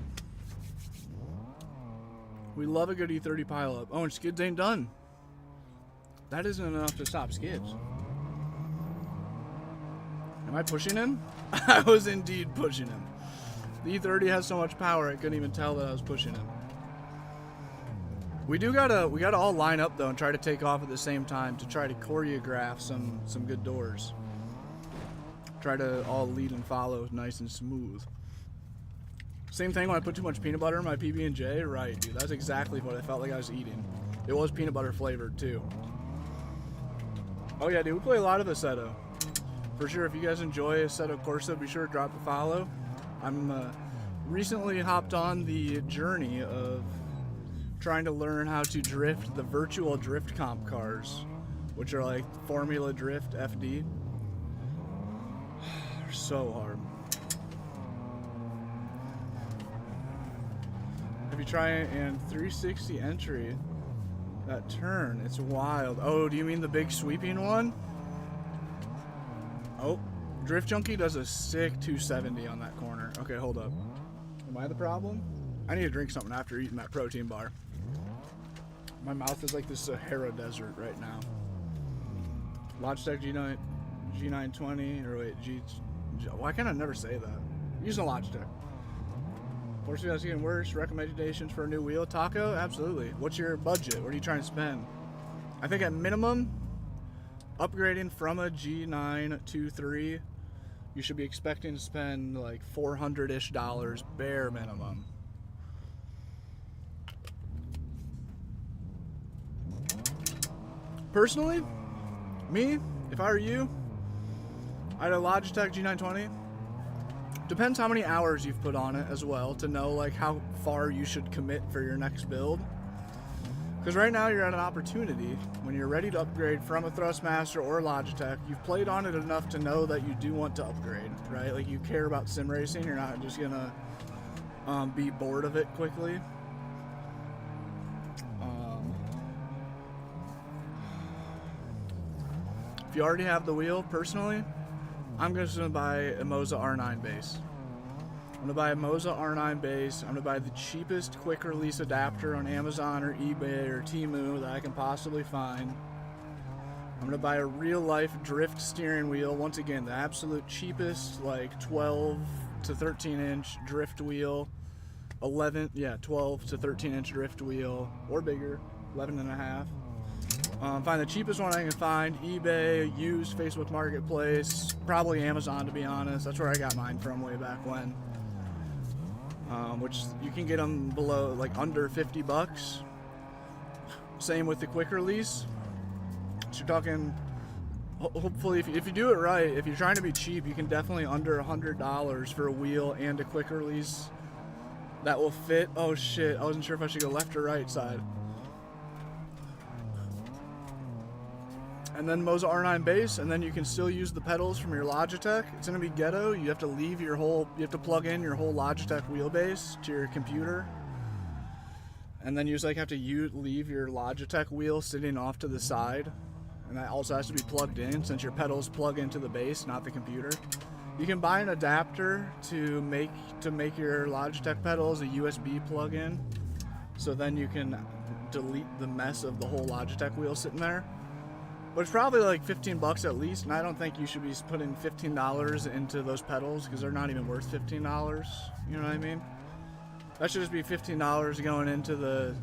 We love a good E30 pile up. Oh, and skids ain't done. That isn't enough to stop skids. Am I pushing him? I was indeed pushing him. The E30 has so much power I couldn't even tell that I was pushing him. We gotta all line up though and try to take off at the same time to try to choreograph some good doors. Try to all lead and follow nice and smooth. Same thing when I put too much peanut butter in my PB&J. Right, dude, that's exactly what I felt like I was eating. It was peanut butter flavored too. Oh yeah, dude, we play a lot of Assetto. For sure, if you guys enjoy Assetto Corsa, be sure to drop a follow. I'm recently hopped on the journey of trying to learn how to drift the virtual drift comp cars, which are like Formula Drift FD. They're so hard. If you try and 360 entry, that turn, it's wild. Oh, do you mean the big sweeping one? Oh, Drift Junkie does a sick 270 on that corner. Okay, hold up. Am I the problem? I need to drink something after eating that protein bar. My mouth is like the Sahara Desert right now. Logitech G920, or wait, why can't I never say that? I'm using a Logitech. Fortunately, that's getting worse. Recommendations for a new wheel? Taco? Absolutely. What's your budget? What are you trying to spend? I think at minimum, upgrading from a G923, you should be expecting to spend like $400-ish bare minimum. Personally, me, if I were you, I'd a Logitech G920. Depends how many hours you've put on it as well to know like how far you should commit for your next build. Because right now you're at an opportunity when you're ready to upgrade from a Thrustmaster or Logitech. You've played on it enough to know that you do want to upgrade, right? Like you care about sim racing. You're not just gonna be bored of it quickly. If you already have the wheel, personally, I'm just gonna buy a Moza R9 base. I'm gonna buy a Moza R9 base. I'm gonna buy the cheapest quick release adapter on Amazon or eBay or Temu that I can possibly find. I'm gonna buy a real life drift steering wheel. Once again, the absolute cheapest, like 12 to 13 inch drift wheel. 12 to 13 inch drift wheel or bigger, 11 and a half. Find the cheapest one I can find, eBay, used, Facebook Marketplace, probably Amazon to be honest. That's where I got mine from way back when. Which you can get them below, like under 50 bucks. Same with the quick release. So you're talking, hopefully if you do it right, if you're trying to be cheap, you can definitely under $100 for a wheel and a quick release that will fit. Oh shit, I wasn't sure if I should go left or right side. And then Moza R9 base, and then you can still use the pedals from your Logitech. It's gonna be ghetto. You have to plug in your whole Logitech wheelbase to your computer. And then you just like have to leave your Logitech wheel sitting off to the side. And that also has to be plugged in since your pedals plug into the base, not the computer. You can buy an adapter to make your Logitech pedals a USB plug-in. So then you can delete the mess of the whole Logitech wheel sitting there. But it's probably like 15 bucks at least, and I don't think you should be putting $15 into those pedals because they're not even worth $15. You know what I mean? That should just be $15 going into the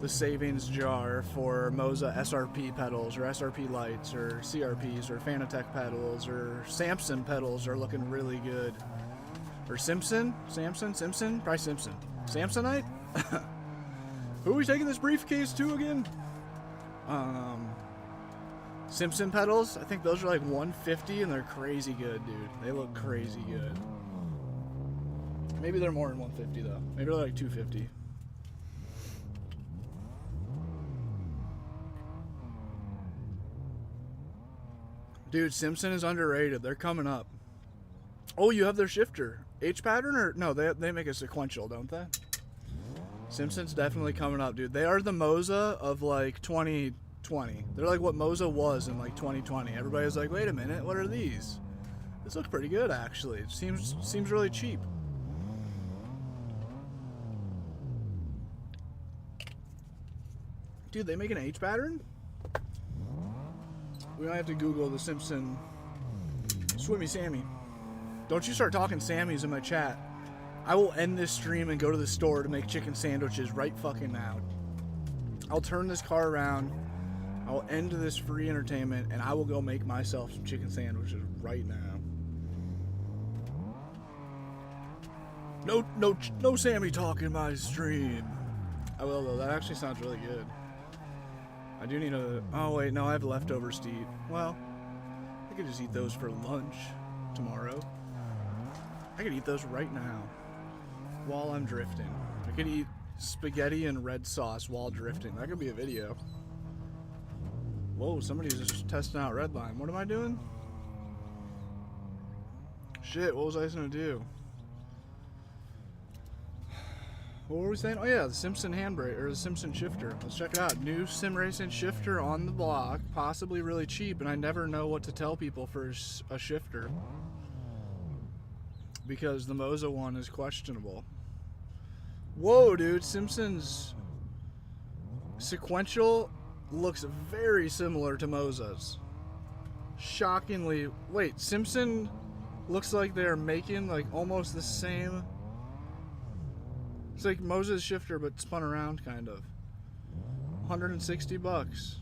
savings jar for Moza SRP pedals or SRP lights or CRPs or Fanatec pedals or Samson pedals are looking really good. Or Simpson? Probably Simpson. Samsonite? Who are we taking this briefcase to again? Simpson pedals, I think those are like $150 and they're crazy good, dude. They look crazy good. Maybe they're more than $150 though. Maybe they're like $250. Dude, Simpson is underrated. They're coming up. Oh, you have their shifter. H pattern or no, they make a sequential, don't they? Simpson's definitely coming up, dude. They are the Moza of like 2020. They're like what Moza was in like 2020. Everybody was like, wait a minute, what are these? This looks pretty good actually. It seems really cheap. Dude, they make an H pattern? We might have to Google the Simpson Swimmy Sammy. Don't you start talking Sammys in my chat. I will end this stream and go to the store to make chicken sandwiches right fucking now. I'll turn this car around. I will end this free entertainment and I will go make myself some chicken sandwiches right now. No Sammy talk in my stream. I will though, that actually sounds really good. I do need a, oh wait, no, I have leftovers to eat. Well, I could just eat those for lunch tomorrow. I could eat those right now while I'm drifting. I could eat spaghetti and red sauce while drifting. That could be a video. Whoa, somebody's just testing out Redline. What am I doing? Shit, what was I gonna do? What were we saying? Oh yeah, the Simpson handbrake, or the Simpson shifter. Let's check it out. New sim racing shifter on the block, possibly really cheap, and I never know what to tell people for a shifter. Because the Moza one is questionable. Whoa, dude, Simpson's sequential looks very similar to Moza's. Shockingly, wait, Simpson looks like they're making like almost the same. It's like Moza's shifter, but spun around, kind of. 160 bucks.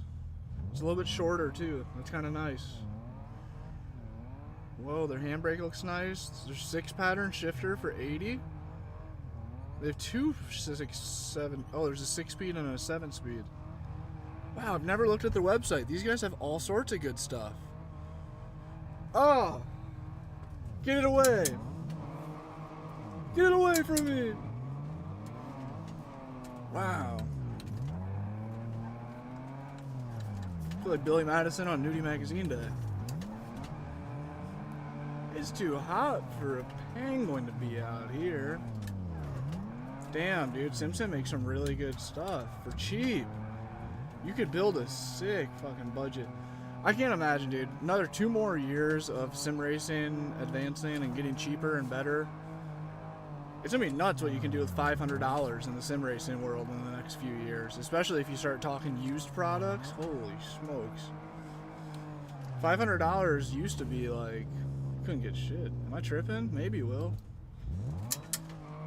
It's a little bit shorter, too. That's kind of nice. Whoa, their handbrake looks nice. Their 6-pattern shifter for 80. They have two 6-7. Oh, there's a 6-speed and a 7-speed. Wow, I've never looked at their website. These guys have all sorts of good stuff. Oh! Get it away! Get it away from me! Wow. I feel like Billy Madison on Nudie Magazine Day. It's too hot for a penguin to be out here. Damn, dude, Simpson makes some really good stuff for cheap. You could build a sick fucking budget. I can't imagine, dude. Another 2 more years of sim racing advancing and getting cheaper and better. It's gonna be nuts what you can do with $500 in the sim racing world in the next few years, especially if you start talking used products. Holy smokes. $500 used to be like, you couldn't get shit. Am I tripping? Maybe you will.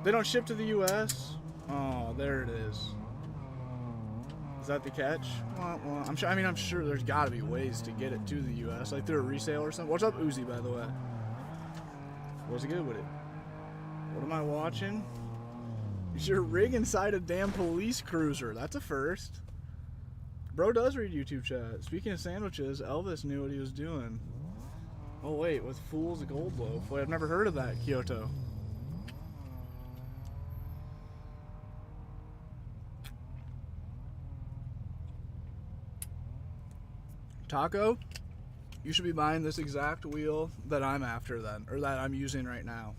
They don't ship to the US? Oh, there it is. Is that the catch? Well, I'm sure there's gotta be ways to get it to the US, like through a resale or something. What's up, Uzi, by the way? What's good with it? What am I watching? Is your rig inside a damn police cruiser? That's a first. Bro does read YouTube chat. Speaking of sandwiches, Elvis knew what he was doing. Oh wait, with Fool's Gold Loaf. Wait, I've never heard of that, Kyoto. Taco, you should be buying this exact wheel that I'm after then, or that I'm using right now.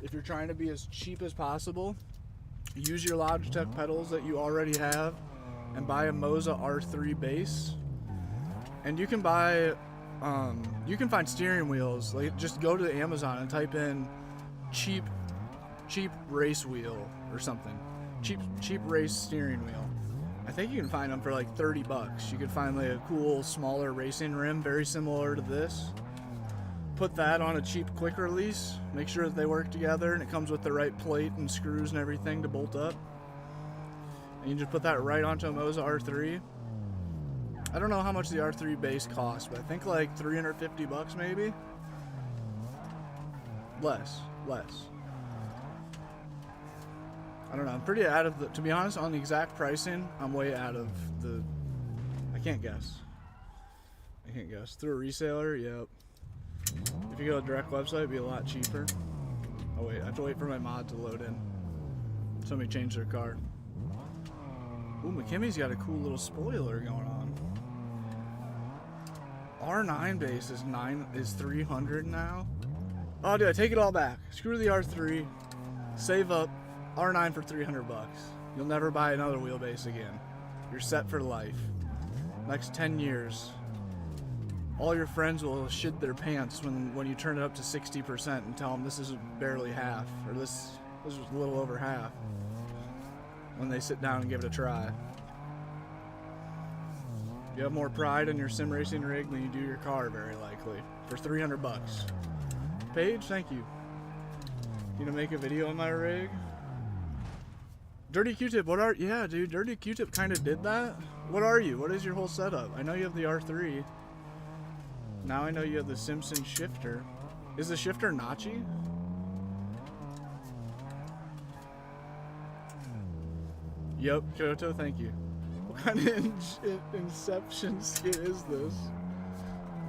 If you're trying to be as cheap as possible, use your Logitech pedals that you already have and buy a Moza R3 base. And you can buy, you can find steering wheels. Like, just go to Amazon and type in cheap race wheel or something. Cheap race steering wheel. I think you can find them for like 30 bucks. You could find like a cool smaller racing rim, very similar to this. Put that on a cheap quick release, make sure that they work together and it comes with the right plate and screws and everything to bolt up. And you just put that right onto a Moza R3. I don't know how much the R3 base costs, but I think like 350 bucks maybe. Less. I don't know, I'm pretty out of the, to be honest, on the exact pricing, I'm way out of the, I can't guess. Through a reseller, yep. If you go to a direct website, it'd be a lot cheaper. Oh wait, I have to wait for my mod to load in. Somebody changed their car. Ooh, McKimmy's got a cool little spoiler going on. R9 base is 300 now. Oh dude, I take it all back. Screw the R3. Save up. R9 for 300 bucks. You'll never buy another wheelbase again. You're set for life. Next 10 years. All your friends will shit their pants when you turn it up to 60% and tell them this is barely half, or this is a little over half, when they sit down and give it a try. You have more pride in your sim racing rig than you do your car, very likely. For 300 bucks. Paige, thank you. You gonna make a video on my rig? Dirty Q-Tip, what are... Yeah, dude, Dirty Q-Tip kind of did that. What are you? What is your whole setup? I know you have the R3. Now I know you have the Simpson shifter. Is the shifter notchy? Yep, Kyoto, thank you. What kind of Inception skit is this?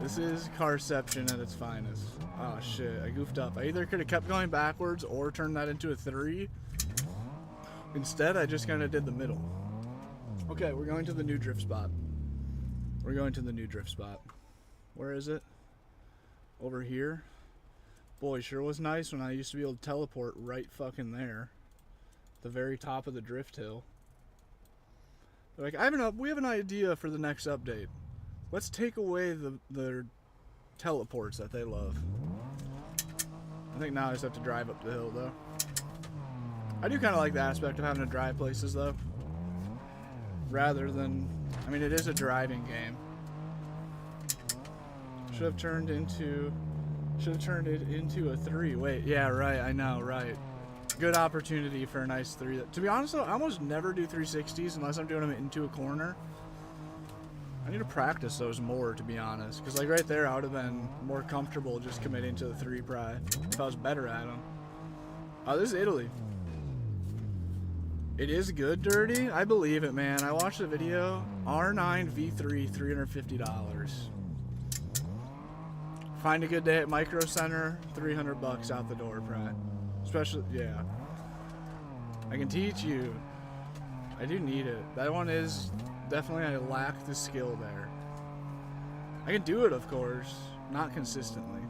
This is Carception at its finest. Oh shit, I goofed up. I either could have kept going backwards or turned that into a 3. Instead, I just kind of did the middle. Okay, we're going to the new drift spot. We're going to the new drift spot. Where is it? Over here? Boy, sure was nice when I used to be able to teleport right fucking there. The very top of the drift hill. They're like, we have an idea for the next update. Let's take away the teleports that they love. I think now I just have to drive up the hill, though. I do kind of like the aspect of having to drive places, though. Rather than... I mean, it is a driving game. Should have turned it into a 3. Wait, yeah, right, I know, right. Good opportunity for a nice 3. To be honest, though, I almost never do 360s unless I'm doing them into a corner. I need to practice those more, to be honest. Because, like, right there, I would have been more comfortable just committing to the 3 pry if I was better at them. Oh, this is Italy. It is good, Dirty. I believe it, man. I watched the video. R9 V3, $350. Find a good day at Micro Center, 300 bucks out the door, Pratt. Especially, yeah. I can teach you. I do need it. That one is definitely, I lack the skill there. I can do it, of course, not consistently.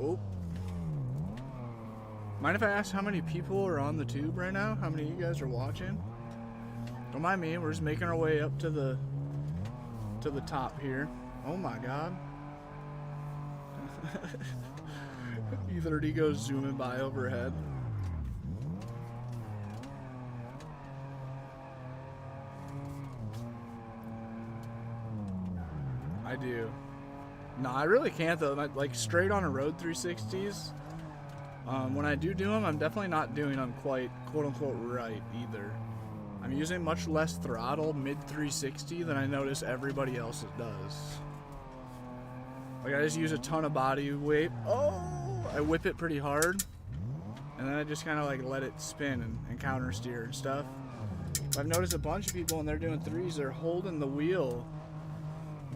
Oh. Mind if I ask how many people are on the tube right now? How many of you guys are watching? Don't mind me, we're just making our way up to the top here. Oh my god. E30 goes zooming by overhead. I do. No, I really can't though. Like straight on a road 360s. When I do them, I'm definitely not doing them quite quote-unquote right either. I'm using much less throttle mid 360 than I notice everybody else does. Like I just use a ton of body weight. Oh, I whip it pretty hard, and then I just kind of like let it spin and counter steer and stuff. But I've noticed a bunch of people when they're doing 3s, they're holding the wheel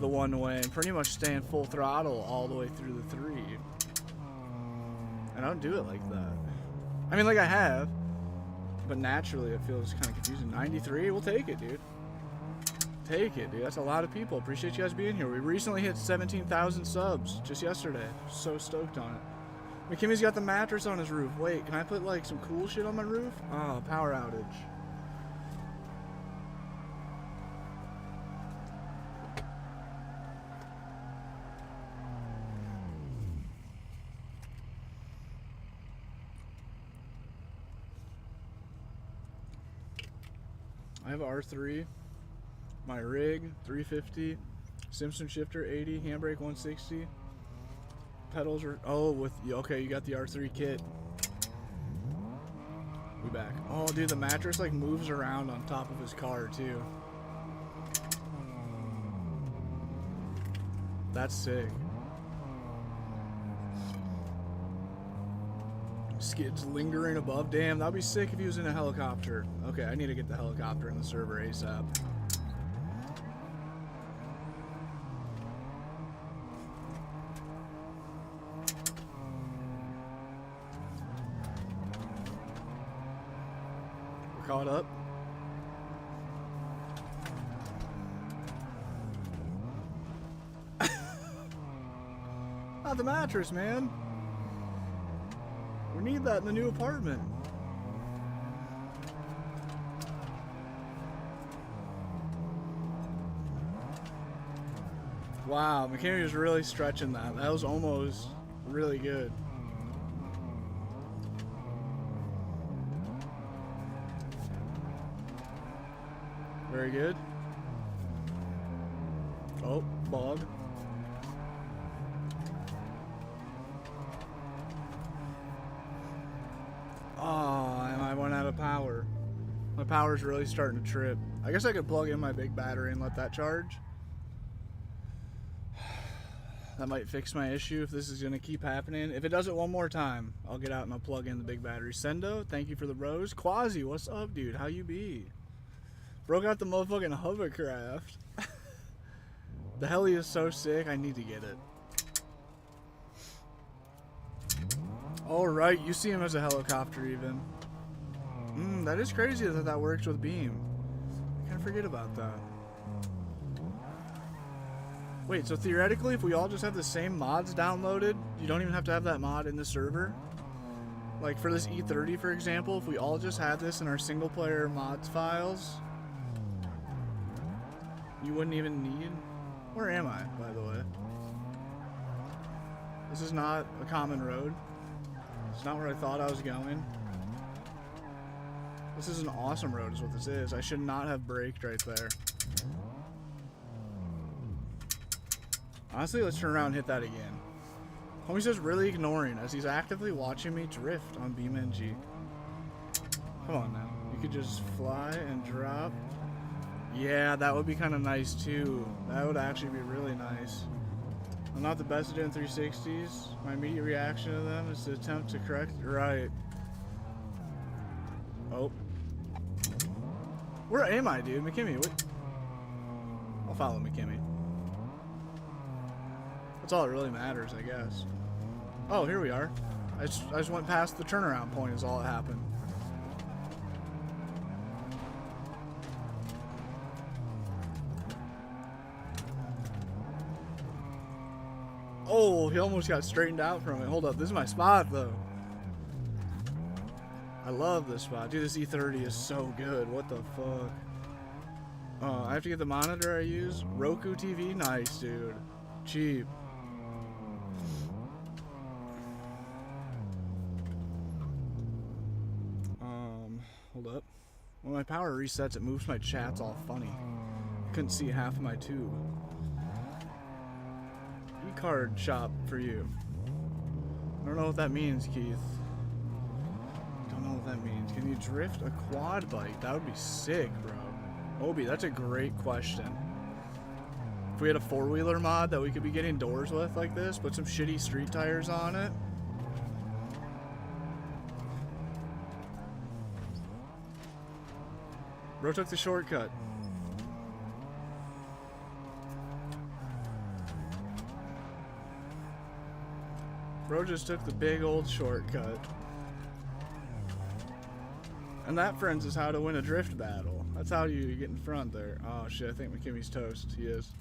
the one way and pretty much staying full throttle all the way through the 3. And I don't do it like that. I mean, like I have, but naturally it feels kind of confusing. 93, we'll take it, dude. Take it, dude. That's a lot of people. Appreciate you guys being here. We recently hit 17,000 subs just yesterday. So stoked on it. McKimmy's got the mattress on his roof. Wait, can I put like some cool shit on my roof? Oh, power outage. I have R3, my rig 350, Simpson shifter 80, handbrake 160, pedals are, oh, with, okay, you got the R3 kit. We back. Oh, dude, the mattress like moves around on top of his car too. That's sick. Skids lingering above. Damn, that'd be sick if he was in a helicopter. Okay, I need to get the helicopter in the server ASAP. We're caught up. Not the mattress, man. We need that in the new apartment. Wow, McKinney was really stretching that. That was almost really good. Very good. Oh, bog. Oh, and I went out of power. My power's really starting to trip. I guess I could plug in my big battery and let that charge. That might fix my issue if this is going to keep happening. If it does it one more time, I'll get out and I'll plug in the big battery. Sendo, thank you for the rose. Quasi, what's up, dude? How you be? Broke out the motherfucking hovercraft. The heli is so sick, I need to get it. Alright, you see him as a helicopter even. That is crazy that that works with Beam. I kind of forget about that. Wait, so theoretically, if we all just have the same mods downloaded, you don't even have to have that mod in the server? Like for this E30, for example, if we all just had this in our single player mods files, you wouldn't even need... Where am I, by the way? This is not a common road. It's not where I thought I was going. This is an awesome road is what this is. I should not have braked right there. Honestly, let's turn around and hit that again. Homie says really ignoring as he's actively watching me drift on BeamNG. Come on now. You could just fly and drop. Yeah, that would be kind of nice too. That would actually be really nice. I'm not the best at doing 360s. My immediate reaction to them is to attempt to correct. Right. Oh. Where am I, dude? McKimmy, what? I'll follow McKimmy. That's all that really matters, I guess. Oh, here we are. I just went past the turnaround point is all that happened. Oh, he almost got straightened out from it. Hold up, this is my spot though. I love this spot. Dude, this E30 is so good. What the fuck? I have to get the monitor I use. Roku TV? Nice, dude. Cheap. Hold up. When my power resets, it moves my chats all funny. Couldn't see half of my tube. E-card shop for you. I don't know what that means, Keith. Don't know what that means. Can you drift a quad bike? That would be sick, bro. Obi, that's a great question. If we had a four-wheeler mod that we could be getting doors with like this, put some shitty street tires on it. Bro took the shortcut. Bro just took the big old shortcut. And that, friends, is how to win a drift battle. That's how you get in front there. Oh shit, I think McKimmy's toast. He is.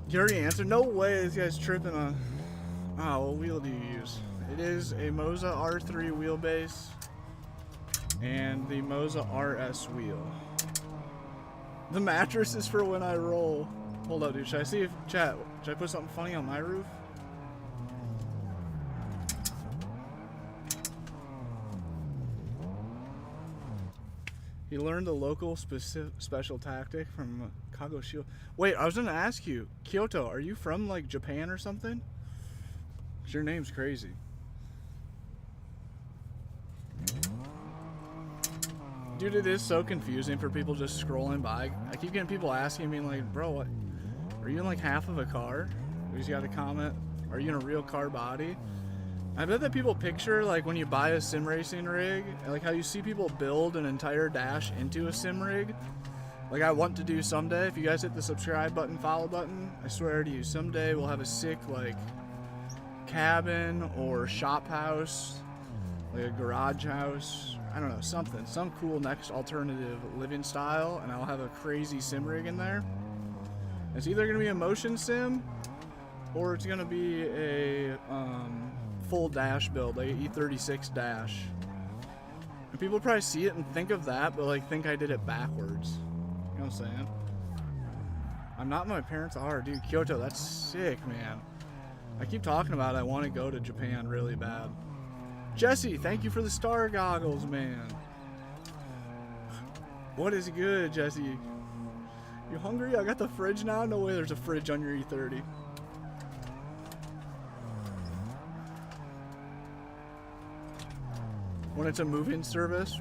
You already answered? No way, this guy's tripping on... Oh, what wheel do you use? It is a Moza R3 wheelbase and the Moza RS wheel. The mattress is for when I roll. Hold up, dude. Should I see if... Chat, should I put something funny on my roof? He learned the local special tactic from Kagoshio. Wait, I was gonna ask you, Kyoto, are you from like Japan or something? 'Cause your name's crazy. Dude, it is so confusing for people just scrolling by. I keep getting people asking me like, bro, what? Are you in like half of a car? We just got a comment. Are you in a real car body? I bet that people picture like when you buy a sim racing rig, like how you see people build an entire dash into a sim rig. Like I want to do someday. If you guys hit the subscribe button, follow button, I swear to you, someday we'll have a sick like cabin or shop house, like a garage house. I don't know, something, some cool next alternative living style, and I'll have a crazy sim rig in there. It's either gonna be a motion sim, or it's gonna be a full dash build, like an E36 dash. And people probably see it and think of that, but like think I did it backwards. You know what I'm saying? I'm not, my parents are. Dude, Kyoto, that's sick, man. I keep talking about it. I want to go to Japan really bad. Jesse, thank you for the star goggles, man. What is good, Jesse? You hungry? I got the fridge now? No way there's a fridge on your E30. When it's a moving service.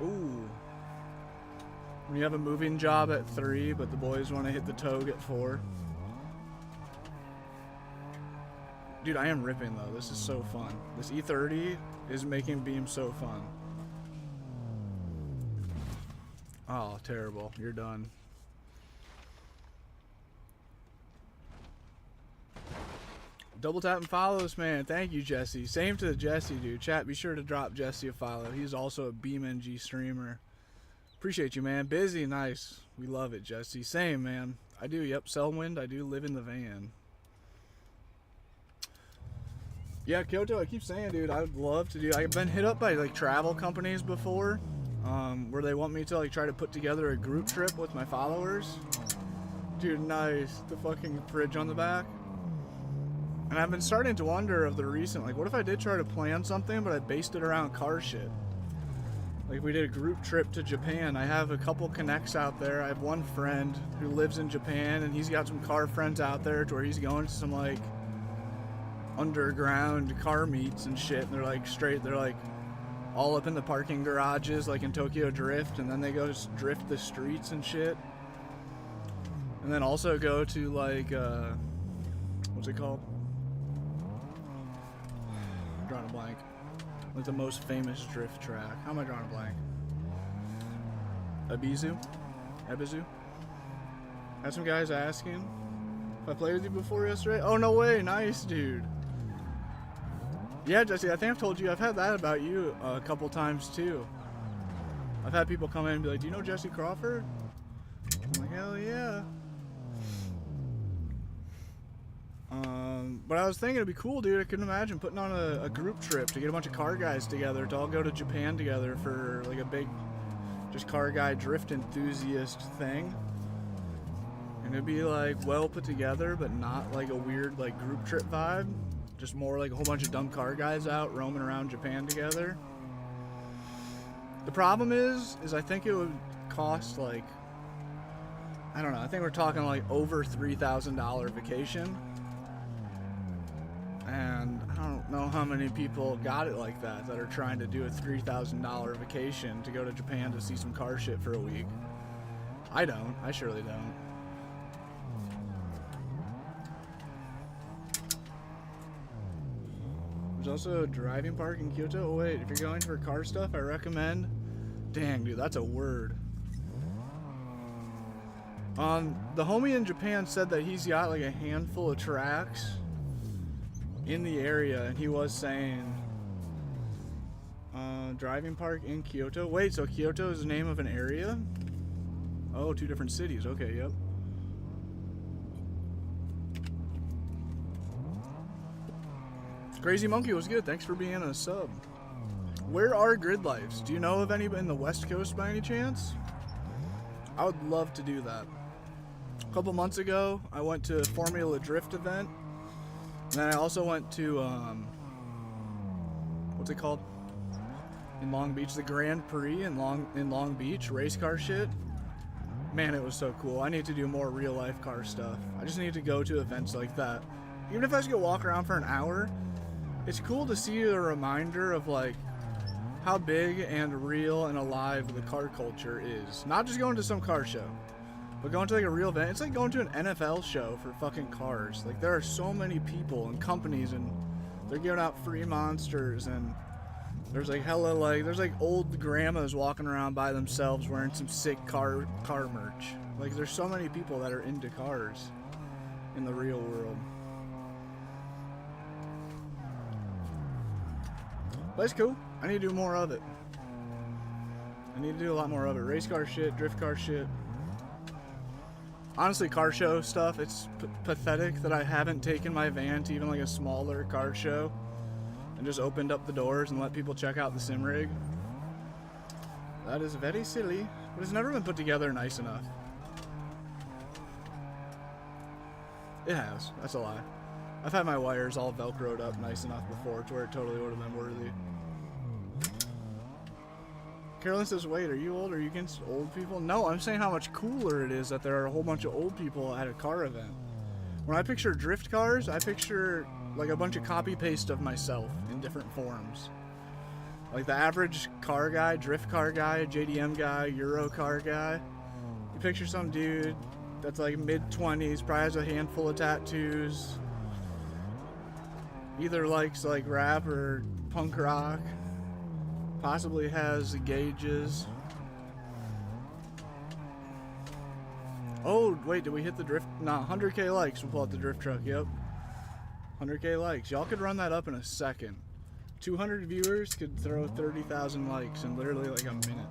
Ooh. When you have a moving job at 3, but the boys want to hit the togue at 4. Dude, I am ripping though. This is so fun. This E30 is making Beam so fun. Oh, terrible. You're done. Double tap and follow us, man. Thank you, Jesse. Same to Jesse, dude. Chat, be sure to drop Jesse a follow. He's also a BeamNG streamer. Appreciate you, man. Busy, nice. We love it, Jesse. Same, man. I do, yep. Selwind, I do live in the van. Yeah, Kyoto, I keep saying, dude, I would love to do. I've been hit up by like travel companies before, where they want me to like try to put together a group trip with my followers. Dude, nice. The fucking fridge on the back. And I've been starting to wonder of the recent, like, what if I did try to plan something, but I based it around car shit? Like, we did a group trip to Japan. I have a couple connects out there. I have one friend who lives in Japan, and he's got some car friends out there to where he's going to some, like, underground car meets and shit. And they're, like, they're, like, all up in the parking garages, like in Tokyo Drift, and then they go drift the streets and shit. And then also go to, like, what's it called? I'm drawing a blank. Like the most famous drift track. How am I drawing a blank? Ebizu? Had some guys asking if I played with you before yesterday. Oh, no way. Nice, dude. Yeah, Jesse, I think I've told you, I've had that about you a couple times too. I've had people come in and be like, do you know Jesse Crawford? I'm like, hell yeah. But I was thinking it'd be cool, dude. I couldn't imagine putting on a group trip to get a bunch of car guys together to all go to Japan together for like a big, just car guy drift enthusiast thing. And it'd be like well put together, but not like a weird like group trip vibe. Just more like a whole bunch of dumb car guys out roaming around Japan together. The problem is I think it would cost like, I don't know, I think we're talking like over $3,000 vacation. And I don't know how many people got it like that are trying to do a $3,000 vacation to go to Japan to see some car shit for a week. I don't. I surely don't. There's also a driving park in Kyoto. Oh wait, if you're going for car stuff, I recommend... Dang, dude, that's a word. The homie in Japan said that he's got like a handful of tracks in the area, and he was saying driving park in Kyoto. Wait, so Kyoto is the name of an area? Oh, 2 different cities. Okay, yep. Crazy Monkey was good. Thanks for being a sub. Where are grid lights? Do you know of any in the West Coast by any chance? I would love to do that. A couple months ago, I went to a Formula Drift event. And then I also went to, what's it called? In Long Beach, the Grand Prix in Long Beach, race car shit. Man, it was so cool. I need to do more real life car stuff. I just need to go to events like that. Even if I just go walk around for an hour, it's cool to see a reminder of like how big and real and alive the car culture is. Not just going to some car show, but going to like a real event. It's like going to an NFL show for fucking cars. Like there are so many people and companies, and they're giving out free monsters, and there's like hella like, there's like old grandmas walking around by themselves wearing some sick car merch. Like there's so many people that are into cars in the real world. But it's cool. I need to do more of it. I need to do a lot more of it. Race car shit, drift car shit. Honestly, car show stuff, it's pathetic that I haven't taken my van to even like a smaller car show and just opened up the doors and let people check out the sim rig. That is very silly, but it's never been put together nice enough. It has. That's a lie. I've had my wires all velcroed up nice enough before to where it totally would have been worthy. Carolyn says, wait, are you old? Are you against old people? No, I'm saying how much cooler it is that there are a whole bunch of old people at a car event. When I picture drift cars, I picture like a bunch of copy-paste of myself in different forms. Like the average car guy, drift car guy, JDM guy, Euro car guy. You picture some dude that's like mid-20s, probably has a handful of tattoos. Either likes like rap or punk rock. Possibly has gauges. Oh, wait, did we hit the drift? Nah, 100K likes. We'll pull out the drift truck, yep. 100K likes. Y'all could run that up in a second. 200 viewers could throw 30,000 likes in literally like a minute.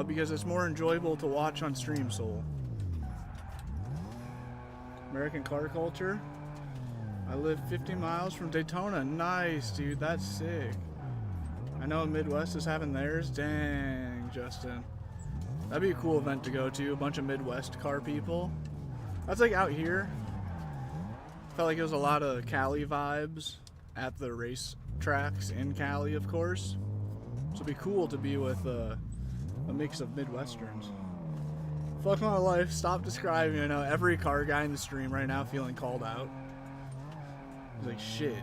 Because it's more enjoyable to watch on Stream Soul. American car culture. I live 50 miles from Daytona. Nice, dude. That's sick. I know Midwest is having theirs. Dang, Justin. That'd be a cool event to go to. A bunch of Midwest car people. That's like out here. Felt like it was a lot of Cali vibes at the race tracks in Cali, of course. So it'd be cool to be with a mix of Midwesterns. Fuck my life. Stop describing. I know every car guy in the stream right now feeling called out. He's like, shit.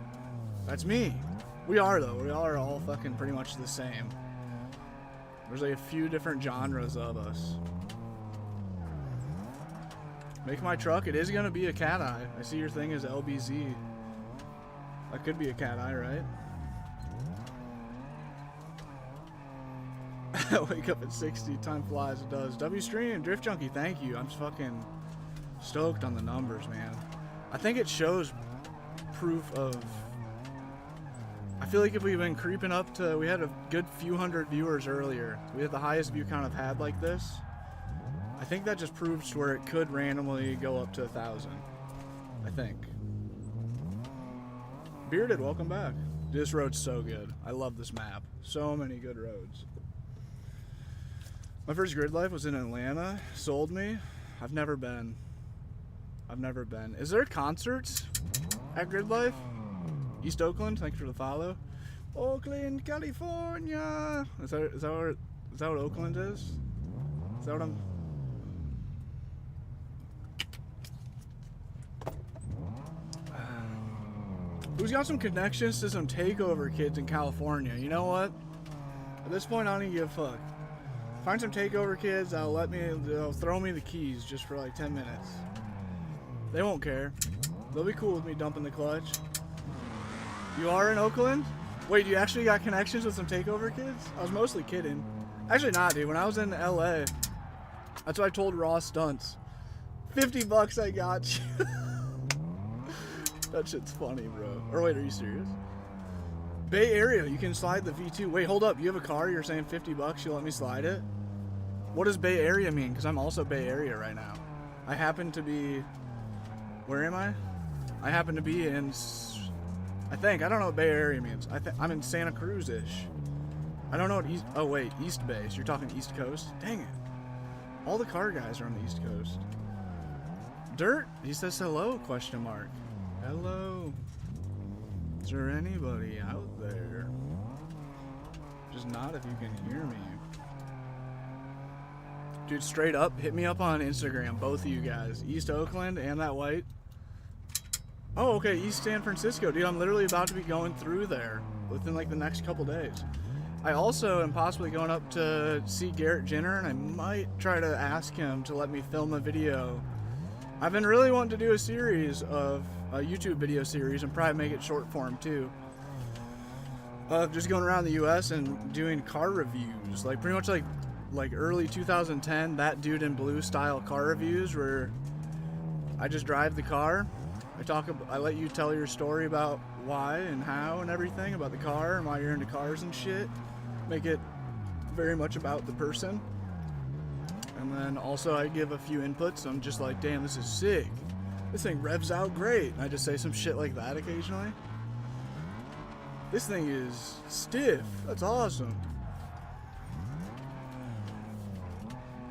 That's me. We are, though. We are all fucking pretty much the same. There's like a few different genres of us. Make my truck. It is going to be a cat eye. I see your thing is LBZ. That could be a cat eye, right? Wake up at 60. Time flies. It does. W-Stream. Drift Junkie. Thank you. I'm fucking stoked on the numbers, man. I think it shows proof of... I feel like if we've been creeping up to... We had a good few hundred viewers earlier. We had the highest view count I've had like this. I think that just proves to where it could randomly go up to 1,000. I think. Bearded, welcome back. This road's so good. I love this map. So many good roads. My first grid life was in Atlanta. Sold me. I've never been. Is there concerts at Grid Life? East Oakland, thank you for the follow. Oakland, California. Is that what Oakland is? Is that what I'm... Who's got some connections to some takeover kids in California? You know what? At this point, I don't even give a fuck. Find some takeover kids, they'll throw me the keys just for like 10 minutes. They won't care. They'll be cool with me dumping the clutch. You are in Oakland? Wait, you actually got connections with some takeover kids? I was mostly kidding. Actually not, dude. When I was in LA, that's what I told Raw Stunts. 50 bucks I got you. That shit's funny, bro. Or wait, are you serious? Bay Area, you can slide the V2. Wait, hold up. You have a car, you're saying 50 bucks, you let me slide it? What does Bay Area mean? Because I'm also Bay Area right now. I happen to be... Where am I? I happen to be in... I don't know what Bay Area means. I'm in Santa Cruz-ish. I don't know what East... Oh, wait. East Bay. So you're talking East Coast? Dang it. All the car guys are on the East Coast. Dirt? He says hello, question mark. Hello. Is there anybody out there? Just not if you can hear me. Dude, straight up, hit me up on Instagram, both of you guys. East Oakland and that white. Oh, okay, East San Francisco. Dude, I'm literally about to be going through there within like the next couple days. I also am possibly going up to see Garrett Jenner, and I might try to ask him to let me film a video. I've been really wanting to do a series of a YouTube video series and probably make it short form too. Just going around the US and doing car reviews, like pretty much like early 2010, that dude in blue style car reviews where I just drive the car. I let you tell your story about why and how and everything about the car and why you're into cars and shit. Make it very much about the person. And then also I give a few inputs. I'm just like, damn, this is sick. This thing revs out great. And I just say some shit like that occasionally. This thing is stiff. That's awesome.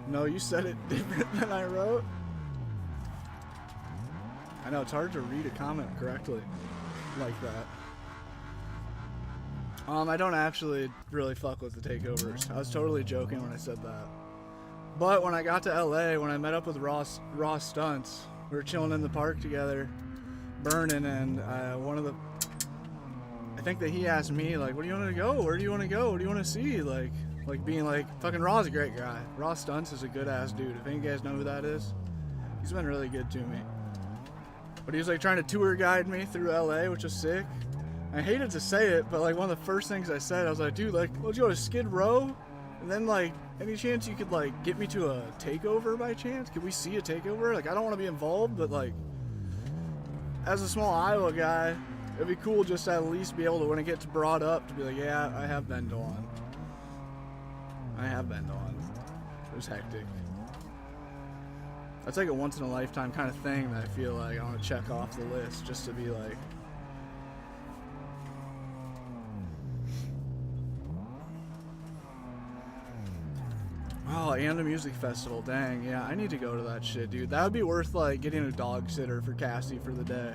No, you said it different than I wrote. I know, it's hard to read a comment correctly like that. I don't actually really fuck with the takeovers. I was totally joking when I said that. But when I got to LA, when I met up with Ross Stunts, we were chilling in the park together, burning, and I think that he asked me, like, what do you want to go? Where do you want to go? What do you want to see? Like being like, fucking Raw's a great guy. Ross Stunts is a good ass dude. If any of you guys know who that is, he's been really good to me. But he was like trying to tour guide me through LA, which was sick. I hated to say it, but like one of the first things I said, I was like, dude, like, let's go to Skid Row, and then like, any chance you could like get me to a takeover by chance? Could we see a takeover? Like, I don't want to be involved, but like, as a small Iowa guy, it'd be cool just to at least be able to, when it gets brought up, to be like, yeah, I have been to one. I have been to one. It was hectic. That's like a once in a lifetime kind of thing that I feel like I want to check off the list just to be like, oh, and a music festival. Dang, yeah, I need to go to that shit, dude. That would be worth like getting a dog sitter for Cassie for the day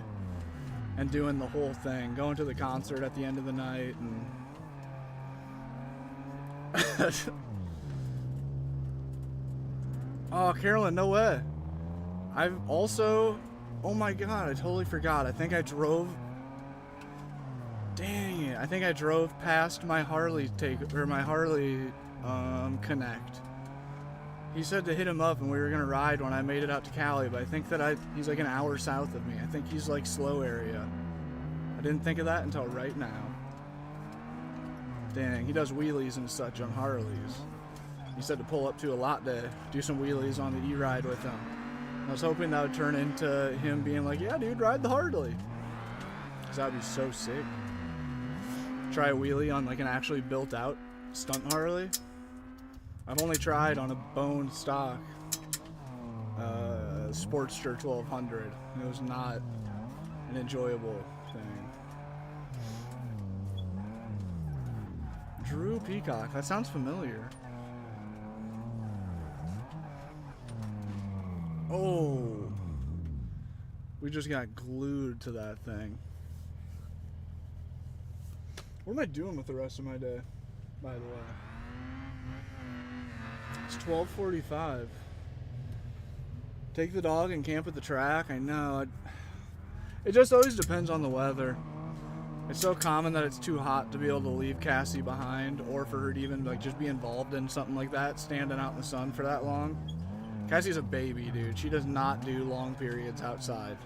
and doing the whole thing, going to the concert at the end of the night and oh, Carolyn, no way. I've also, oh my god, I totally forgot. I think I drove, dang it, I think I drove past my Harley Connect. He said to hit him up and we were gonna ride when I made it out to Cali, but I think that he's like an hour south of me. I think he's like slow area. I didn't think of that until right now. Dang, he does wheelies and such on Harleys. He said to pull up to a lot day, do some wheelies on the E-Ride with him. I was hoping that would turn into him being like, yeah, dude, ride the Harley. Because that would be so sick. Try a wheelie on like an actually built out stunt Harley. I've only tried on a bone stock Sportster 1200. It was not an enjoyable thing. Drew Peacock, that sounds familiar. Oh, we just got glued to that thing. What am I doing with the rest of my day, by the way? It's 12:45. Take the dog and camp at the track. I know. It just always depends on the weather. It's so common that it's too hot to be able to leave Cassie behind, or for her to even like just be involved in something like that, standing out in the sun for that long. Cassie's a baby, dude. She does not do long periods outside.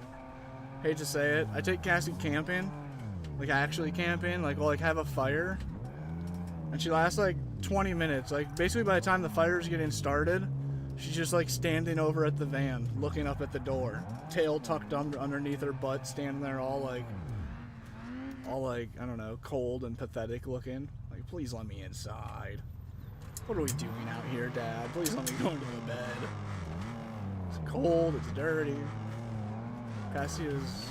Hate to say it. I take Cassie camping, like actually camping, like we'll like have a fire, and she lasts like 20 minutes. Like basically by the time the fire's getting started, she's just like standing over at the van, looking up at the door, tail tucked underneath her butt, standing there all like, I don't know, cold and pathetic looking. Like, please let me inside. What are we doing out here, Dad? Please let me go into the bed. It's cold, it's dirty. Cassie is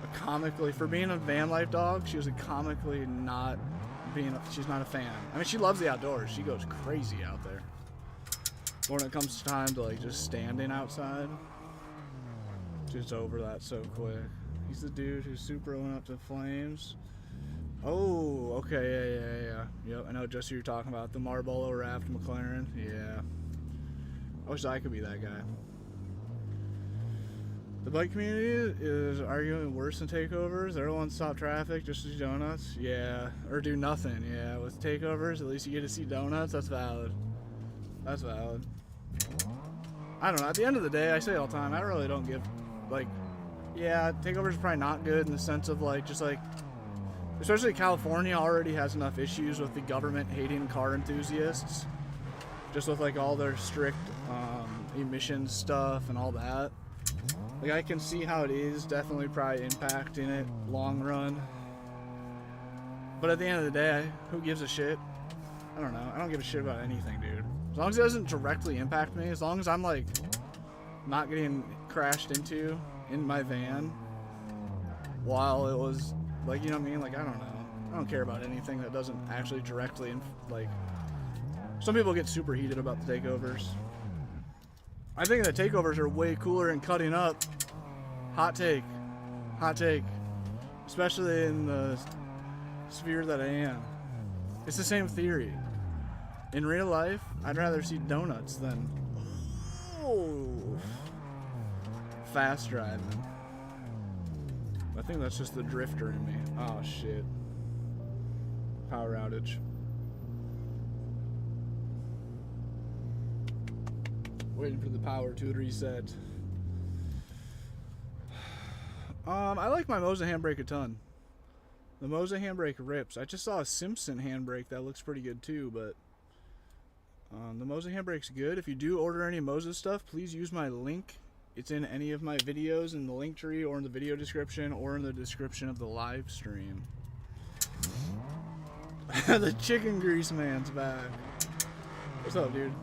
a comically, for being a van life dog, she was a comically not being, she's not a fan. I mean, she loves the outdoors. She goes crazy out there. But when it comes time to like just standing outside, she's over that so quick. He's the dude who's super went up to flames. Oh, okay, yeah. Yep, I know just who you're talking about. The Marlboro Raft McLaren. Yeah. I wish I could be that guy. The bike community is arguing worse than takeovers. They're the ones stop traffic just to do donuts. Yeah. Or do nothing. Yeah. With takeovers, at least you get to see donuts. That's valid. That's valid. I don't know. At the end of the day, I say all the time, I really don't give, like, yeah, takeovers are probably not good in the sense of, like, just, like, especially California already has enough issues with the government hating car enthusiasts. Just with, like, all their strict emissions stuff and all that. Like, I can see how it is definitely probably impacting it long run. But at the end of the day, who gives a shit? I don't know. I don't give a shit about anything, dude. As long as it doesn't directly impact me, as long as I'm, like, not getting crashed into in my van while it was, like, you know what I mean? Like, I don't know. I don't care about anything that doesn't actually directly, like, Some people get super heated about the takeovers. I think the takeovers are way cooler in cutting up. Hot take. Hot take. Especially in the sphere that I am. It's the same theory. In real life, I'd rather see donuts than fast driving. I think that's just the drifter in me. Oh shit. Power outage. Waiting for the power to reset. I like my Moza handbrake a ton. The Moza handbrake rips. I just saw a Simpson handbrake that looks pretty good too, but the Moza handbrake's good. If you do order any Moza stuff, please use my link. It's in any of my videos in the link tree or in the video description or in the description of the live stream. The chicken grease man's back. What's up, dude?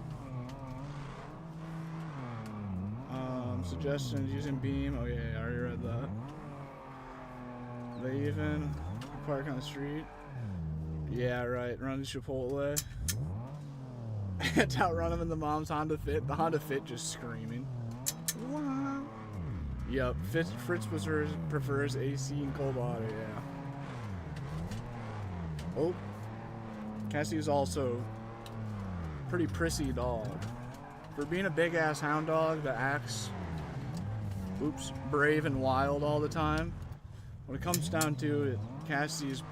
Suggestions using Beam. Oh yeah, I already read that. They even park on the street. Yeah, right. Run to Chipotle. To outrun him in the mom's Honda Fit. The Honda Fit just screaming. Wow. Yep. Fritz prefers AC and cold water. Yeah. Oh. Cassie is also a pretty prissy dog. For being a big ass hound dog that acts, brave and wild all the time, when it comes down to it, Cassie's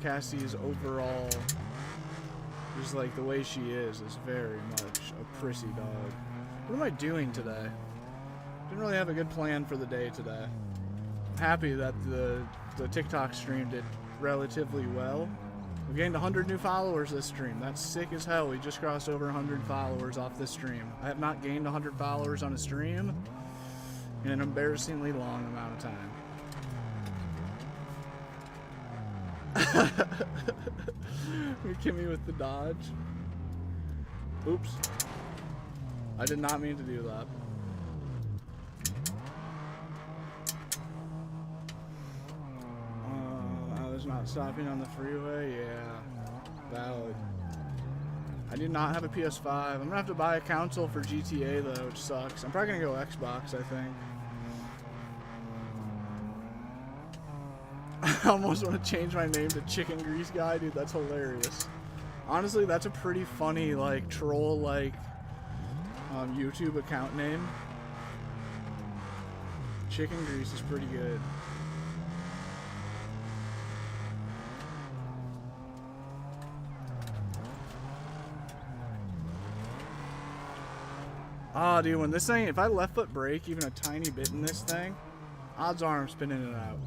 Cassie's overall, just like the way she is very much a prissy dog. What am I doing today? Didn't really have a good plan for the day today. I'm happy that the TikTok stream did relatively well. We gained 100 new followers this stream. That's sick as hell. We just crossed over 100 followers off this stream. I have not gained 100 followers on a stream in an embarrassingly long amount of time. You hit me with the dodge. Oops. I did not mean to do that. Not stopping on the freeway, yeah, valid. I do not have a PS5. I'm gonna have to buy a console for GTA though, which sucks. I'm probably gonna go Xbox, I think. I almost want to change my name to Chicken Grease Guy, dude. That's hilarious. Honestly, that's a pretty funny, like, troll, like, YouTube account name. Chicken Grease is pretty good. Ah, dude, when this thing, if I left foot brake even a tiny bit in this thing, odds are I'm spinning it out.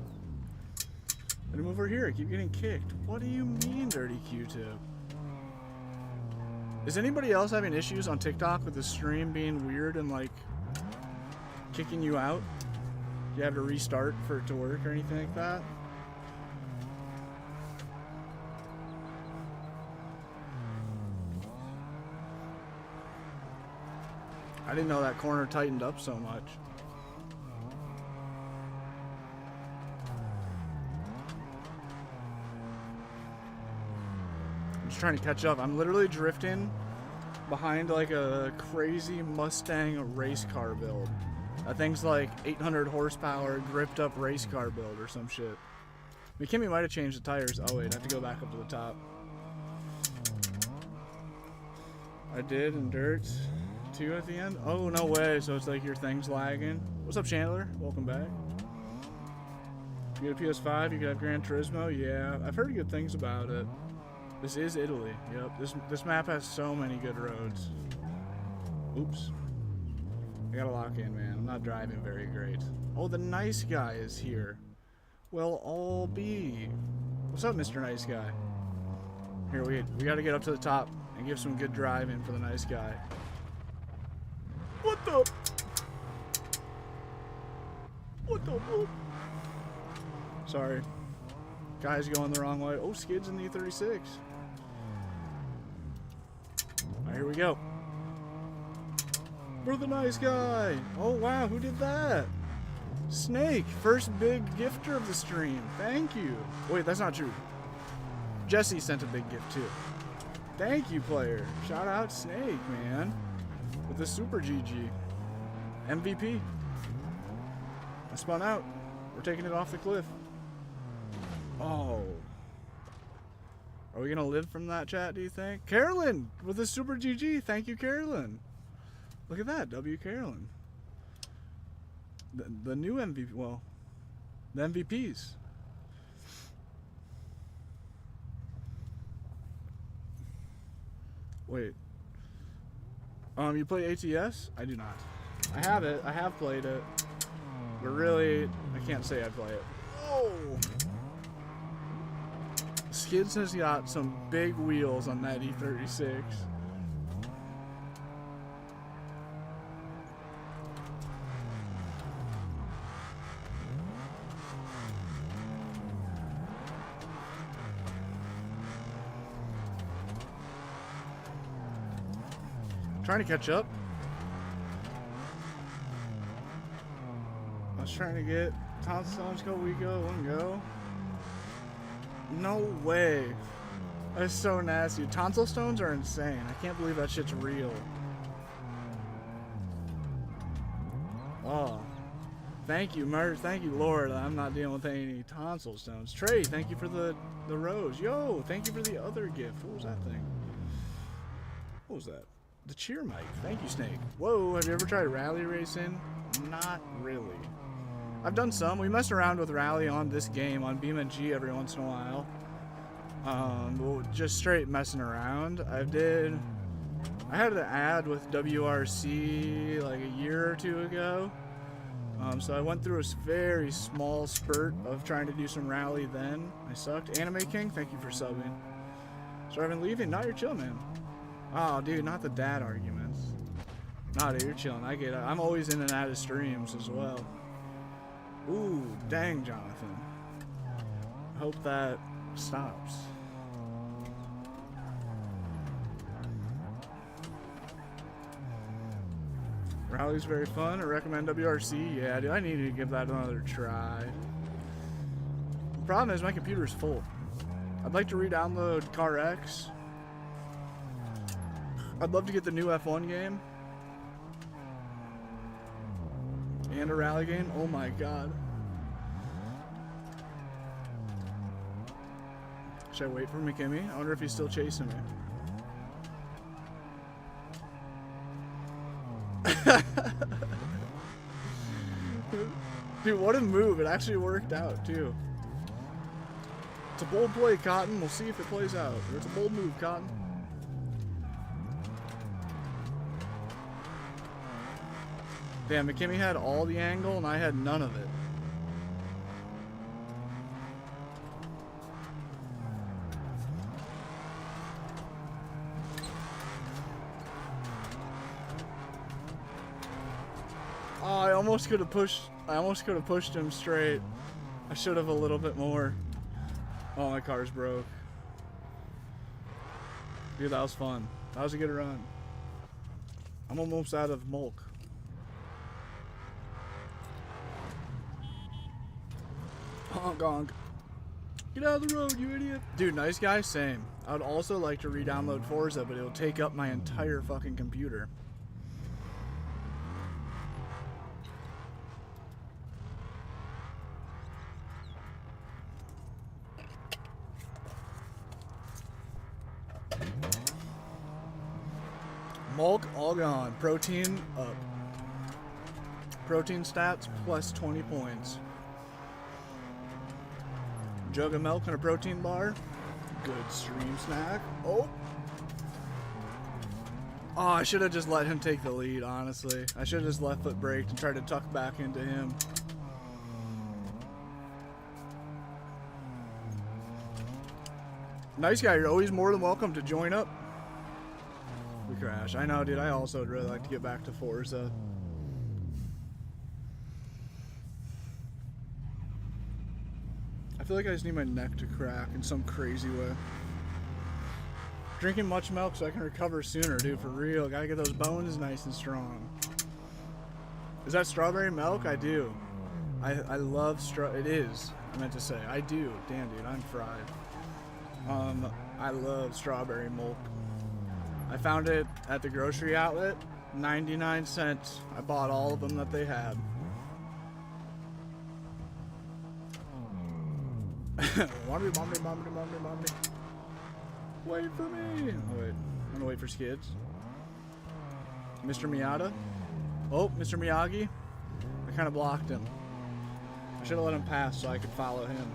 Let me move over here, I keep getting kicked. What do you mean, dirty Q-tip? Is anybody else having issues on TikTok with the stream being weird and, like, kicking you out? Do you have to restart for it to work or anything like that? I didn't know that corner tightened up so much. I'm just trying to catch up. I'm literally drifting behind like a crazy Mustang race car build. That thing's like 800 horsepower, gripped up race car build or some shit. McKimmy might have changed the tires. Oh wait, I have to go back up to the top. I did in dirt. At the end? Oh, no way. So it's like your thing's lagging. What's up, Chandler? Welcome back. You get a PS5, you could have Gran Turismo. Yeah, I've heard good things about it. This is Italy. Yep. This map has so many good roads. Oops. I gotta lock in, man. I'm not driving very great. Oh, the nice guy is here. Well, I'll be. What's up, Mr. Nice Guy? Here, we gotta get up to the top and give some good driving for the nice guy. What the? What the? Sorry. Guy's going the wrong way. Oh, skids in the E36. Alright, here we go. We're the nice guy. Oh, wow. Who did that? Snake. First big gifter of the stream. Thank you. Wait, that's not true. Jesse sent a big gift, too. Thank you, player. Shout out Snake, man. With the Super GG. MVP. I spun out. We're taking it off the cliff. Oh. Are we going to live from that chat, do you think? Carolyn with the Super GG. Thank you, Carolyn. Look at that. W. Carolyn. The new MVP. Well, the MVPs. Wait. You play ATS? I do not. I have it. I have played it. But really, I can't say I play it. Whoa! Skids has got some big wheels on that E36. Trying to catch up. I was trying to get Stones go, we go, one go. No way. That's so nasty. Tonsil stones are insane. I can't believe that shit's real. Oh. Thank you, Mert. Thank you, Lord. I'm not dealing with any tonsil stones. Trey, thank you for the rose. Yo, thank you for the other gift. What was that thing? What was that? The cheer mic. Thank you, Snake. Whoa, have you ever tried rally racing? Not really. I've done some. We messed around with rally on this game on BeamNG every once in a while. Well, just straight messing around. I had an ad with WRC like a year or two ago. So I went through a very small spurt of trying to do some rally then. I sucked. Anime King, thank you for subbing. So I've been leaving. Not your chill, man. Oh, dude, not the dad arguments. Nah, dude, you're chilling. I get it. I'm always in and out of streams as well. Ooh, dang, Jonathan. I hope that stops. Rally's very fun. I recommend WRC. Yeah, dude, I need to give that another try. The problem is my computer's full. I'd like to re-download CarX. I'd love to get the new F1 game. And a rally game. Oh my god. Should I wait for McKimmy? I wonder if he's still chasing me. Dude, what a move. It actually worked out, too. It's a bold play, Cotton. We'll see if it plays out. It's a bold move, Cotton. Damn, McKimmy had all the angle and I had none of it. Oh, I almost could have pushed him straight. I should have a little bit more. Oh, my car's broke. Dude, that was fun. That was a good run. I'm almost out of mulk. Honk honk. Get out of the road, you idiot. Dude, nice guy, same. I would also like to re-download Forza, but it'll take up my entire fucking computer. Mulk, all gone. Protein up. Protein stats plus 20 points. Jug of milk and a protein bar. Good stream snack. Oh, I should have just let him take the lead, honestly. I should have just left foot braked and tried to tuck back into him. Nice guy, you're always more than welcome to join up. We crash. I know, dude. I also would really like to get back to Forza. I feel like I just need my neck to crack in some crazy way. Drinking much milk so I can recover sooner, dude. For real. Gotta get those bones nice and strong. Is that strawberry milk? I do. I love it is. I meant to say. I do. Damn, dude. I'm fried. I love strawberry milk. I found it at the grocery outlet, 99 cents. I bought all of them that they had. Mommy. Wait for me. Oh wait, I'm gonna wait for Skids. Mr. Miyata. Oh, Mr. Miyagi. I kind of blocked him. I should have let him pass so I could follow him.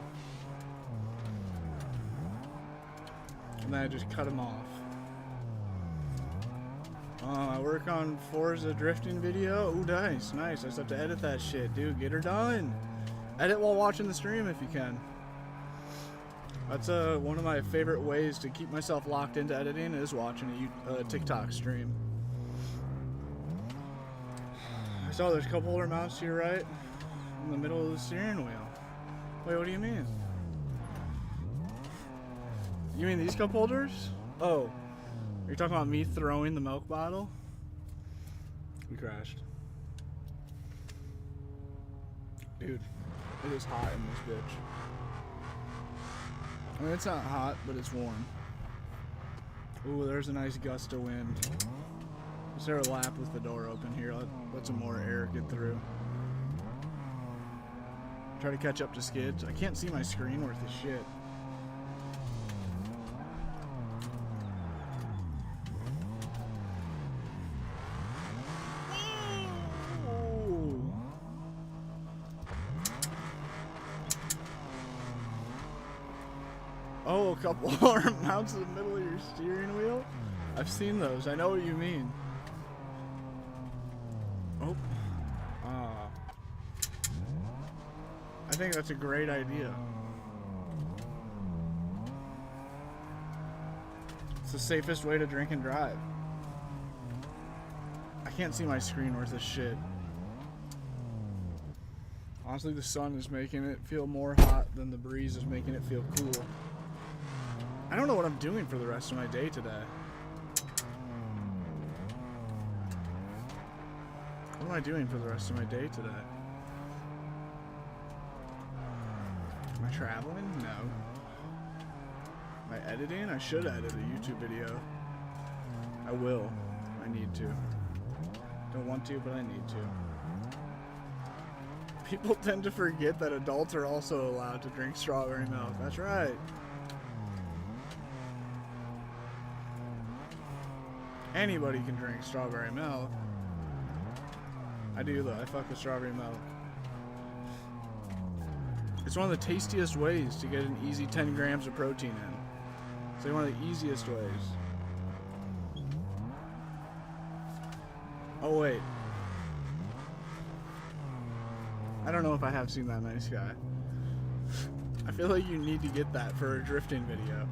And then I just cut him off. I work on Forza drifting video. Ooh, nice. I just have to edit that shit, dude. Get her done. Edit while watching the stream if you can. That's one of my favorite ways to keep myself locked into editing is watching a TikTok stream. I saw there's cup holder mounts to your right in the middle of the steering wheel. Wait, what do you mean? You mean these cup holders? Oh, are you talking about me throwing the milk bottle? We crashed. Dude, it is hot in this bitch. I mean, it's not hot, but it's warm. Ooh, there's a nice gust of wind. Is there a lap with the door open here? Let some more air get through. Try to catch up to Skids. I can't see my screen worth a shit. Oh, a couple arm mounts in the middle of your steering wheel? I've seen those. I know what you mean. Oh. I think that's a great idea. It's the safest way to drink and drive. I can't see my screen worth a shit. Honestly, the sun is making it feel more hot than the breeze is making it feel cool. I don't know what I'm doing for the rest of my day today. What am I doing for the rest of my day today? Am I traveling? No. Am I editing? I should edit a YouTube video. I will. I need to. Don't want to, but I need to. People tend to forget that adults are also allowed to drink strawberry milk. That's right. Anybody can drink strawberry milk. I do though, I fuck with strawberry milk. It's one of the tastiest ways to get an easy 10 grams of protein in. It's like one of the easiest ways. Oh wait. I don't know if I have seen that nice guy. I feel like you need to get that for a drifting video.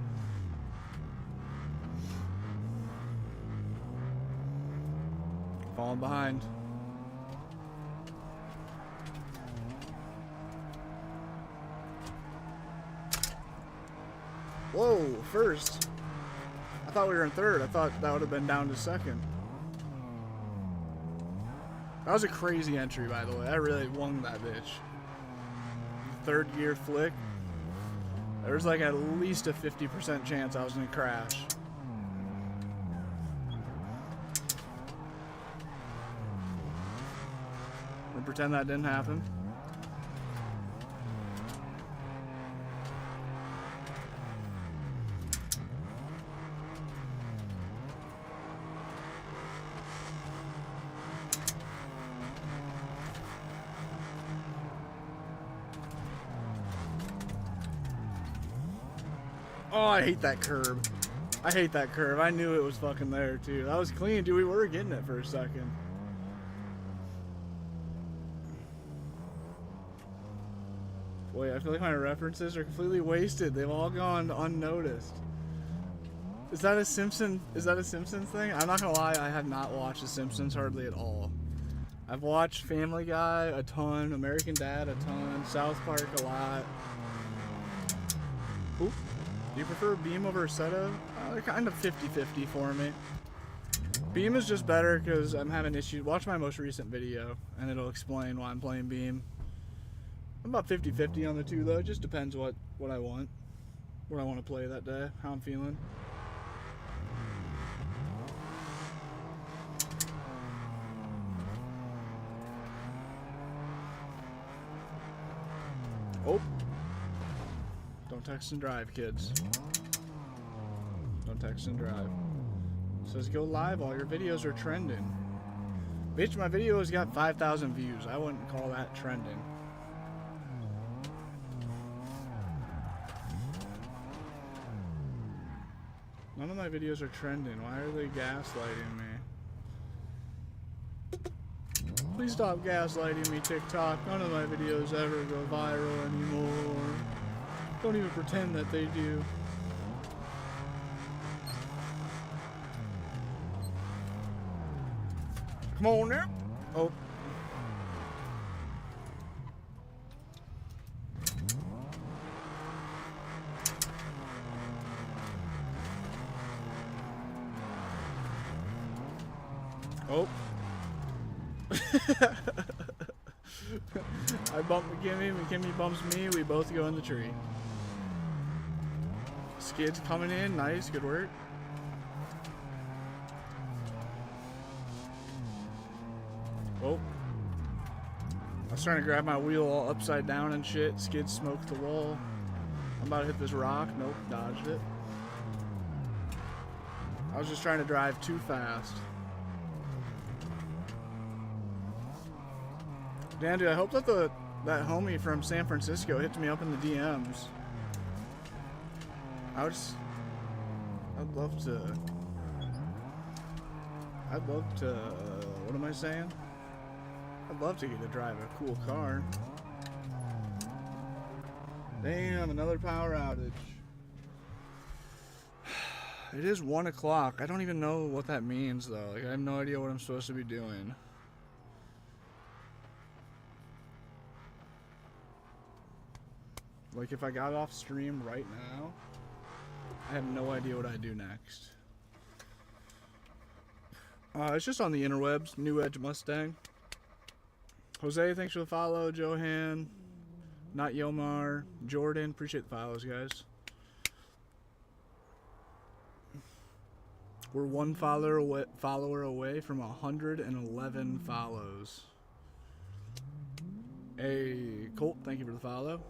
Falling behind. Whoa, first. I thought we were in third. I thought that would have been down to second. That was a crazy entry, by the way. I really won that bitch. Third gear flick. There was like at least a 50% chance I was gonna crash. We'll pretend that didn't happen. Oh, I hate that curb. I hate that curve. I knew it was fucking there, too. That was clean, dude. We were getting it for a second. Wait, I feel like my references are completely wasted. They've all gone unnoticed. Is that a Simpsons thing? I'm not gonna lie, I have not watched The Simpsons hardly at all. I've watched Family Guy a ton, American Dad a ton, South Park a lot. Oop. Do you prefer Beam over Seta? They're kind of 50-50 for me. Beam is just better because I'm having issues. Watch my most recent video and it'll explain why I'm playing Beam. I'm about 50-50 on the two though. It just depends what I want. what I want to play that day, how I'm feeling. Oh. Don't text and drive, kids. Don't text and drive. It says go live, all your videos are trending. Bitch, my video has got 5,000 views. I wouldn't call that trending. None of my videos are trending. Why are they gaslighting me? Please stop gaslighting me, TikTok. None of my videos ever go viral anymore. Don't even pretend that they do. Come on now. Oh. Oh. I bump McKimmy, McKimmy bumps me, we both go in the tree. Skid's coming in, nice, good work. Oh. I was trying to grab my wheel all upside down and shit. Skid smoked the wall. I'm about to hit this rock. Nope, dodged it. I was just trying to drive too fast. Dan, dude, I hope that that homie from San Francisco hits me up in the DMs. I'd love to, what am I saying? I'd love to get to drive a cool car. Damn, another power outage. It is 1 o'clock. I don't even know what that means though. Like, I have no idea what I'm supposed to be doing. Like, if I got off stream right now, I have no idea what I'd do next. It's just on the interwebs. New Edge Mustang. Jose, thanks for the follow. Johan, Not Yomar, Jordan, appreciate the follows, guys. We're one follower away from 111 follows. Hey, Colt, thank you for the follow.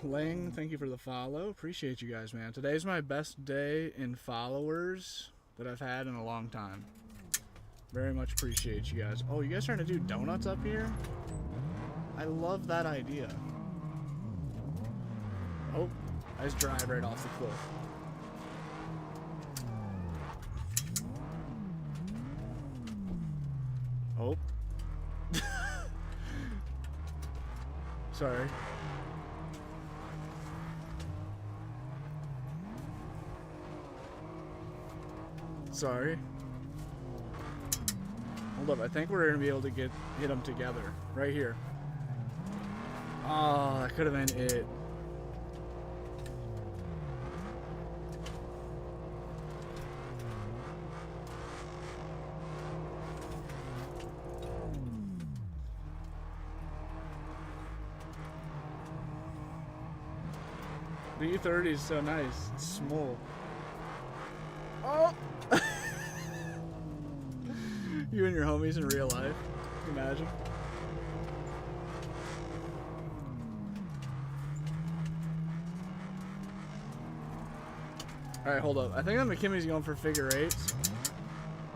Lang, thank you for the follow. Appreciate you guys, man. Today's my best day in followers that I've had in a long time. Very much appreciate you guys. Oh, you guys trying to do donuts up here? I love that idea. Oh, I just drive right off the cliff. Oh. Sorry. Sorry. Hold up, I think we're gonna be able to hit them together. Right here. Oh, that could have been it. The E30 is so nice. It's small. Oh! You and your homies in real life. Can you imagine? Alright, hold up. I think that McKimmy's going for figure eights.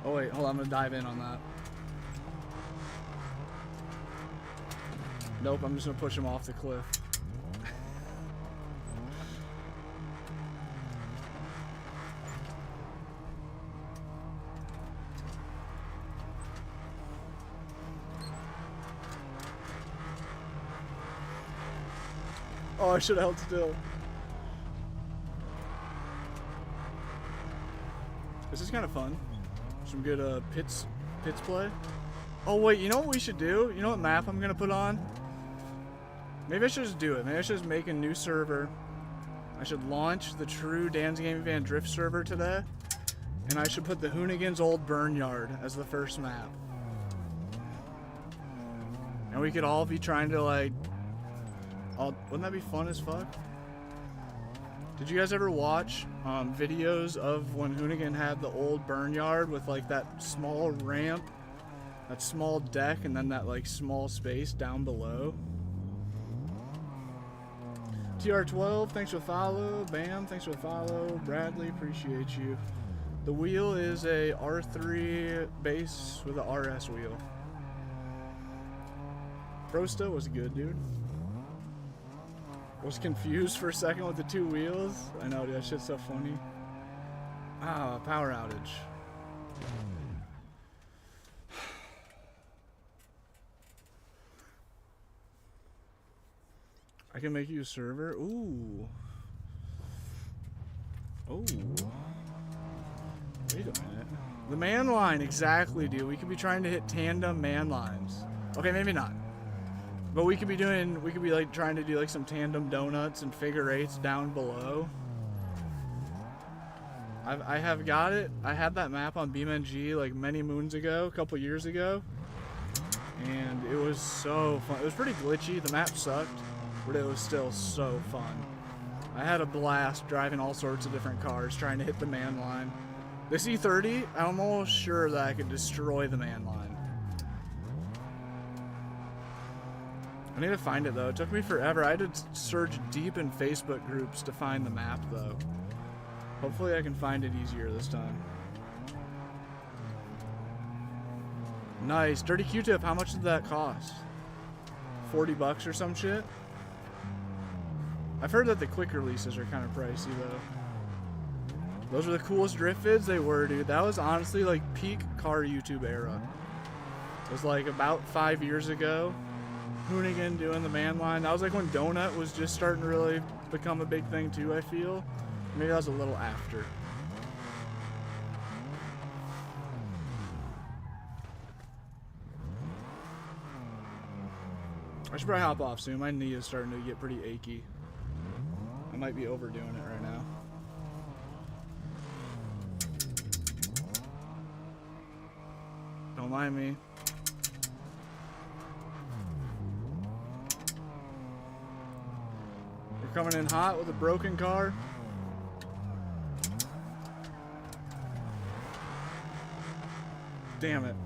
Oh wait, hold on, I'm gonna dive in on that. Nope, I'm just gonna push him off the cliff. Oh, I should have held still. This is kind of fun. Some good pits play. Oh wait, you know what we should do? You know what map I'm gonna put on? Maybe I should just do it. Maybe I should just make a new server. I should launch the true Dan's Gaming Van Drift server today. And I should put the Hoonigan's Old Burnyard as the first map. And we could all be trying to like Wouldn't that be fun as fuck? Did you guys ever watch videos of when Hoonigan had the old burn yard with like that small ramp, that small deck, and then that like small space down below? TR12, thanks for the follow. Bam, thanks for the follow. Bradley, appreciate you. The wheel is a R3 base with a RS wheel. Prosto was good, dude. Was confused for a second with the two wheels. I know, dude, that shit's so funny. Ah, power outage. I can make you a server. Ooh. Oh. Wait a minute. The man line, exactly, dude. We could be trying to hit tandem man lines. Okay, maybe not. But we could be like trying to do like some tandem donuts and figure eights down below. I have got it. I had that map on BeamNG like many moons ago, a couple years ago. And it was so fun. It was pretty glitchy. The map sucked, but it was still so fun. I had a blast driving all sorts of different cars trying to hit the man line. This E30, I'm almost sure that I could destroy the man line. I need to find it though. It took me forever. I had to search deep in Facebook groups to find the map though. Hopefully I can find it easier this time. Nice. Dirty Q-tip, how much did that cost? 40 bucks or some shit? I've heard that the quick releases are kind of pricey though. Those were the coolest drift vids? They were, dude. That was honestly like peak car YouTube era. It was like about 5 years ago. Hoonigan doing the man line. That was like when Donut was just starting to really become a big thing too, I feel. Maybe that was a little after. I should probably hop off soon. My knee is starting to get pretty achy. I might be overdoing it right now. Don't mind me. We're coming in hot with a broken car. Damn it.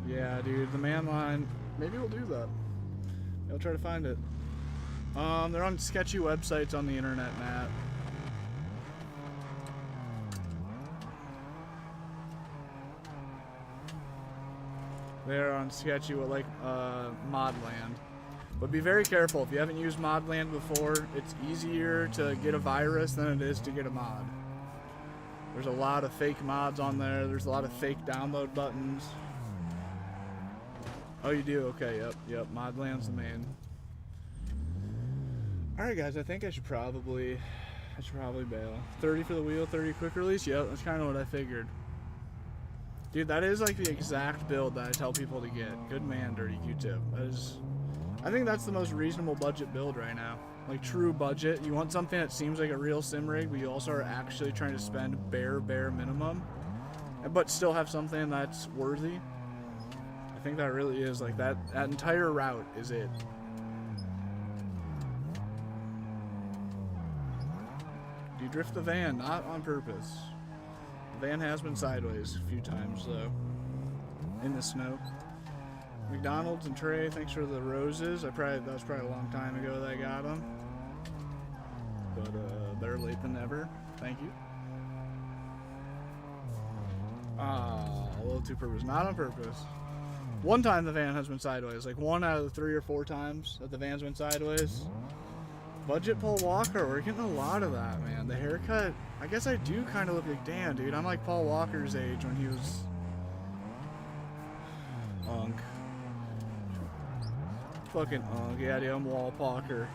Yeah, dude, the man line. Maybe we'll do that. I'll try to find it. They're on sketchy websites on the internet, Matt. They're on sketchy with like Modland. But be very careful. If you haven't used Modland before, it's easier to get a virus than it is to get a mod. There's a lot of fake mods on there. There's a lot of fake download buttons. Oh, you do? Okay, yep. Modland's the main. Alright guys, I think I should probably bail. 30 for the wheel, 30 quick release? Yep, that's kind of what I figured. Dude, that is like the exact build that I tell people to get. Good man, Dirty Q-tip. I think that's the most reasonable budget build right now. Like true budget. You want something that seems like a real sim rig, but you also are actually trying to spend bare minimum, but still have something that's worthy. I think that really is like that entire route is it. Do you drift the van? Not on purpose. The van has been sideways a few times though. In the snow. McDonald's and Trey, thanks for the roses. That was probably a long time ago that I got them. But better late than never. Thank you. Ah, a little too purpose. Not on purpose. One time the van has been sideways. Like 1 out of the 3 or 4 times that the van's been sideways. Budget Paul Walker, we're getting a lot of that, man. The haircut, I guess I do kind of look like, damn, dude, I'm like Paul Walker's age when he was unk. Fucking unk, yeah, dude, I'm Wall Walker.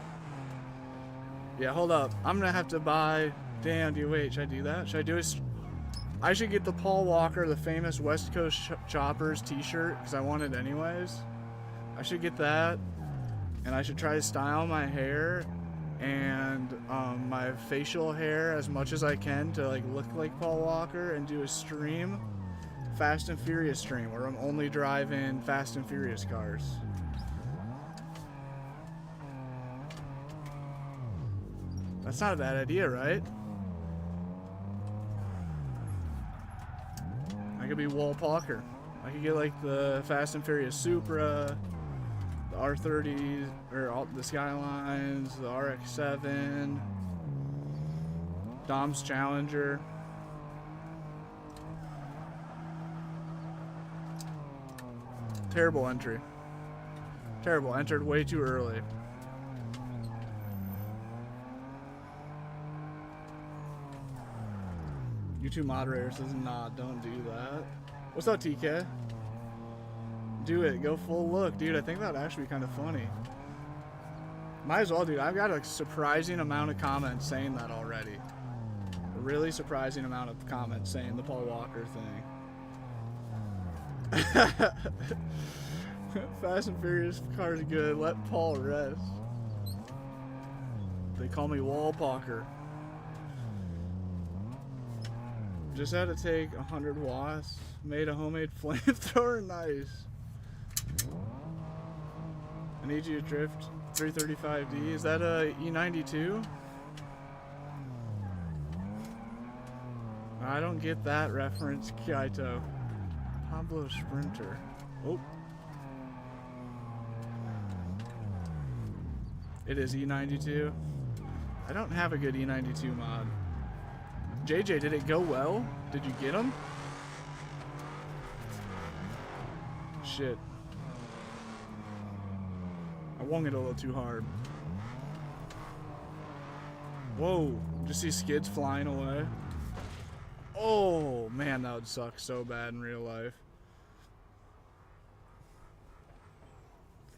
Yeah, hold up. I'm gonna have to buy, damn, dude, wait, should I do that? Should I do a, I should get the Paul Walker, the famous West Coast Choppers t-shirt, because I want it anyways. I should get that, and I should try to style my hair and my facial hair as much as I can to like look like Paul Walker, and do a stream, Fast and Furious stream, where I'm only driving Fast and Furious cars. That's not a bad idea, right? I could be Wall Parker. I could get like the Fast and Furious Supra, the R30s, or all the Skylines, the RX-7, Dom's Challenger. Terrible entry. Terrible. Entered way too early. You two moderators says, nah, don't do that. What's up, TK? Do it. Go full look. Dude, I think that'd actually be kind of funny. Might as well, dude. I've got a surprising amount of comments saying that already. A really surprising amount of comments saying the Paul Walker thing. Fast and Furious car's good. Let Paul rest. They call me Wall Parker. Just had to take 100 watts. Made a homemade flamethrower. Nice. I need you to drift 335D. Is that a E92? I don't get that reference, Kaito. Pablo Sprinter. Oh. It is E92. I don't have a good E92 mod. JJ, did it go well? Did you get him? Shit. I wung it a little too hard. Whoa, just see skids flying away. Oh, man, that would suck so bad in real life.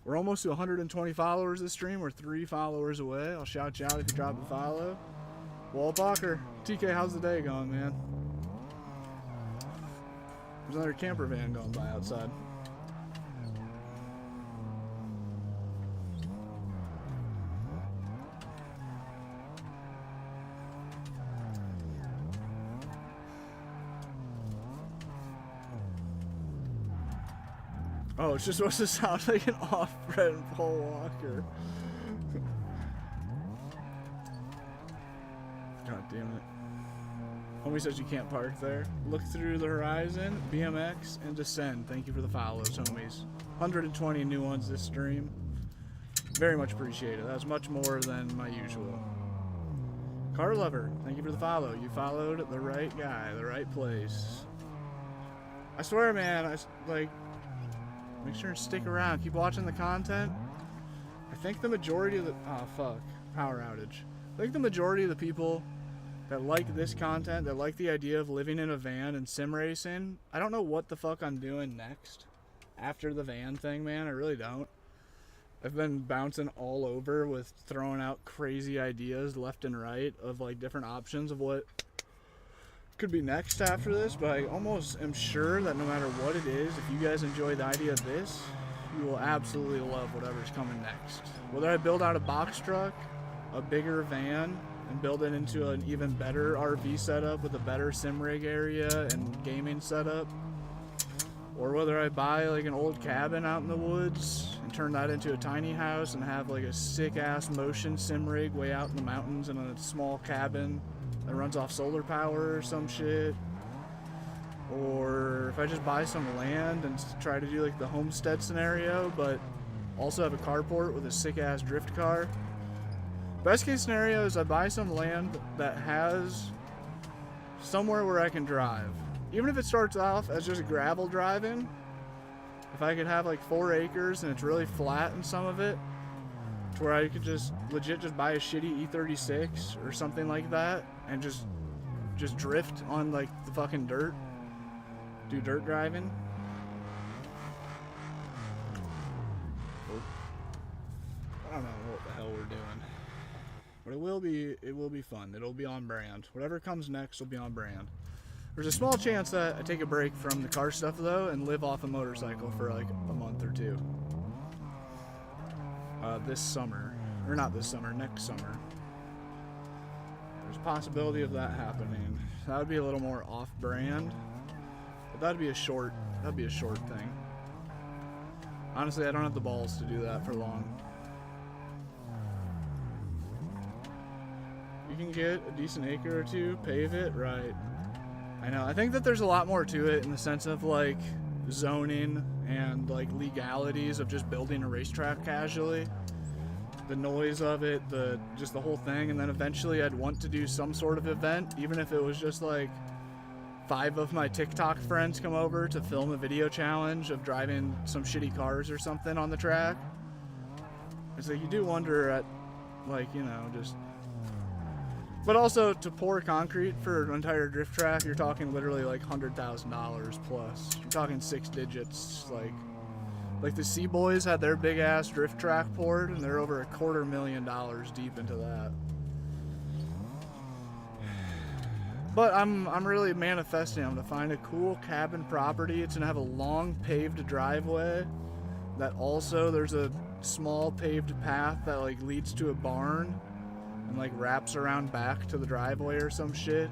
We're almost to 120 followers this stream. We're 3 followers away. I'll shout you out if you drop a follow. Wall Parker. TK, how's the day going, man? There's another camper van going by outside. Oh, it's just supposed to sound like an off-brand Paul Walker. God damn it. Homie says you can't park there. Look through the horizon, BMX, and descend. Thank you for the follows, homies. 120 new ones this stream. Very much appreciated. That's much more than my usual. Car Lover, thank you for the follow. You followed the right guy, the right place. I swear, man, like, make sure and stick around. Keep watching the content. I think the majority of the... Oh, fuck. Power outage. I think the majority of the people that like this content, that like the idea of living in a van and sim racing, I don't know what the fuck I'm doing next after the van thing, man. I really don't. I've been bouncing all over with throwing out crazy ideas left and right of like different options of what could be next after this, but I almost am sure that no matter what it is, if you guys enjoy the idea of this, you will absolutely love whatever's coming next. Whether I build out a box truck, a bigger van, and build it into an even better RV setup with a better sim rig area and gaming setup, or whether I buy like an old cabin out in the woods and turn that into a tiny house and have like a sick ass motion sim rig way out in the mountains in a small cabin that runs off solar power or some shit, or if I just buy some land and try to do like the homestead scenario but also have a carport with a sick ass drift car. Best case scenario is I buy some land that has somewhere where I can drive. Even if it starts off as just gravel driving, if I could have like 4 acres and it's really flat in some of it, to where I could just legit just buy a shitty E36 or something like that and just drift on like the fucking dirt, do dirt driving. I don't know what the hell we're doing. But it will be fun. It'll be on brand. Whatever comes next will be on brand. There's a small chance that I take a break from the car stuff though and live off a motorcycle for like a month or 2. This summer. Or not this summer, next summer. There's a possibility of that happening. That would be a little more off-brand. But that'd be a short thing. Honestly, I don't have the balls to do that for long. You can get a decent acre or two, pave it, right. I know. I think that there's a lot more to it in the sense of like zoning and like legalities of just building a racetrack casually. The noise of it, just the whole thing, and then eventually I'd want to do some sort of event, even if it was just like 5 of my TikTok friends come over to film a video challenge of driving some shitty cars or something on the track. It's like you do wonder at, like, you know, just... But also, to pour concrete for an entire drift track, you're talking literally like $100,000 plus. You're talking 6 digits, like the Sea Boys had their big ass drift track poured, and they're over $250,000 deep into that. But I'm really manifesting. I'm gonna find a cool cabin property. It's gonna have a long paved driveway. That also there's a small paved path that like leads to a barn, and like wraps around back to the driveway or some shit.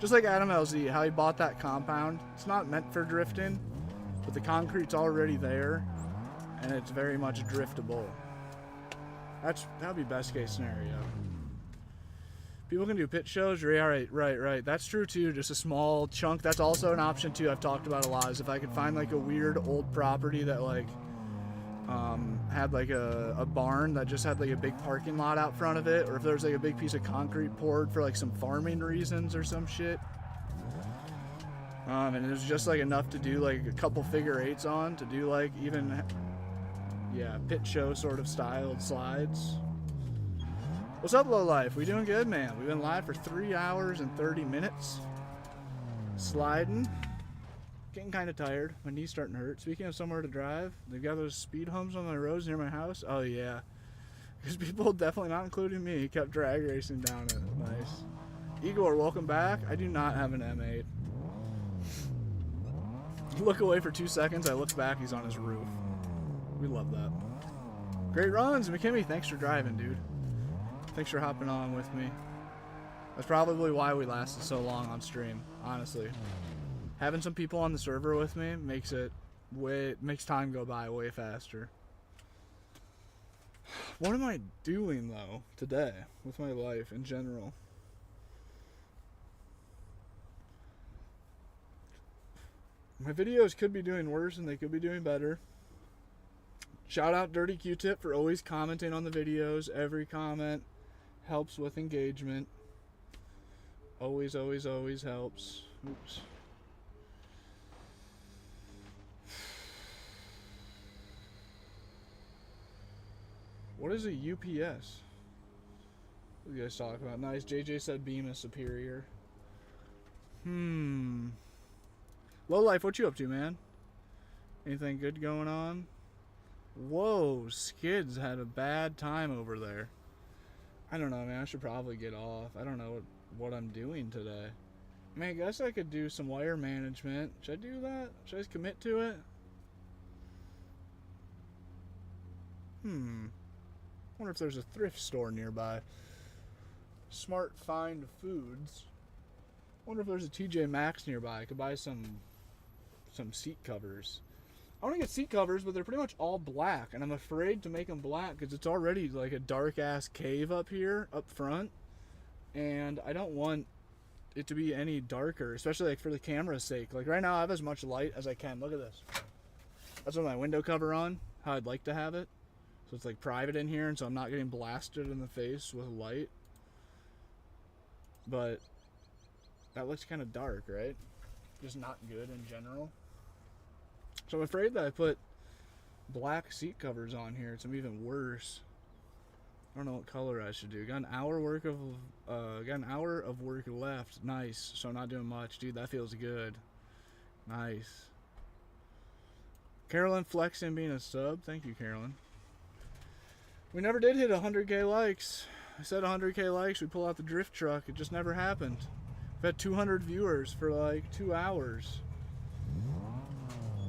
Just like Adam LZ, how he bought that compound. It's not meant for drifting, but the concrete's already there, and it's very much driftable. That'd be best case scenario. People can do pit shows, right. That's true too, just a small chunk. That's also an option too, I've talked about a lot, is if I could find like a weird old property that like had like a barn that just had like a big parking lot out front of it, or if there's like a big piece of concrete poured for like some farming reasons or some shit. And it was just like enough to do like a couple figure eights on, to do like even, yeah, pit show sort of styled slides. What's up, Low Life? We doing good, man. We've been live for 3 hours and 30 minutes. Sliding. Getting kind of tired. My knee's starting to hurt. Speaking of somewhere to drive, they've got those speed humps on my roads near my house. Oh, yeah. Because people, definitely not including me, kept drag racing down it. Nice. Igor, welcome back. I do not have an M8. Look away for 2 seconds. I look back. He's on his roof. We love that. Great runs. McKimmy, thanks for driving, dude. Thanks for hopping on with me. That's probably why we lasted so long on stream, honestly. Having some people on the server with me makes time go by way faster. What am I doing though today with my life in general? My videos could be doing worse and they could be doing better. Shout out Dirty Q-Tip for always commenting on the videos. Every comment helps with engagement. Always helps. Oops. What is a UPS? What are you guys talking about? Nice. JJ said Beam is superior. Low Life, what you up to, man? Anything good going on? Whoa, Skids had a bad time over there. I don't know, man. I should probably get off. I don't know what I'm doing today. I mean, I guess I could do some wire management. Should I do that? Should I just commit to it? Wonder if there's a thrift store nearby. Smart Find Foods. Wonder if there's a TJ Maxx nearby. I could buy some seat covers. I want to get seat covers, but they're pretty much all black, and I'm afraid to make them black because it's already like a dark ass cave up here, up front, and I don't want it to be any darker, especially like for the camera's sake. Like right now I have as much light as I can. Look at this. That's with my window cover on, how I'd like to have it. So it's like private in here, and so I'm not getting blasted in the face with light. But that looks kind of dark, right? Just not good in general. So I'm afraid that I put black seat covers on here, it's even worse. I don't know what color I should do. Got an hour of work left. Nice. So I'm not doing much, dude. That feels good. Nice. Carolyn flexing being a sub. Thank you, Carolyn. We never did hit 100k likes. I said 100k likes, we pull out the drift truck. It just never happened. We've had 200 viewers for like 2 hours.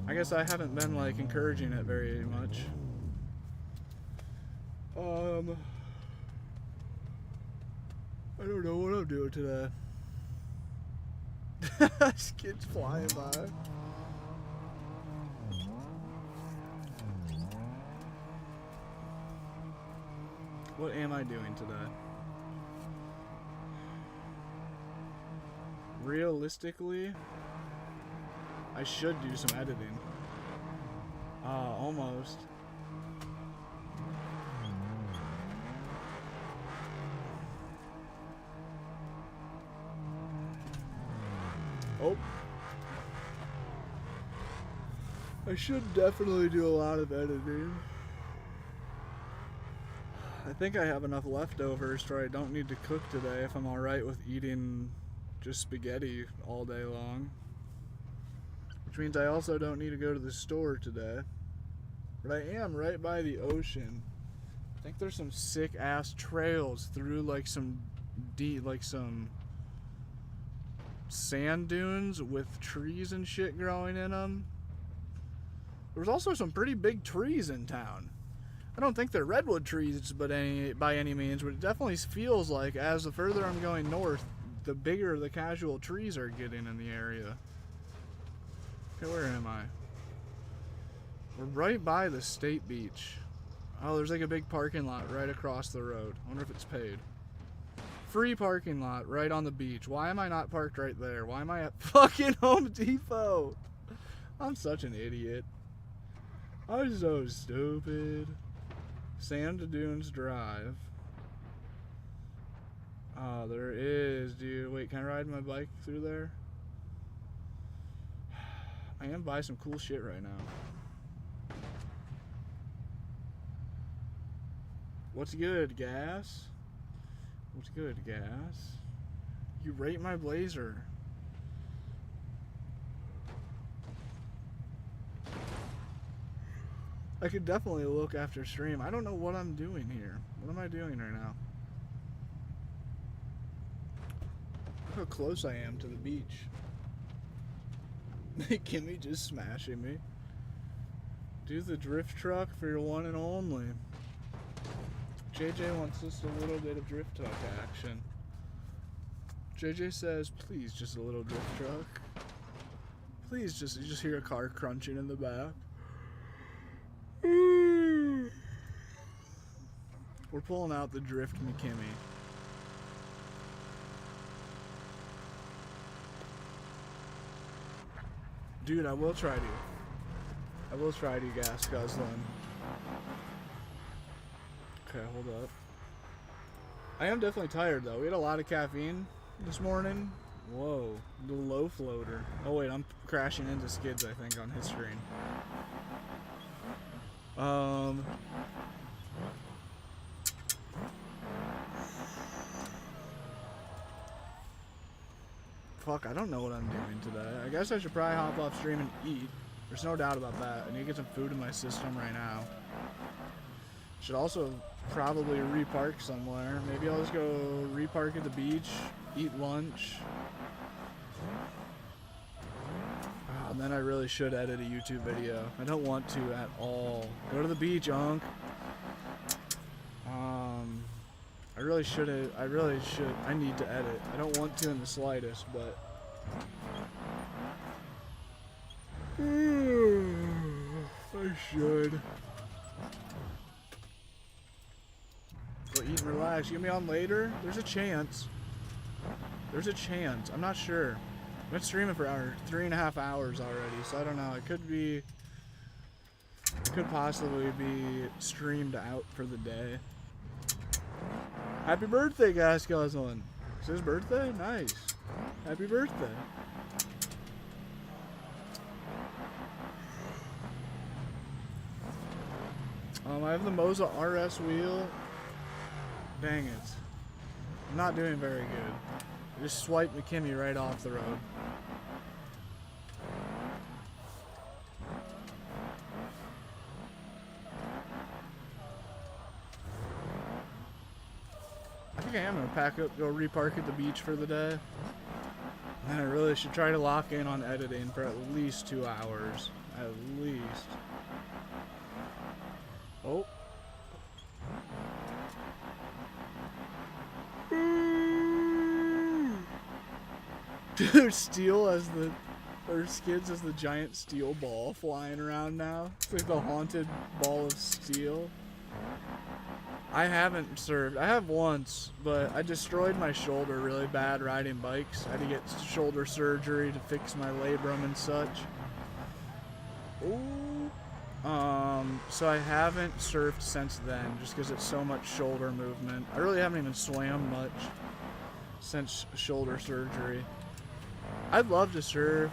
I guess I haven't been like encouraging it very much. I don't know what I'm doing today. Skids flying by. What am I doing today? realistically, I should do some editing. Almost. Oh. I should definitely do a lot of editing. I think I have enough leftovers so I don't need to cook today if I'm alright with eating just spaghetti all day long. Which means I also don't need to go to the store today. But I am right by the ocean. I think there's some sick ass trails through like some sand dunes with trees and shit growing in them. There's also some pretty big trees in town. I don't think they're redwood trees by any means, but it definitely feels like as the further I'm going north, the bigger the casual trees are getting in the area. Okay, where am I? We're right by the state beach. Oh, there's like a big parking lot right across the road. I wonder if it's paid. Free parking lot right on the beach. Why am I not parked right there? Why am I at fucking Home Depot? I'm such an idiot. I'm so stupid. Sand Dunes Drive. Oh, there is, dude. Wait, can I ride my bike through there? I am buying some cool shit right now. What's good, gas? What's good, gas? You rate my Blazer. I could definitely look after stream. I don't know what I'm doing here. What am I doing right now? Look how close I am to the beach. Kimmy just smashing me. Do the drift truck for your one and only. JJ wants just a little bit of drift truck action. JJ says, please, just a little drift truck. Please, you just hear a car crunching in the back. We're pulling out the Drift McKimmy. Dude, I will try to. I will try to, gas guzzling. Okay, hold up. I am definitely tired though. We had a lot of caffeine this morning. Whoa, the low floater. Oh wait, I'm crashing into Skids, I think, on his screen. Fuck, I don't know what I'm doing today. I guess I should probably hop off stream and eat. There's no doubt about that. I need to get some food in my system right now. Should also probably repark somewhere. Maybe I'll just go repark at the beach, eat lunch. And then I really should edit a YouTube video. I don't want to at all. Go to the beach, Unc. I really should. I need to edit. I don't want to in the slightest, but. I should. Go eat and relax. You get me on later? There's a chance. There's a chance. I'm not sure. I've been streaming for 3.5 hours already, so I don't know. It could possibly be streamed out for the day. Happy birthday, Gas Guzzling. It's his birthday? Nice. Happy birthday. I have the Moza RS wheel. Dang it. I'm not doing very good. I just swiped McKimmy right off the road. I think I am going to pack up, go repark at the beach for the day. And I really should try to lock in on editing for at least 2 hours. At least. Oh. Dude, steel as the, or Skids as the giant steel ball flying around now. It's like the haunted ball of steel. I haven't served. I have once, but I destroyed my shoulder really bad riding bikes. I had to get shoulder surgery to fix my labrum and such. Ooh. So I haven't surfed since then, just because it's so much shoulder movement. I really haven't even swam much since shoulder surgery. I'd love to surf.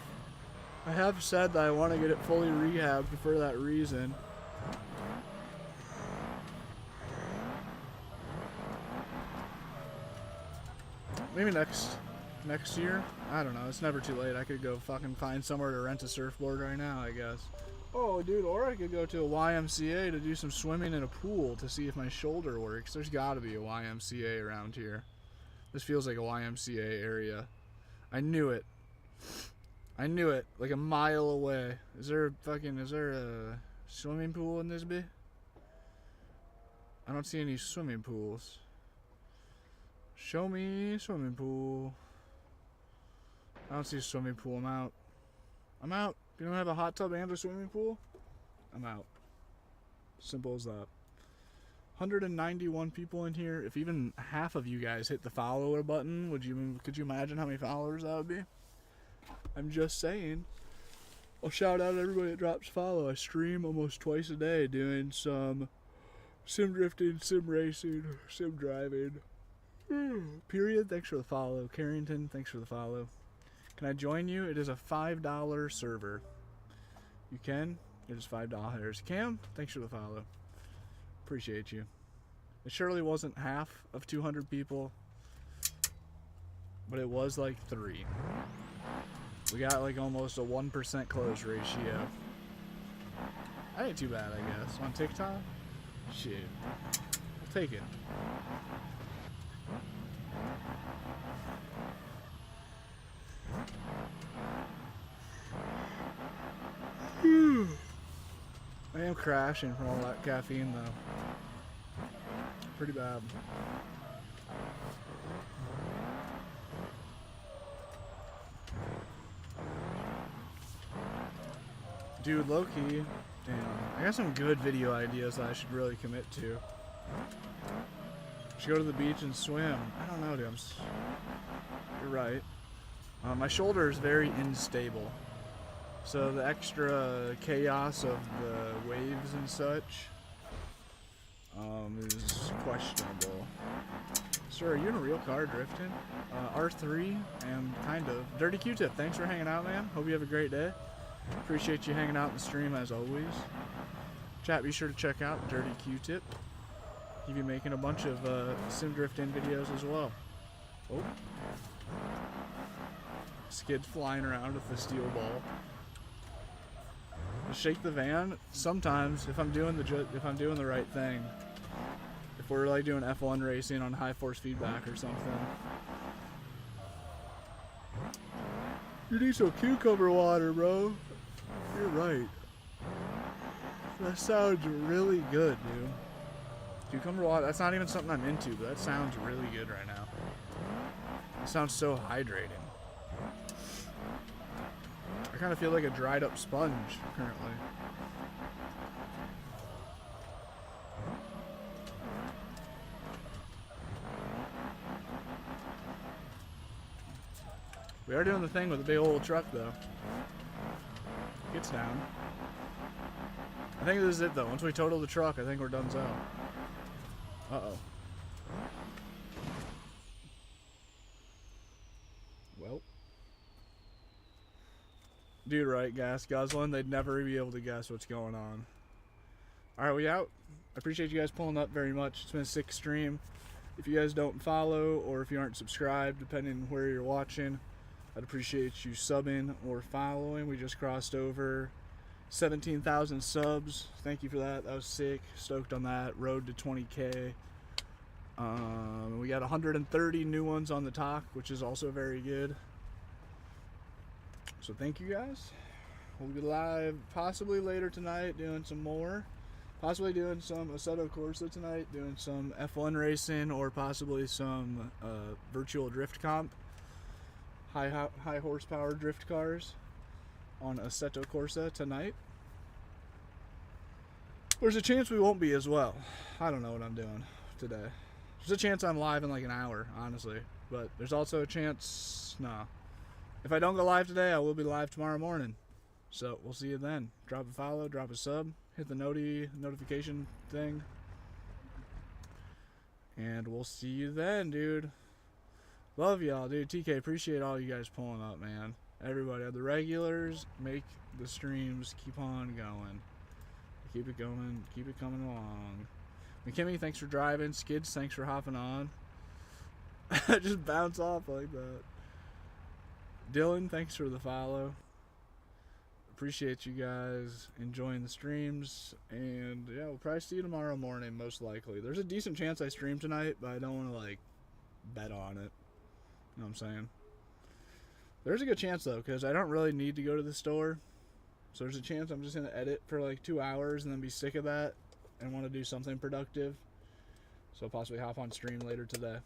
I have said that I want to get it fully rehabbed for that reason. Maybe next year? I don't know. It's never too late. I could go fucking find somewhere to rent a surfboard right now, I guess. Oh, dude, or I could go to a YMCA to do some swimming in a pool to see if my shoulder works. There's got to be a YMCA around here. This feels like a YMCA area. I knew it. I knew it. Like a mile away. Is there a swimming pool in this bit? I don't see any swimming pools. Show me swimming pool. I don't see a swimming pool. I'm out. I'm out. If you don't have a hot tub and a swimming pool, I'm out. Simple as that. 191 people in here. If even half of you guys hit the follow button, could you imagine how many followers that would be? I'm just saying. I'll shout out everybody that drops follow. I stream almost twice a day doing some sim drifting, sim racing, sim driving. Period. Thanks for the follow. Carrington, thanks for the follow. Can I join you? It is a $5 server. You can? It is $5. Cam, thanks for the follow. Appreciate you. It surely wasn't half of 200 people, but it was like 3. We got like almost a 1% close ratio. That ain't too bad, I guess. On TikTok? Shit. I'll take it. I am crashing from all that caffeine though. Pretty bad. Dude, low-key, damn. I got some good video ideas that I should really commit to. Should go to the beach and swim. I don't know, dude. You're right. My shoulder is very unstable. So the extra chaos of the waves and such is questionable. Sir, are you in a real car drifting? R3 and kind of. Dirty Q-Tip, thanks for hanging out, man. Hope you have a great day. Appreciate you hanging out in the stream as always. Chat, be sure to check out Dirty Q-Tip. He'll be making a bunch of sim drifting videos as well. Oh. Skid flying around with the steel ball. Shake the van sometimes if I'm doing the right thing. If we're like doing F1 racing on high force feedback or something. You need some cucumber water, bro. You're right. That sounds really good, dude. Cucumber water, that's not even something I'm into, but that sounds really good right now. It sounds so hydrating. I kind of feel like a dried up sponge currently. We are doing the thing with a big old truck though. Gets down. I think this is it though. Once we total the truck, I think we're done so. Uh-oh. Well. Dude, right, gas guzzling. They'd never be able to guess what's going on. Alright, we out. I appreciate you guys pulling up very much. It's been a sick stream. If you guys don't follow or if you aren't subscribed, depending on where you're watching, I'd appreciate you subbing or following. We just crossed over 17,000 subs. Thank you for that. That was sick. Stoked on that. Road to 20K. We got 130 new ones on the talk, which is also very good. So thank you guys. We'll be live possibly later tonight doing some more. Possibly doing some Assetto Corsa tonight, doing some F1 racing or possibly some virtual drift comp. High horsepower drift cars on Assetto Corsa tonight. There's a chance we won't be as well. I don't know what I'm doing today. There's a chance I'm live in like an hour, honestly. But there's also a chance, no. If I don't go live today, I will be live tomorrow morning. So we'll see you then. Drop a follow, drop a sub, hit the notification thing. And we'll see you then, dude. Love y'all, dude. TK, appreciate all you guys pulling up, man. Everybody, the regulars, make the streams keep on going. Keep it going, keep it coming along. McKimmy, thanks for driving. Skids, thanks for hopping on. Just bounce off like that. Dylan, thanks for the follow. Appreciate you guys enjoying the streams. And yeah, we'll probably see you tomorrow morning, most likely. There's a decent chance I stream tonight, but I don't want to like bet on it. You know what I'm saying? There's a good chance though, because I don't really need to go to the store. So there's a chance I'm just going to edit for like 2 hours and then be sick of that and want to do something productive. So I'll possibly hop on stream later today.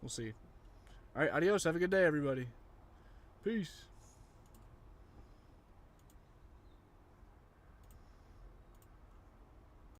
We'll see. Alright, adios. Have a good day, everybody. Peace.